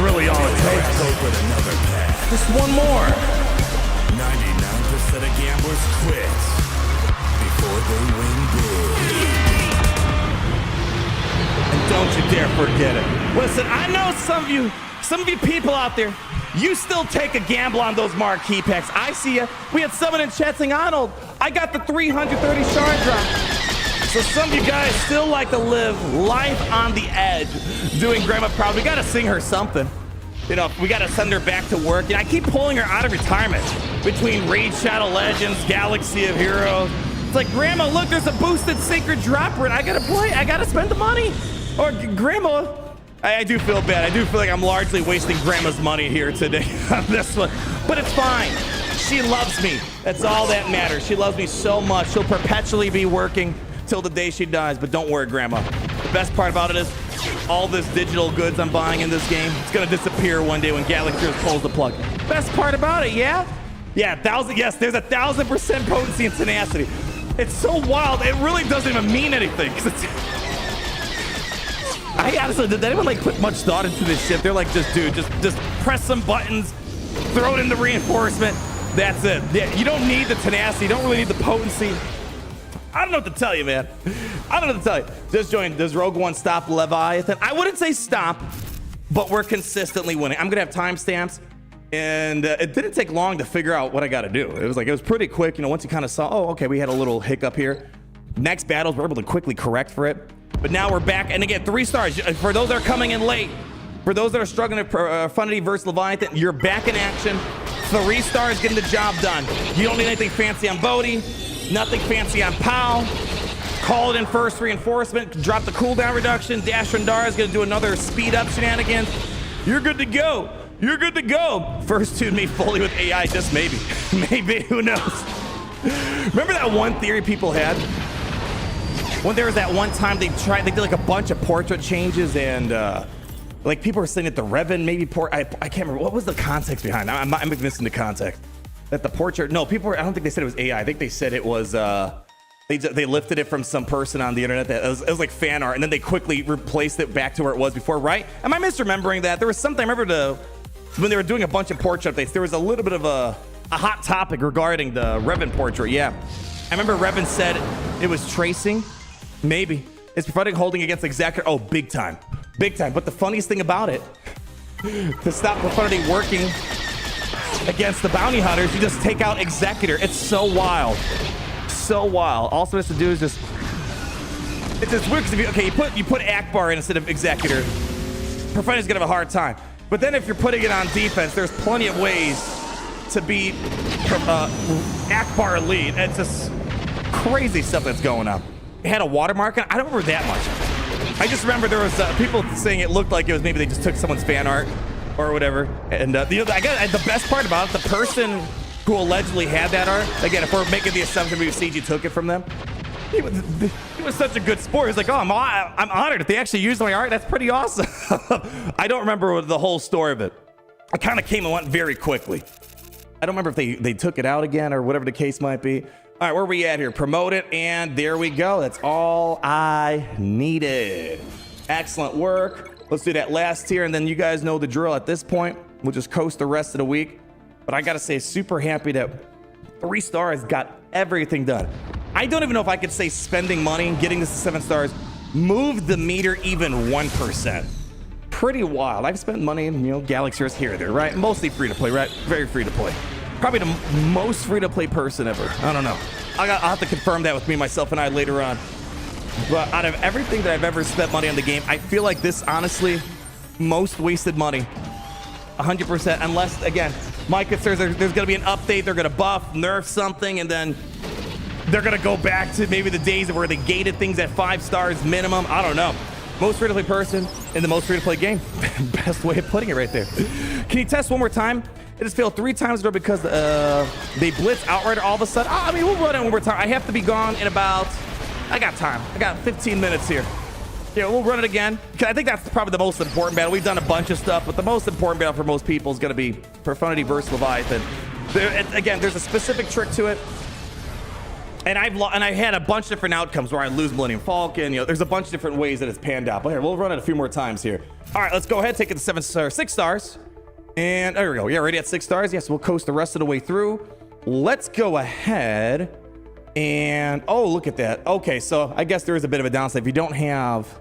really all it takes. Open another path. Just one more. 99% of gamblers quit before they win big. And don't you dare forget it. Listen, I know some of you people out there, you still take a gamble on those marquee packs. I see you. We had someone in chat saying, Arnold, I got the 330 shard drop. So some of you guys still like to live life on the edge, doing grandma proud. We gotta sing her something. You know, we gotta send her back to work. You know, I keep pulling her out of retirement between Raid Shadow Legends, Galaxy of Heroes. It's like, Grandma, look, there's a boosted Sacred Dropper and I gotta play. I gotta spend the money. Or Grandma, I do feel bad. I do feel like I'm largely wasting Grandma's money here today on this one. But it's fine. She loves me. That's all that matters. She loves me so much. She'll perpetually be working till the day she dies. But don't worry, Grandma. The best part about it is all this digital goods I'm buying in this game, it's gonna disappear one day when Galaxy pulls the plug. Best part about it, yeah? Yeah, yes, there's 1,000% potency and tenacity. It's so wild, it really doesn't even mean anything. I honestly, did anyone like put much thought into this shit? They're like, just press some buttons, throw it in the reinforcement. That's it. Yeah, you don't need the tenacity. You don't really need the potency. I don't know what to tell you, man. I don't know what to tell you. Just joined. Does Rogue One stop Leviathan? I wouldn't say stop, but we're consistently winning. I'm gonna have timestamps, and it didn't take long to figure out what I got to do. It was pretty quick. You know, once you kind of saw, oh, okay, we had a little hiccup here. Next battles, we're able to quickly correct for it. But now we're back, and again, 3 stars. For those that are coming in late, for those that are struggling with Profundity versus Leviathan, you're back in action. 3 stars getting the job done. You don't need anything fancy on Bodhi, nothing fancy on Pow. Call it in first reinforcement, drop the cooldown reduction. Dash Randara is gonna do another speed up shenanigans. You're good to go. You're good to go. First tune me fully with AI, just maybe. Maybe, who knows? Remember that one theory people had? When there was that one time they did like a bunch of portrait changes and like people were saying that the Revan maybe I can't remember. What was the context behind that? I'm missing the context. That the portrait, no, people were, I don't think they said it was AI. I think they said it was, they lifted it from some person on the internet that it was like fan art and then they quickly replaced it back to where it was before, right? Am I misremembering that? There was something, I remember when they were doing a bunch of portrait updates, there was a little bit of a hot topic regarding the Revan portrait, yeah. I remember Revan said it was tracing. Maybe. It's Profundity holding against Executor. Oh, big time. Big time. But the funniest thing about it, to stop Profundity working against the bounty hunters, you just take out Executor. It's so wild. So wild. All it has to do is just... It's just weird because if you put Akbar in instead of Executor, Profundity's going to have a hard time. But then if you're putting it on defense, there's plenty of ways to beat Akbar lead. It's just crazy stuff that's going on. It had a watermark on it. I don't remember that much. I just remember there was people saying it looked like it was maybe they just took someone's fan art or whatever. And the best part about it, the person who allegedly had that art, again, if we're making the assumption maybe CG took it from them, he was such a good sport. He's like, oh, I'm honored if they actually used my art. That's pretty awesome. I don't remember the whole story of it. It kind of came and went very quickly. I don't remember if they took it out again or whatever the case might be. All right, where are we at here? Promote it, and there we go. That's all I needed. Excellent work. Let's do that last tier, and then you guys know the drill at this point. We'll just coast the rest of the week. But I gotta say, super happy that 3 stars got everything done. I don't even know if I could say spending money and getting this to 7 stars moved the meter even 1%. Pretty wild. I've spent money in, Galaxy here or there, right? Mostly free to play, right? Very free to play. Probably the most free-to-play person ever. I don't know. I'll have to confirm that with me, myself, and I later on. But out of everything that I've ever spent money on the game, I feel like this, honestly, most wasted money. 100%. Unless, again, my concern is there's going to be an update. They're going to buff, nerf something, and then they're going to go back to maybe the days where they gated things at 5 stars minimum. I don't know. Most free-to-play person in the most free-to-play game. Best way of putting it right there. Can you test one more time? It just failed 3 times in a row because they blitz Outrider all of a sudden. I mean, we'll run it one more time. I have to be gone in about... I got time. I got 15 minutes here. Yeah, we'll run it again. I think that's probably the most important battle. We've done a bunch of stuff, but the most important battle for most people is going to be Profundity versus Leviathan. Again, there's a specific trick to it. And I had a bunch of different outcomes where I lose Millennium Falcon. You know, there's a bunch of different ways that it's panned out. But here, we'll run it a few more times here. All right, let's go ahead, take it to 6 stars. And there we go. Yeah, already at 6 stars. Yes, we'll coast the rest of the way through. Let's go ahead and, oh, look at that. Okay, so I guess there is a bit of a downside. If you don't have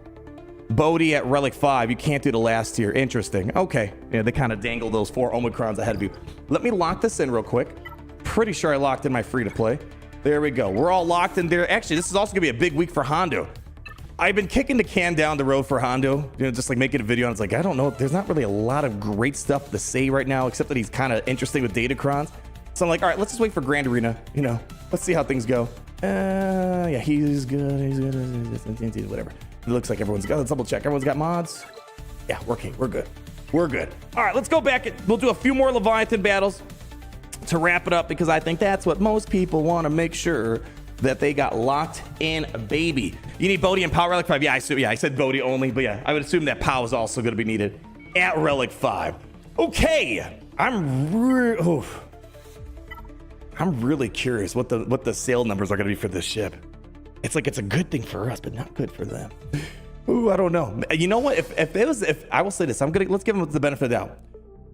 Bodhi at Relic 5, you can't do the last tier. Interesting. Okay. Yeah, they kind of dangle those 4 Omicrons ahead of you. Let me lock this in real quick. Pretty sure I locked in my free-to-play. There we go. We're all locked in there. Actually, this is also going to be a big week for Hondo. I've been kicking the can down the road for Hondo, you know, just like making a video, and it's like, I don't know, there's not really a lot of great stuff to say right now, except that he's kind of interesting with Datacrons. So I'm like, all right, let's just wait for Grand Arena, you know, let's see how things go. Yeah, he's good, whatever. It looks like everyone's got, let's double check. Everyone's got mods? Yeah, we're good. We're good. All right, let's go back. We'll do a few more Leviathan battles to wrap it up, because I think that's what most people want to make sure that they got locked in, baby. You need Bodhi and Pow Relic 5. Yeah, I said Bodhi only, but yeah, I would assume that Pow is also going to be needed at Relic 5. Okay, I'm really curious what the sale numbers are going to be for this ship. It's like it's a good thing for us, but not good for them. Ooh, I don't know. You know what? If I will say this, let's give them the benefit of the doubt.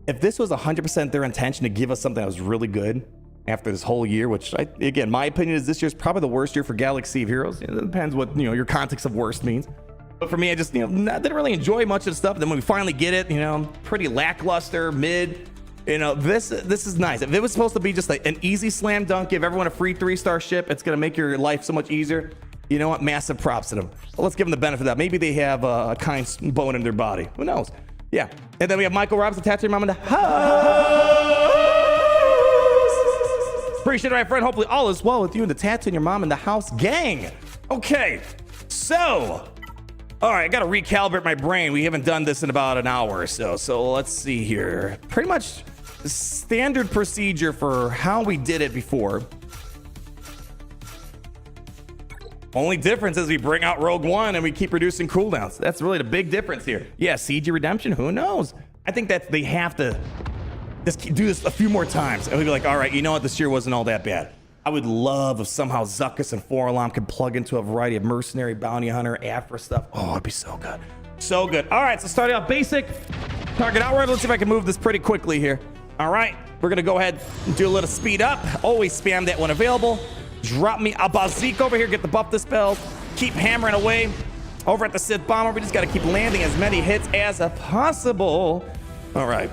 If this was 100% their intention to give us something that was really good after this whole year, which again, my opinion is this year's probably the worst year for Galaxy of Heroes. It depends what, you know, your context of worst means. But for me, I just, you know, didn't really enjoy much of the stuff. And then when we finally get it, you know, pretty lackluster, mid. You know, this is nice. If it was supposed to be just like an easy slam dunk, give everyone a free 3-star ship, it's gonna make your life so much easier. You know what? Massive props to them. Well, let's give them the benefit of that. Maybe they have a kind bone in their body. Who knows? Yeah. And then we have Michael Robinson, Tattoo Mom in the house. Appreciate it, my friend. Hopefully all is well with you and the Tattoo and your mom in the house gang. Okay, so, all right, I gotta recalibrate my brain. We haven't done this in about an hour or so. So let's see here. Pretty much standard procedure for how we did it before. Only difference is we bring out Rogue One and we keep reducing cooldowns. That's really the big difference here. Yeah, CG Redemption, who knows? I think that they have to just do this a few more times. And we'd be like, all right, you know what? This year wasn't all that bad. I would love if somehow Zuckuss and 4-Alarm could plug into a variety of mercenary, bounty hunter, Afra stuff. Oh, it'd be so good. So good. All right, so starting out basic. Target outright. Let's see if I can move this pretty quickly here. All right, we're going to go ahead and do a little speed up. Always spam that when available. Drop me a Bazik over here. Get the buff dispelled. Keep hammering away. Over at the Sith Bomber, we just got to keep landing as many hits as possible. All right.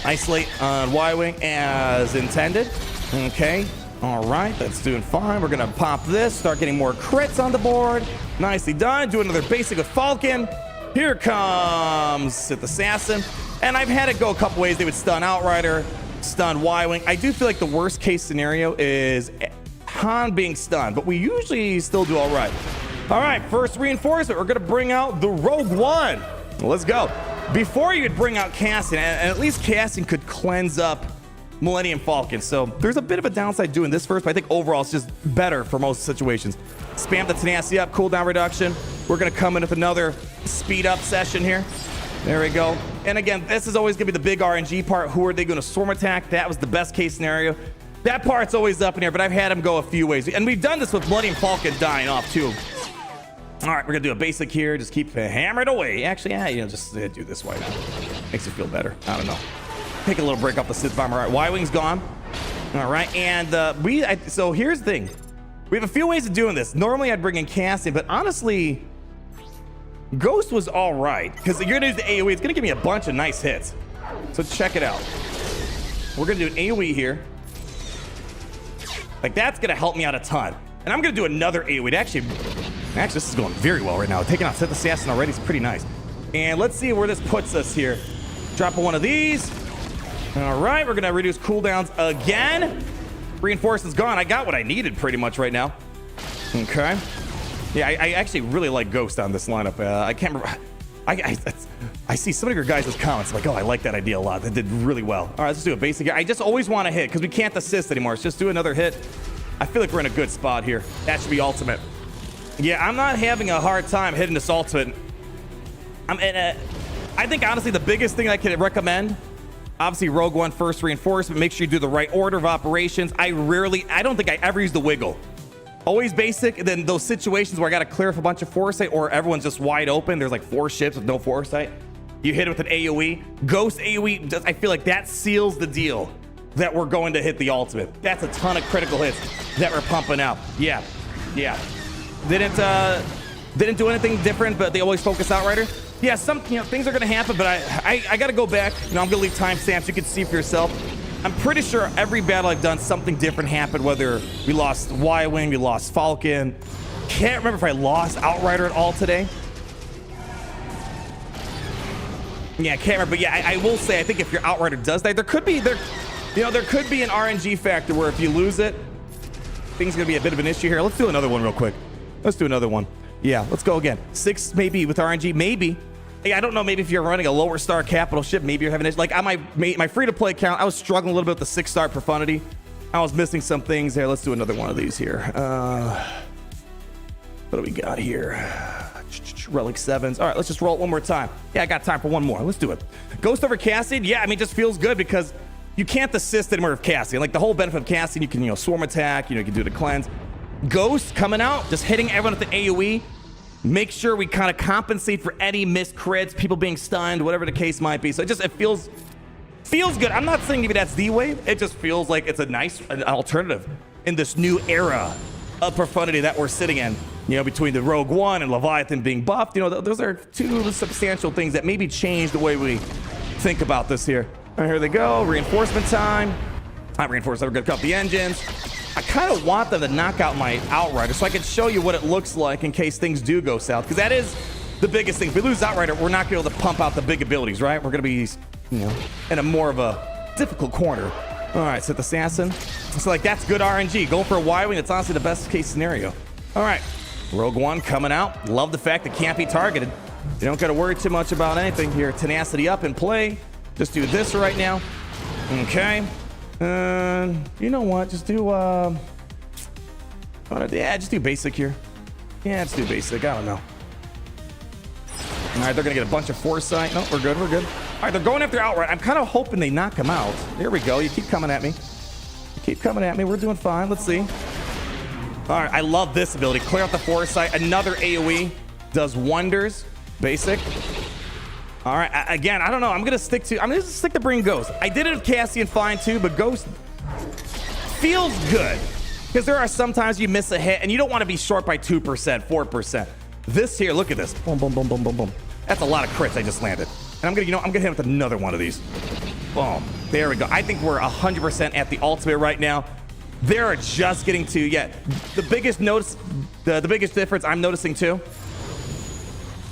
Isolate on Y-Wing as intended. Okay. All right. That's doing fine. We're going to pop this. Start getting more crits on the board. Nicely done. Do another basic with Falcon. Here comes Sith Assassin. And I've had it go a couple ways. They would stun Outrider, stun Y-Wing. I do feel like the worst case scenario is Han being stunned, but we usually still do all right. All right, first reinforcement, we're gonna bring out the Rogue One. Let's go. Before you would bring out Cassian, and at least Cassian could cleanse up Millennium Falcon. So there's a bit of a downside doing this first, but I think overall it's just better for most situations. Spam the tenacity up, cooldown reduction. We're gonna come in with another speed up session here. There we go. And again, this is always gonna be the big RNG part. Who are they gonna swarm attack? That was the best case scenario. That part's always up in here, but I've had him go a few ways. And we've done this with Millennium Falcon dying off too. All right, we're gonna do a basic here. Just keep hammered away. Actually, yeah, you know, just do this way. Makes you feel better. I don't know. Take a little break off the Sith Bomber. All right, Y-Wing's gone. All right, and so here's the thing. We have a few ways of doing this. Normally, I'd bring in Cassian, but honestly, Ghost was all right because you're gonna use the AOE. It's gonna give me a bunch of nice hits. So check it out. We're gonna do an AOE here. Like that's gonna help me out a ton. And I'm gonna do another AOE. Actually, this is going very well right now. Taking out Sith Assassin already is pretty nice. And let's see where this puts us here. Dropping one of these. All right, we're gonna reduce cooldowns again. Reinforcement's gone. I got what I needed pretty much right now. Okay. Yeah, I actually really like Ghost on this lineup. I can't remember. I see some of your guys' comments like, oh, I like that idea a lot. That did really well. All right, let's do a basic here. I just always want to hit because we can't assist anymore. Let's just do another hit. I feel like we're in a good spot here. That should be ultimate. Yeah, I'm not having a hard time hitting this ultimate. I think, honestly, the biggest thing I could recommend, obviously, Rogue One first reinforcement. Make sure you do the right order of operations. I don't think I ever use the wiggle. Always basic. And then those situations where I got to clear up a bunch of foresight or everyone's just wide open. There's like 4 ships with no foresight. You hit it with an AoE. Ghost AoE, I feel like that seals the deal that we're going to hit the ultimate. That's a ton of critical hits that we're pumping out. Yeah. Didn't do anything different, but they always focus Outrider. Yeah, some things are gonna happen, but I gotta go back. I'm gonna leave timestamps. You can see for yourself. I'm pretty sure every battle I've done, something different happened. Whether we lost Y-Wing, we lost Falcon. Can't remember if I lost Outrider at all today. Yeah, I can't remember. But yeah, I will say, I think if your Outrider does die, there could be an RNG factor where if you lose it, things are gonna be a bit of an issue here. Let's do another one real quick. Let's do another one. Yeah, let's go again. 6 maybe with RNG, maybe. Hey, I don't know, maybe if you're running a lower star capital ship, maybe you're having it. Like on my free-to-play account, I was struggling a little bit with the 6-star Profundity. I was missing some things there. Let's do another one of these here. What do we got here? Relic 7s. All right, let's just roll it one more time. Yeah, I got time for one more. Let's do it. Ghost over Cassian. Yeah, I mean, just feels good because you can't assist anymore with Cassian. Like the whole benefit of Cassian, you can, swarm attack, you can do the cleanse. Ghost coming out, just hitting everyone with the AoE. Make sure we kind of compensate for any missed crits, people being stunned, whatever the case might be. So it feels good. I'm not saying maybe that's the way. It just feels like it's a nice alternative in this new era of Profundity that we're sitting in. Between the Rogue One and Leviathan being buffed, those are 2 substantial things that maybe change the way we think about this here. All right, here they go. Reinforcement time. Not reinforcement, we're gonna cut the engines. I kind of want them to knock out my Outrider so I can show you what it looks like in case things do go south. Because that is the biggest thing. If we lose Outrider, we're not going to be able to pump out the big abilities, right? We're going to be, in a more of a difficult corner. All right, Sith Assassin. So, that's good RNG. Going for a Y-Wing, that's honestly the best case scenario. All right, Rogue One coming out. Love the fact that can't be targeted. You don't got to worry too much about anything here. Tenacity up in play. Just do this right now. Okay. You know what? Just do, just do basic here. Yeah, just do basic. I don't know. All right, they're going to get a bunch of foresight. No, we're good. All right, they're going after Outright. I'm kind of hoping they knock him out. There we go. You keep coming at me. We're doing fine. Let's see. All right, I love this ability. Clear out the foresight. Another AoE. Does wonders. Basic. All right, again, I don't know. I'm gonna stick to bring Ghost. I did it with Cassian fine too, but Ghost feels good because there are sometimes you miss a hit and you don't want to be short by 2%, 4%. This here, look at this. Boom, boom, boom, boom, boom, boom. That's a lot of crits I just landed. And I'm gonna hit with another one of these. Boom. There we go. I think we're 100% at the ultimate right now. They're just getting to the biggest difference I'm noticing too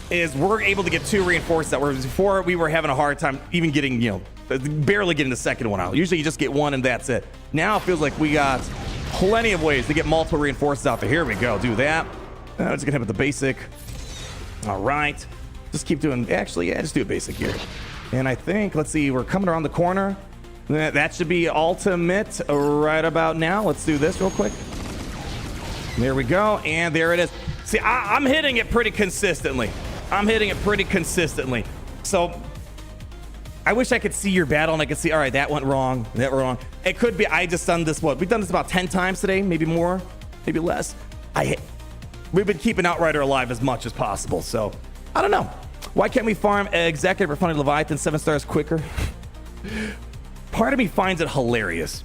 is we're able to get 2 reinforced that before we were having a hard time even getting, barely getting the second one out. Usually you just get one and that's it. Now it feels like we got plenty of ways to get multiple reinforcements out there. Here we go. Do that. I'm just gonna hit with the basic. All right. Just keep doing, just do a basic here. And I think, let's see, we're coming around the corner. That should be ultimate right about now. Let's do this real quick. There we go. And there it is. See, I'm hitting it pretty consistently. So I wish I could see your battle and I could see, all right, that went wrong. It could be, I just done this, we've done this about 10 times today, maybe more, maybe less. We've been keeping Outrider alive as much as possible. So I don't know. Why can't we farm Executor for funding Leviathan 7 stars quicker? Part of me finds it hilarious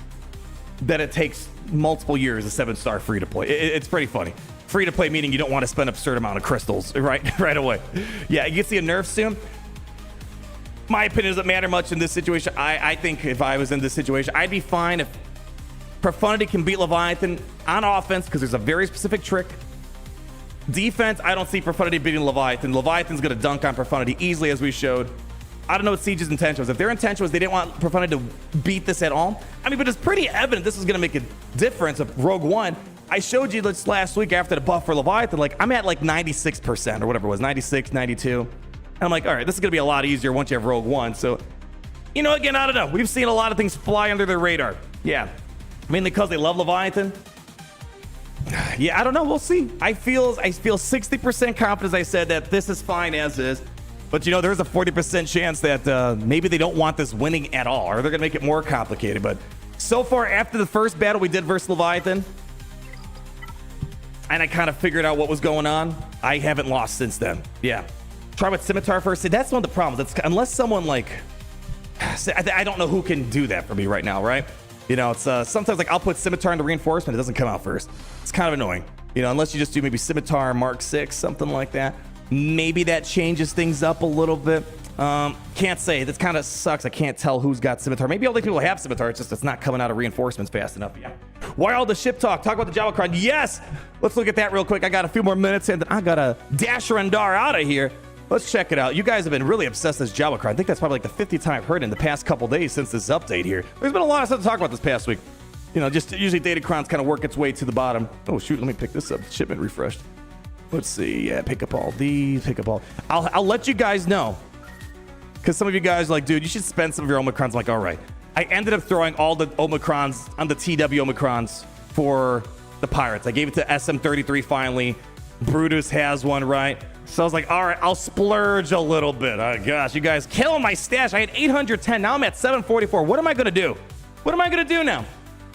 that it takes multiple years of 7-star free to play. It's pretty funny. Free to play meaning you don't want to spend an absurd amount of crystals right away. Yeah, you can see a nerf soon. My opinion doesn't matter much in this situation. I think if I was in this situation, I'd be fine if Profundity can beat Leviathan on offense because there's a very specific trick. Defense, I don't see Profundity beating Leviathan. Leviathan's going to dunk on Profundity easily, as we showed. I don't know what Siege's intention was. If their intention was they didn't want Profundity to beat this at all, but it's pretty evident this is going to make a difference of Rogue One. I showed you this last week after the buff for Leviathan, I'm at 96% or whatever it was, 96, 92. And I'm like, all right, this is going to be a lot easier once you have Rogue One. So, again, I don't know. We've seen a lot of things fly under their radar. Yeah. Mainly because they love Leviathan. Yeah, I don't know. We'll see. I feel 60% confident, as I said, that this is fine as is. But, there's a 40% chance that maybe they don't want this winning at all, or they're going to make it more complicated. But so far, after the first battle we did versus Leviathan, and I kind of figured out what was going on. I haven't lost since then. Yeah. Try with Scimitar first. See, that's one of the problems. It's, unless someone like, I don't know who can do that for me right now, right? You know, it's sometimes like I'll put Scimitar into reinforcement. It doesn't come out first. It's kind of annoying. You know, unless you just do maybe Scimitar Mark 6, something like that. Maybe that changes things up a little bit. Can't say. That kind of sucks. I can't tell who's got Scimitar. Maybe all the people have Scimitar. It's just it's not coming out of reinforcements fast enough. Yeah. Why all the ship talk? Talk about the Jawa card. Yes. Let's look at that real quick. I got a few more minutes and then I got a Dasher and Dar out of here. Let's check it out. You guys have been really obsessed with this Jawa card. I think that's probably like the 50th time I've heard it in the past couple days since this update here. There's been a lot of stuff to talk about this past week. You know, just usually Datacrons kind of work its way to the bottom. Oh shoot, let me pick this up. Shipment refreshed. Let's see. Yeah, pick up all these. Pick up all. I'll let you guys know. Because some of you guys are like, dude, you should spend some of your Omicrons. I'm like, all right. I ended up throwing all the Omicrons on the TW Omicrons for the Pirates. I gave it to SM33 finally. Brutus has one, right? So I was like, all right, I'll splurge a little bit. Oh, gosh, you guys killing my stash. I had 810. Now I'm at 744. What am I going to do? What am I going to do now?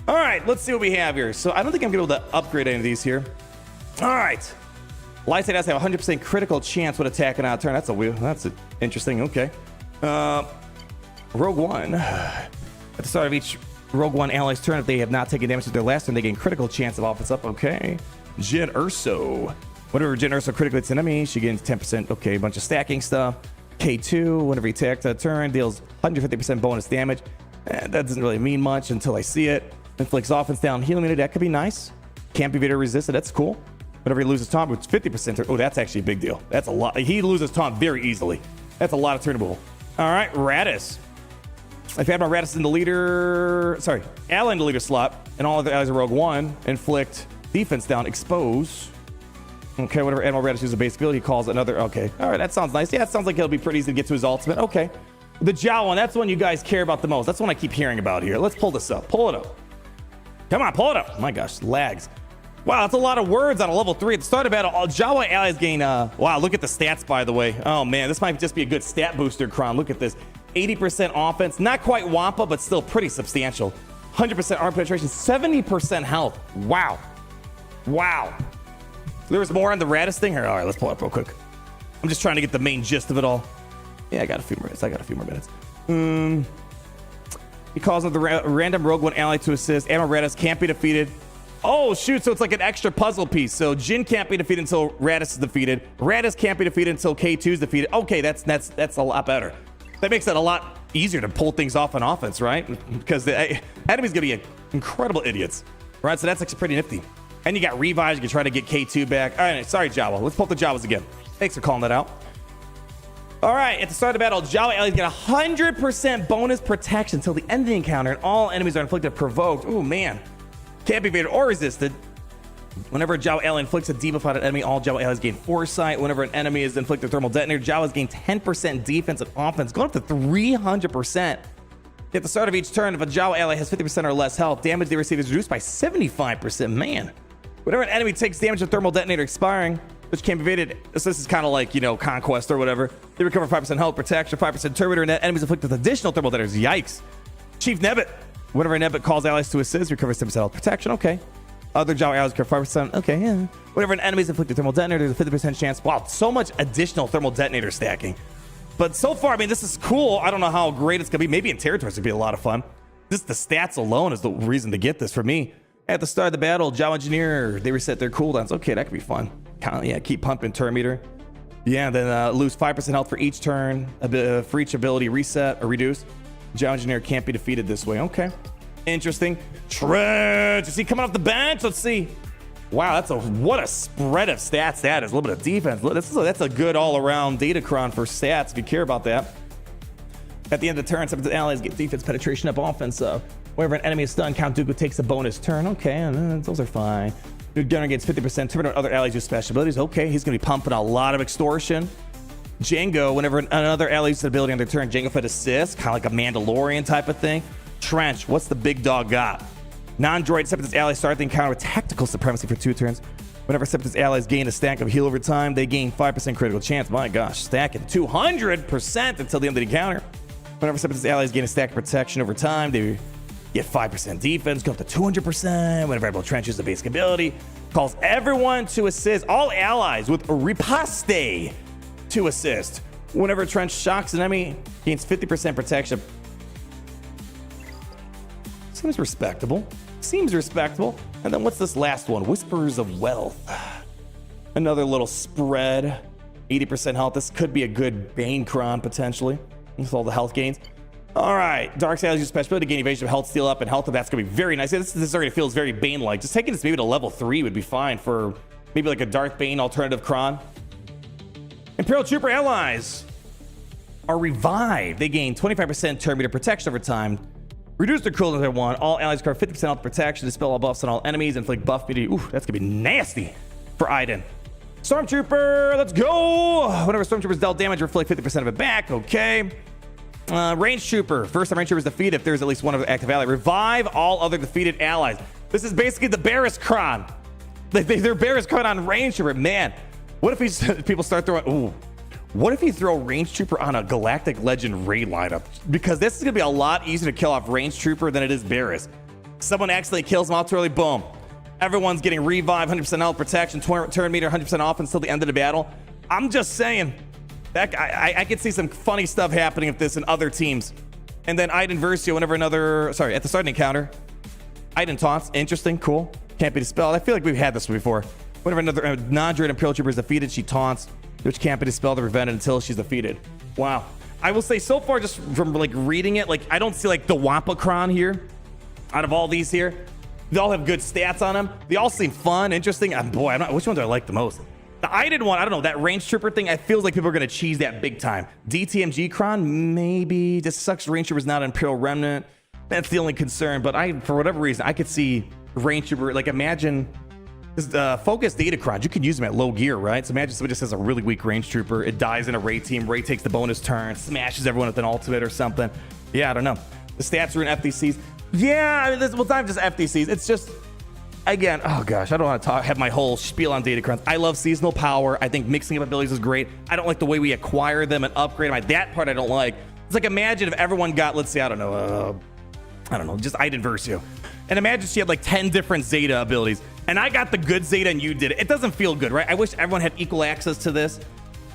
All right, let's see what we have here. So I don't think I'm going to be able to upgrade any of these here. All right. Lightside has a 100% critical chance with attacking out of turn. That's interesting. Okay. Rogue One. At the start of each Rogue One ally's turn, if they have not taken damage to their last turn, they gain critical chance of offense up. Okay. Jyn Erso. Whenever Jyn Erso critically hits an enemy, she gains 10%. Okay, a bunch of stacking stuff. K2. Whenever he attacks a turn, deals 150% bonus damage. That doesn't really mean much until I see it. Inflicts offense down healing unit. That could be nice. Can't be Vader resisted. That's cool. Whenever he loses taunt, it's 50%. Oh, that's actually a big deal. That's a lot. He loses taunt very easily. That's a lot of turn removal. All right, Radis. If you have my Radis in the leader, ally in the leader slot, and all of the allies are Rogue One, inflict defense down, expose. Okay, whenever Admiral Radis uses a base ability, he calls another. Okay, all right, that sounds nice. Yeah, it sounds like it'll be pretty easy to get to his ultimate. Okay, the Jawa one, that's the one you guys care about the most. That's the one I keep hearing about here. Let's pull this up. Pull it up. Come on, pull it up. Oh my gosh, lags. Wow, that's a lot of words on a level 3. At the start of battle, all Jawa allies gain, wow, look at the stats, by the way. Oh, man, this might just be a good stat booster, Kron. Look at this. 80% offense. Not quite Wampa, but still pretty substantial. 100% arm penetration. 70% health. Wow. Wow. There was more on the Radis thing here. All right, let's pull it up real quick. I'm just trying to get the main gist of it all. Yeah, I got a few more minutes. He calls on the random Rogue One ally to assist. Admiral Radis can't be defeated. Oh, shoot. So it's like an extra puzzle piece. So Jyn can't be defeated until Radis is defeated. Radis can't be defeated until K2 is defeated. Okay, that's a lot better. That makes it a lot easier to pull things off on offense, right? Because the enemy's going to be incredible idiots, right? So that's actually pretty nifty. And you got revives. You can try to get K2 back. All right, sorry, Jawa. Let's pull up the Jawas again. Thanks for calling that out. All right, at the start of battle, Jawa allies get 100% bonus protection until the end of the encounter, and all enemies are inflicted provoked. Oh, man. Can't be evaded or resisted. Whenever a Jawa ally inflicts a debuff on an enemy, all Jawa allies gain foresight. Whenever an enemy is inflicted thermal detonator, Jawas gain 10% defense and offense, going up to 300%. At the start of each turn, if a Jawa ally has 50% or less health, damage they receive is reduced by 75%. Man. Whenever an enemy takes damage to thermal detonator expiring, which can be evaded, so this is kind of like, you know, Conquest or whatever, they recover 5% health, protection, 5% turret, and enemies inflicted with additional thermal detonators. Yikes. Chief Nebbit. Whenever Nebbit calls allies to assist, recovers 10% health protection. Okay. Other Jawa allies recover 5%. Okay, yeah. Whenever an enemy is inflicted thermal detonator, there's a 50% chance. Wow, so much additional thermal detonator stacking. But so far, I mean, this is cool. I don't know how great it's going to be. Maybe in territories it'd be a lot of fun. Just the stats alone is the reason to get this for me. At the start of the battle, Jawa Engineer, they reset their cooldowns. Okay, that could be fun. Yeah, keep pumping turn meter. Yeah, then lose 5% health for each turn. For each ability reset or reduce. Jawa Engineer can't be defeated this way. Okay. Interesting. Trench. You see coming off the bench? Let's see. Wow, what a spread of stats that is. A little bit of defense. That's a good all-around Datacron for stats if you care about that. At the end of the turn, some of the allies get defense, penetration up, offense up. Whenever an enemy is stunned, Count Dooku takes a bonus turn. Okay, those are fine. New gunner gets 50%. Turn other allies use special abilities. Okay, he's going to be pumping a lot of extortion. Django, whenever another ally uses an ability on their turn, Django Fed assists, kind of like a Mandalorian type of thing. Trench, what's the big dog got? Non-droid Separatist allies start the encounter with tactical supremacy for 2 turns. Whenever Separatist allies gain a stack of heal over time, they gain 5% critical chance. My gosh, stacking 200% until the end of the encounter. Whenever Separatist allies gain a stack of protection over time, they You have 5% defense, go up to 200% whenever able to trenches the basic ability. Calls everyone to assist, all allies with riposte to assist. Whenever a trench shocks an enemy, gains 50% protection. Seems respectable. Seems respectable. And then what's this last one? Whispers of Wealth. Another little spread. 80% health. This could be a good Bane Cron potentially with all the health gains. All right, Dark Sailors use special ability to gain evasion of health, steal up, and health. That's gonna be very nice. This already feels very Bane-like. Just taking this maybe to level 3 would be fine for maybe like a Darth Bane alternative Cron. Imperial Trooper allies are revived. They gain 25% turn meter protection over time. Reduce their cooldown to 1. All allies guard 50% health protection. Dispel all buffs on all enemies. Inflict buff meter. Ooh, that's gonna be nasty for Iden. Stormtrooper, let's go. Whenever Stormtroopers dealt damage, reflect 50% of it back. Okay. Range Trooper. First time Range Trooper is defeated if there's at least one of the active ally. Revive all other defeated allies. This is basically the Barris Cron. They're Barris Cron on Range Trooper. Man, what if people start throwing... Ooh. What if you throw Range Trooper on a Galactic Legend raid lineup? Because this is going to be a lot easier to kill off Range Trooper than it is Barris. Someone accidentally kills them off too early, boom. Everyone's getting revive, 100% health protection, turn meter, 100% offense till the end of the battle. I'm just saying, that I could see some funny stuff happening with this in other teams. And then Iden Versio, whenever another... Sorry, at the starting encounter. Iden taunts, interesting, cool. Can't be dispelled. I feel like we've had this before. Whenever another non-droid Imperial Trooper is defeated, she taunts, which can't be dispelled or prevented until she's defeated. Wow. I will say so far, just from like reading it, like I don't see like the Wampa Cron here. Out of all these here, they all have good stats on them. They all seem fun, interesting. Boy, I'm not. Which one do I like the most? The Iden one, I don't know. That Range Trooper thing, I feels like people are gonna cheese that big time. DTMG Cron, maybe. Just sucks. Range Trooper's not an Imperial Remnant. That's the only concern. But for whatever reason, I could see Range Trooper. Like imagine. Focus Datacron, you can use them at low gear, right? So imagine somebody just has a really weak Range Trooper. It dies in a raid team. Raid takes the bonus turn, smashes everyone with an ultimate or something. Yeah, I don't know. The stats are in FDCs. Yeah, I mean, well, it's not just FDCs. It's just, again, oh gosh, I don't want to have my whole spiel on Datacrons. I love seasonal power. I think mixing up abilities is great. I don't like the way we acquire them and upgrade them. That part I don't like. It's like imagine if everyone got, let's say, I don't know, just Iden Versio. And imagine she had like 10 different Zeta abilities. And I got the good Zeta and you did it. It doesn't feel good, right? I wish everyone had equal access to this.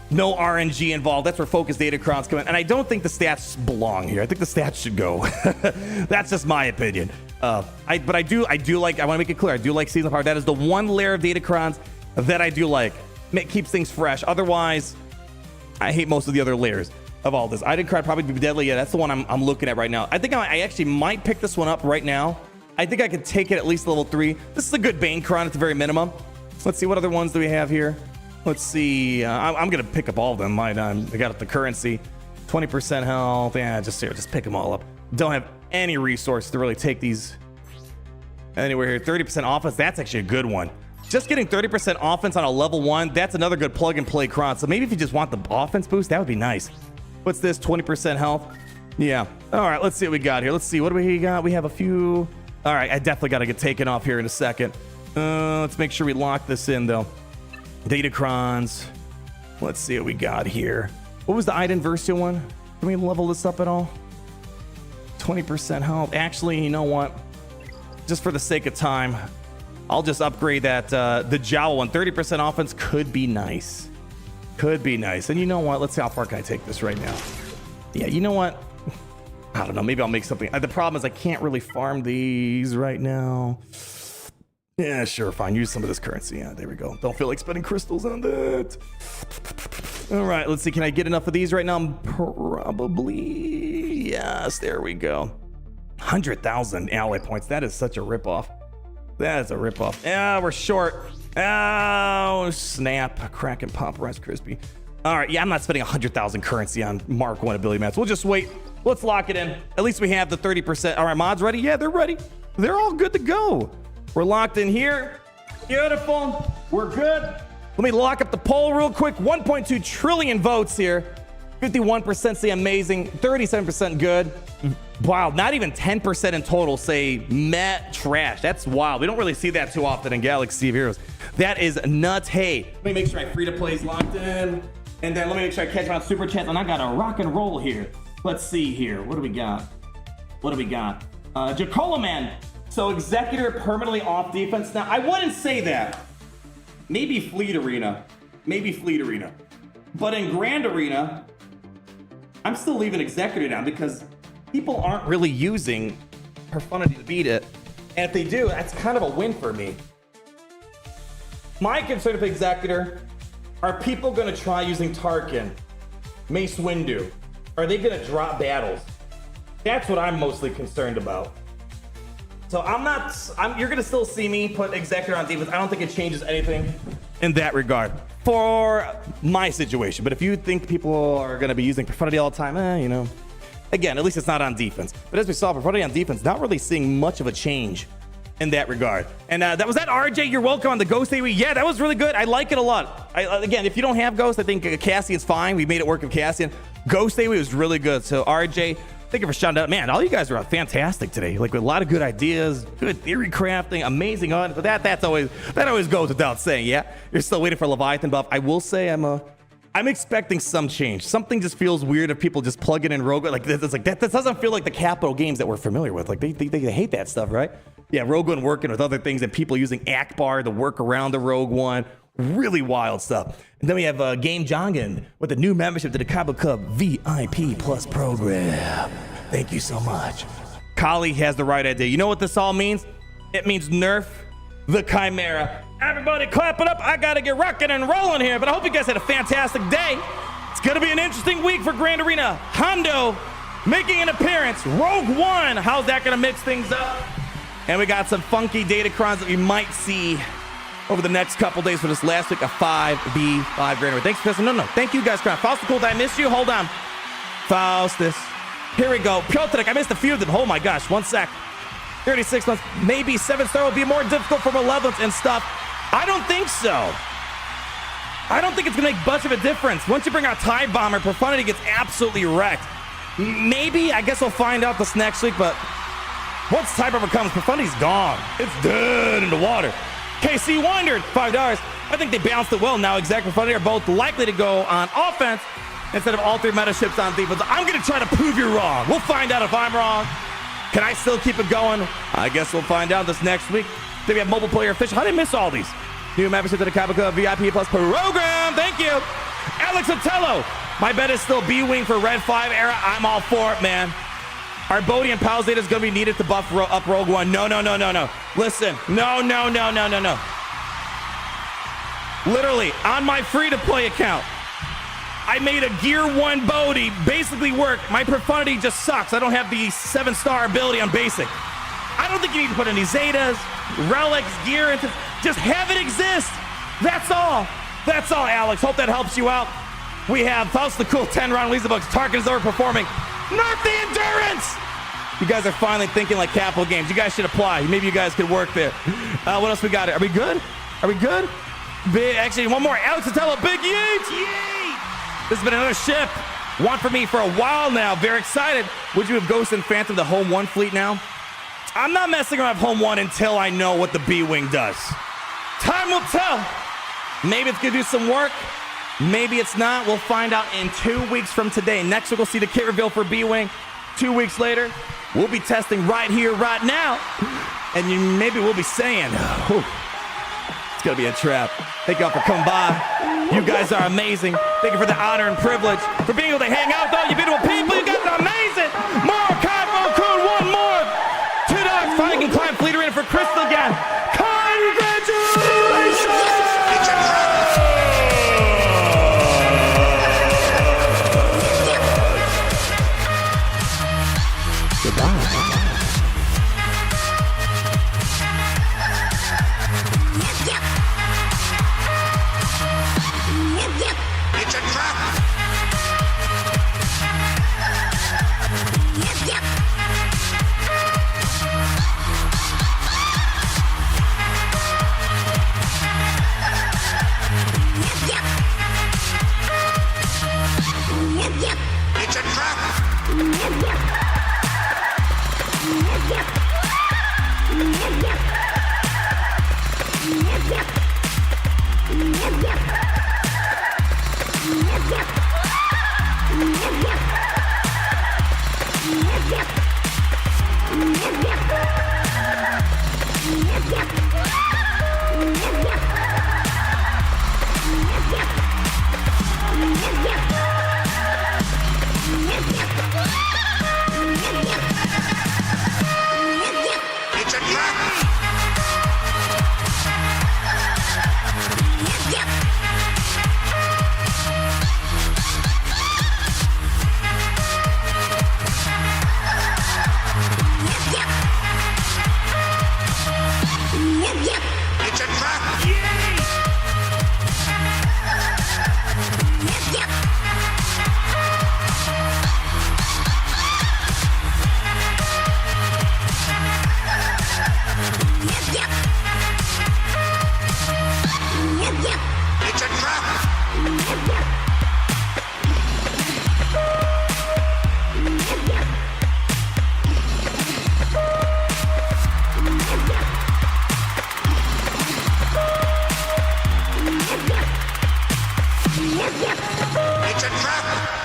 No RNG involved. That's where Focus Datacrons come in. And I don't think the stats belong here. I think the stats should go. That's just my opinion. But I do like, I want to make it clear, I do like seasonal power. That is the one layer of Datacrons that I do like. It keeps things fresh. Otherwise, I hate most of the other layers of all this. Iden Cron probably be deadly. Yeah, that's the one I'm looking at right now. I think I actually might pick this one up right now. I think I could take it at least level 3. This is a good Bane Cron at the very minimum. Let's see, what other ones do we have here? Let's see. I'm going to pick up all of them. I got the currency. 20% health. Yeah, just pick them all up. Don't have any resources to really take these anywhere here. 30% offense. That's actually a good one. Just getting 30% offense on a level 1. That's another good plug and play Cron. So maybe if you just want the offense boost, that would be nice. What's this? 20% health. Yeah. All right. Let's see what we got here. Let's see. What do we got? We have a few. All right, I definitely got to get taken off here in a second. Let's make sure we lock this in, though. Datacrons. Let's see what we got here. What was the Iden Versio one? Can we level this up at all? 20% health. Actually, you know what? Just for the sake of time, I'll just upgrade that. The Jawa one. 30% offense could be nice. Could be nice. And you know what? Let's see how far can I take this right now. Yeah, you know what? I don't know. Maybe I'll make something. The problem is I can't really farm these right now. Yeah, sure. Fine. Use some of this currency. Yeah, there we go. Don't feel like spending crystals on that. All right. Let's see. Can I get enough of these right now? Probably. Yes. There we go. 100,000 ally points. That is such a ripoff. That is a ripoff. Yeah, we're short. Oh, snap. Crack and pop Rice Krispie. All right. Yeah, I'm not spending 100,000 currency on Mark 1 ability mats. We'll just wait. Let's lock it in. At least we have the 30%. All right, mods ready? Yeah, they're ready. They're all good to go. We're locked in here. Beautiful. We're good. Let me lock up the poll real quick. 1.2 trillion votes here. 51% say amazing. 37% good. Wow, not even 10% in total say meh, trash. That's wild. We don't really see that too often in Galaxy of Heroes. That is nuts. Hey, let me make sure my free-to-play is locked in. And then let me make sure I catch my super chats. And I got a rock and roll here. Let's see here. What do we got? What do we got? Jacolaman. So Executor permanently off defense. Now, I wouldn't say that. Maybe Fleet Arena. But in Grand Arena, I'm still leaving Executor down because people aren't really using Profundity to beat it. And if they do, that's kind of a win for me. My concern with Executor, are people going to try using Tarkin, Mace Windu? Are they going to drop battles? That's what I'm mostly concerned about. So you're going to still see me put Executor on defense. I don't think it changes anything in that regard for my situation. But if you think people are going to be using Profundity all the time, again, at least it's not on defense. But as we saw, Profundity on defense, not really seeing much of a change in that regard. And that was that RJ. You're welcome on the Ghost AoE. Yeah, that was really good. I like it a lot. Again, if you don't have Ghost, I think Cassian's fine. We made it work with Cassian. Ghost AoE was really good. So RJ, thank you for shouting out. Man, all you guys are fantastic today. Like with a lot of good ideas, good theory crafting, amazing on. But that always goes without saying. Yeah, you're still waiting for Leviathan buff. I will say I'm expecting some change. Something just feels weird if people just plug it in Rogue. Like this doesn't feel like the Capital games that we're familiar with. Like they hate that stuff, right? Yeah, Rogue One working with other things and people using Akbar to work around the Rogue One. Really wild stuff. And then we have Game Jongan with a new membership to the Cabo Cup VIP Plus program. Thank you so much. Kali has the right idea. You know what this all means? It means nerf the Chimera. Everybody clap it up. I got to get rocking and rolling here, but I hope you guys had a fantastic day. It's going to be an interesting week for Grand Arena. Hondo making an appearance. Rogue One. How's that going to mix things up? And we got some funky datacrons that we might see over the next couple days for this last week of 5v5 Grand Arena. Thanks, Professor. No. Thank you guys. Faustus, cool. Did I miss you? Hold on. Faustus. Here we go. Piotrek, I missed a few of them. Oh my gosh. 1 sec. 36 months. Maybe 7-star will be more difficult for Malevolence and stuff. I don't think so. I don't think it's going to make much of a difference. Once you bring out TIE Bomber, Profundity gets absolutely wrecked. Maybe. I guess we'll find out this next week, but once TIE Bomber comes, Profundity's gone. It's dead in the water. KC Wandered, $5. I think they balanced it well. Now Exec and Profundity are both likely to go on offense instead of all three meta ships on defense. I'm going to try to prove you wrong. We'll find out if I'm wrong. Can I still keep it going? I guess we'll find out this next week. Then we have mobile player official. How did I miss all these? New membership to the Cabo Cup VIP Plus program. Thank you. Alex Otello. My bet is still B-Wing for Red 5 era. I'm all for it, man. Our Bodhi and Pals data is going to be needed to buff up Rogue One. No. Listen. No. Literally, on my free-to-play account, I made a Gear 1 Bodhi basically work. My Profundity just sucks. I don't have the 7-star ability on basic. I don't think you need to put any Zetas, relics, gear into. Just have it exist. That's all, Alex. Hope that helps you out. We have Faust the Cool 10-round Lisa Bucks. Tarkin is overperforming. Nerf the endurance. You guys are finally thinking like Capital Games. You guys should apply. Maybe you guys could work there. What else we got? Are we good? Actually, one more. Alex Otello, big yeet. This has been another ship. One for me for a while now. Very excited. Would you have Ghost and Phantom the Home 1 fleet now? I'm not messing around with Home 1 until I know what the B-Wing does. Time will tell. Maybe it's going to do some work. Maybe it's not. We'll find out in 2 weeks from today. Next week, we'll see the kit reveal for B-Wing. 2 weeks later, we'll be testing right here, right now. And maybe we'll be saying, it's going to be a trap. Thank y'all for coming by. You guys are amazing. Thank you for the honor and privilege. For being able to hang out with all you beautiful people. You guys are amazing. More Cosmo Coon, one more. $2. Finally can climb Fleet Arena for Crystal again. Congratulations! It's a trap! It's a trap! It's a trap! It's a trap!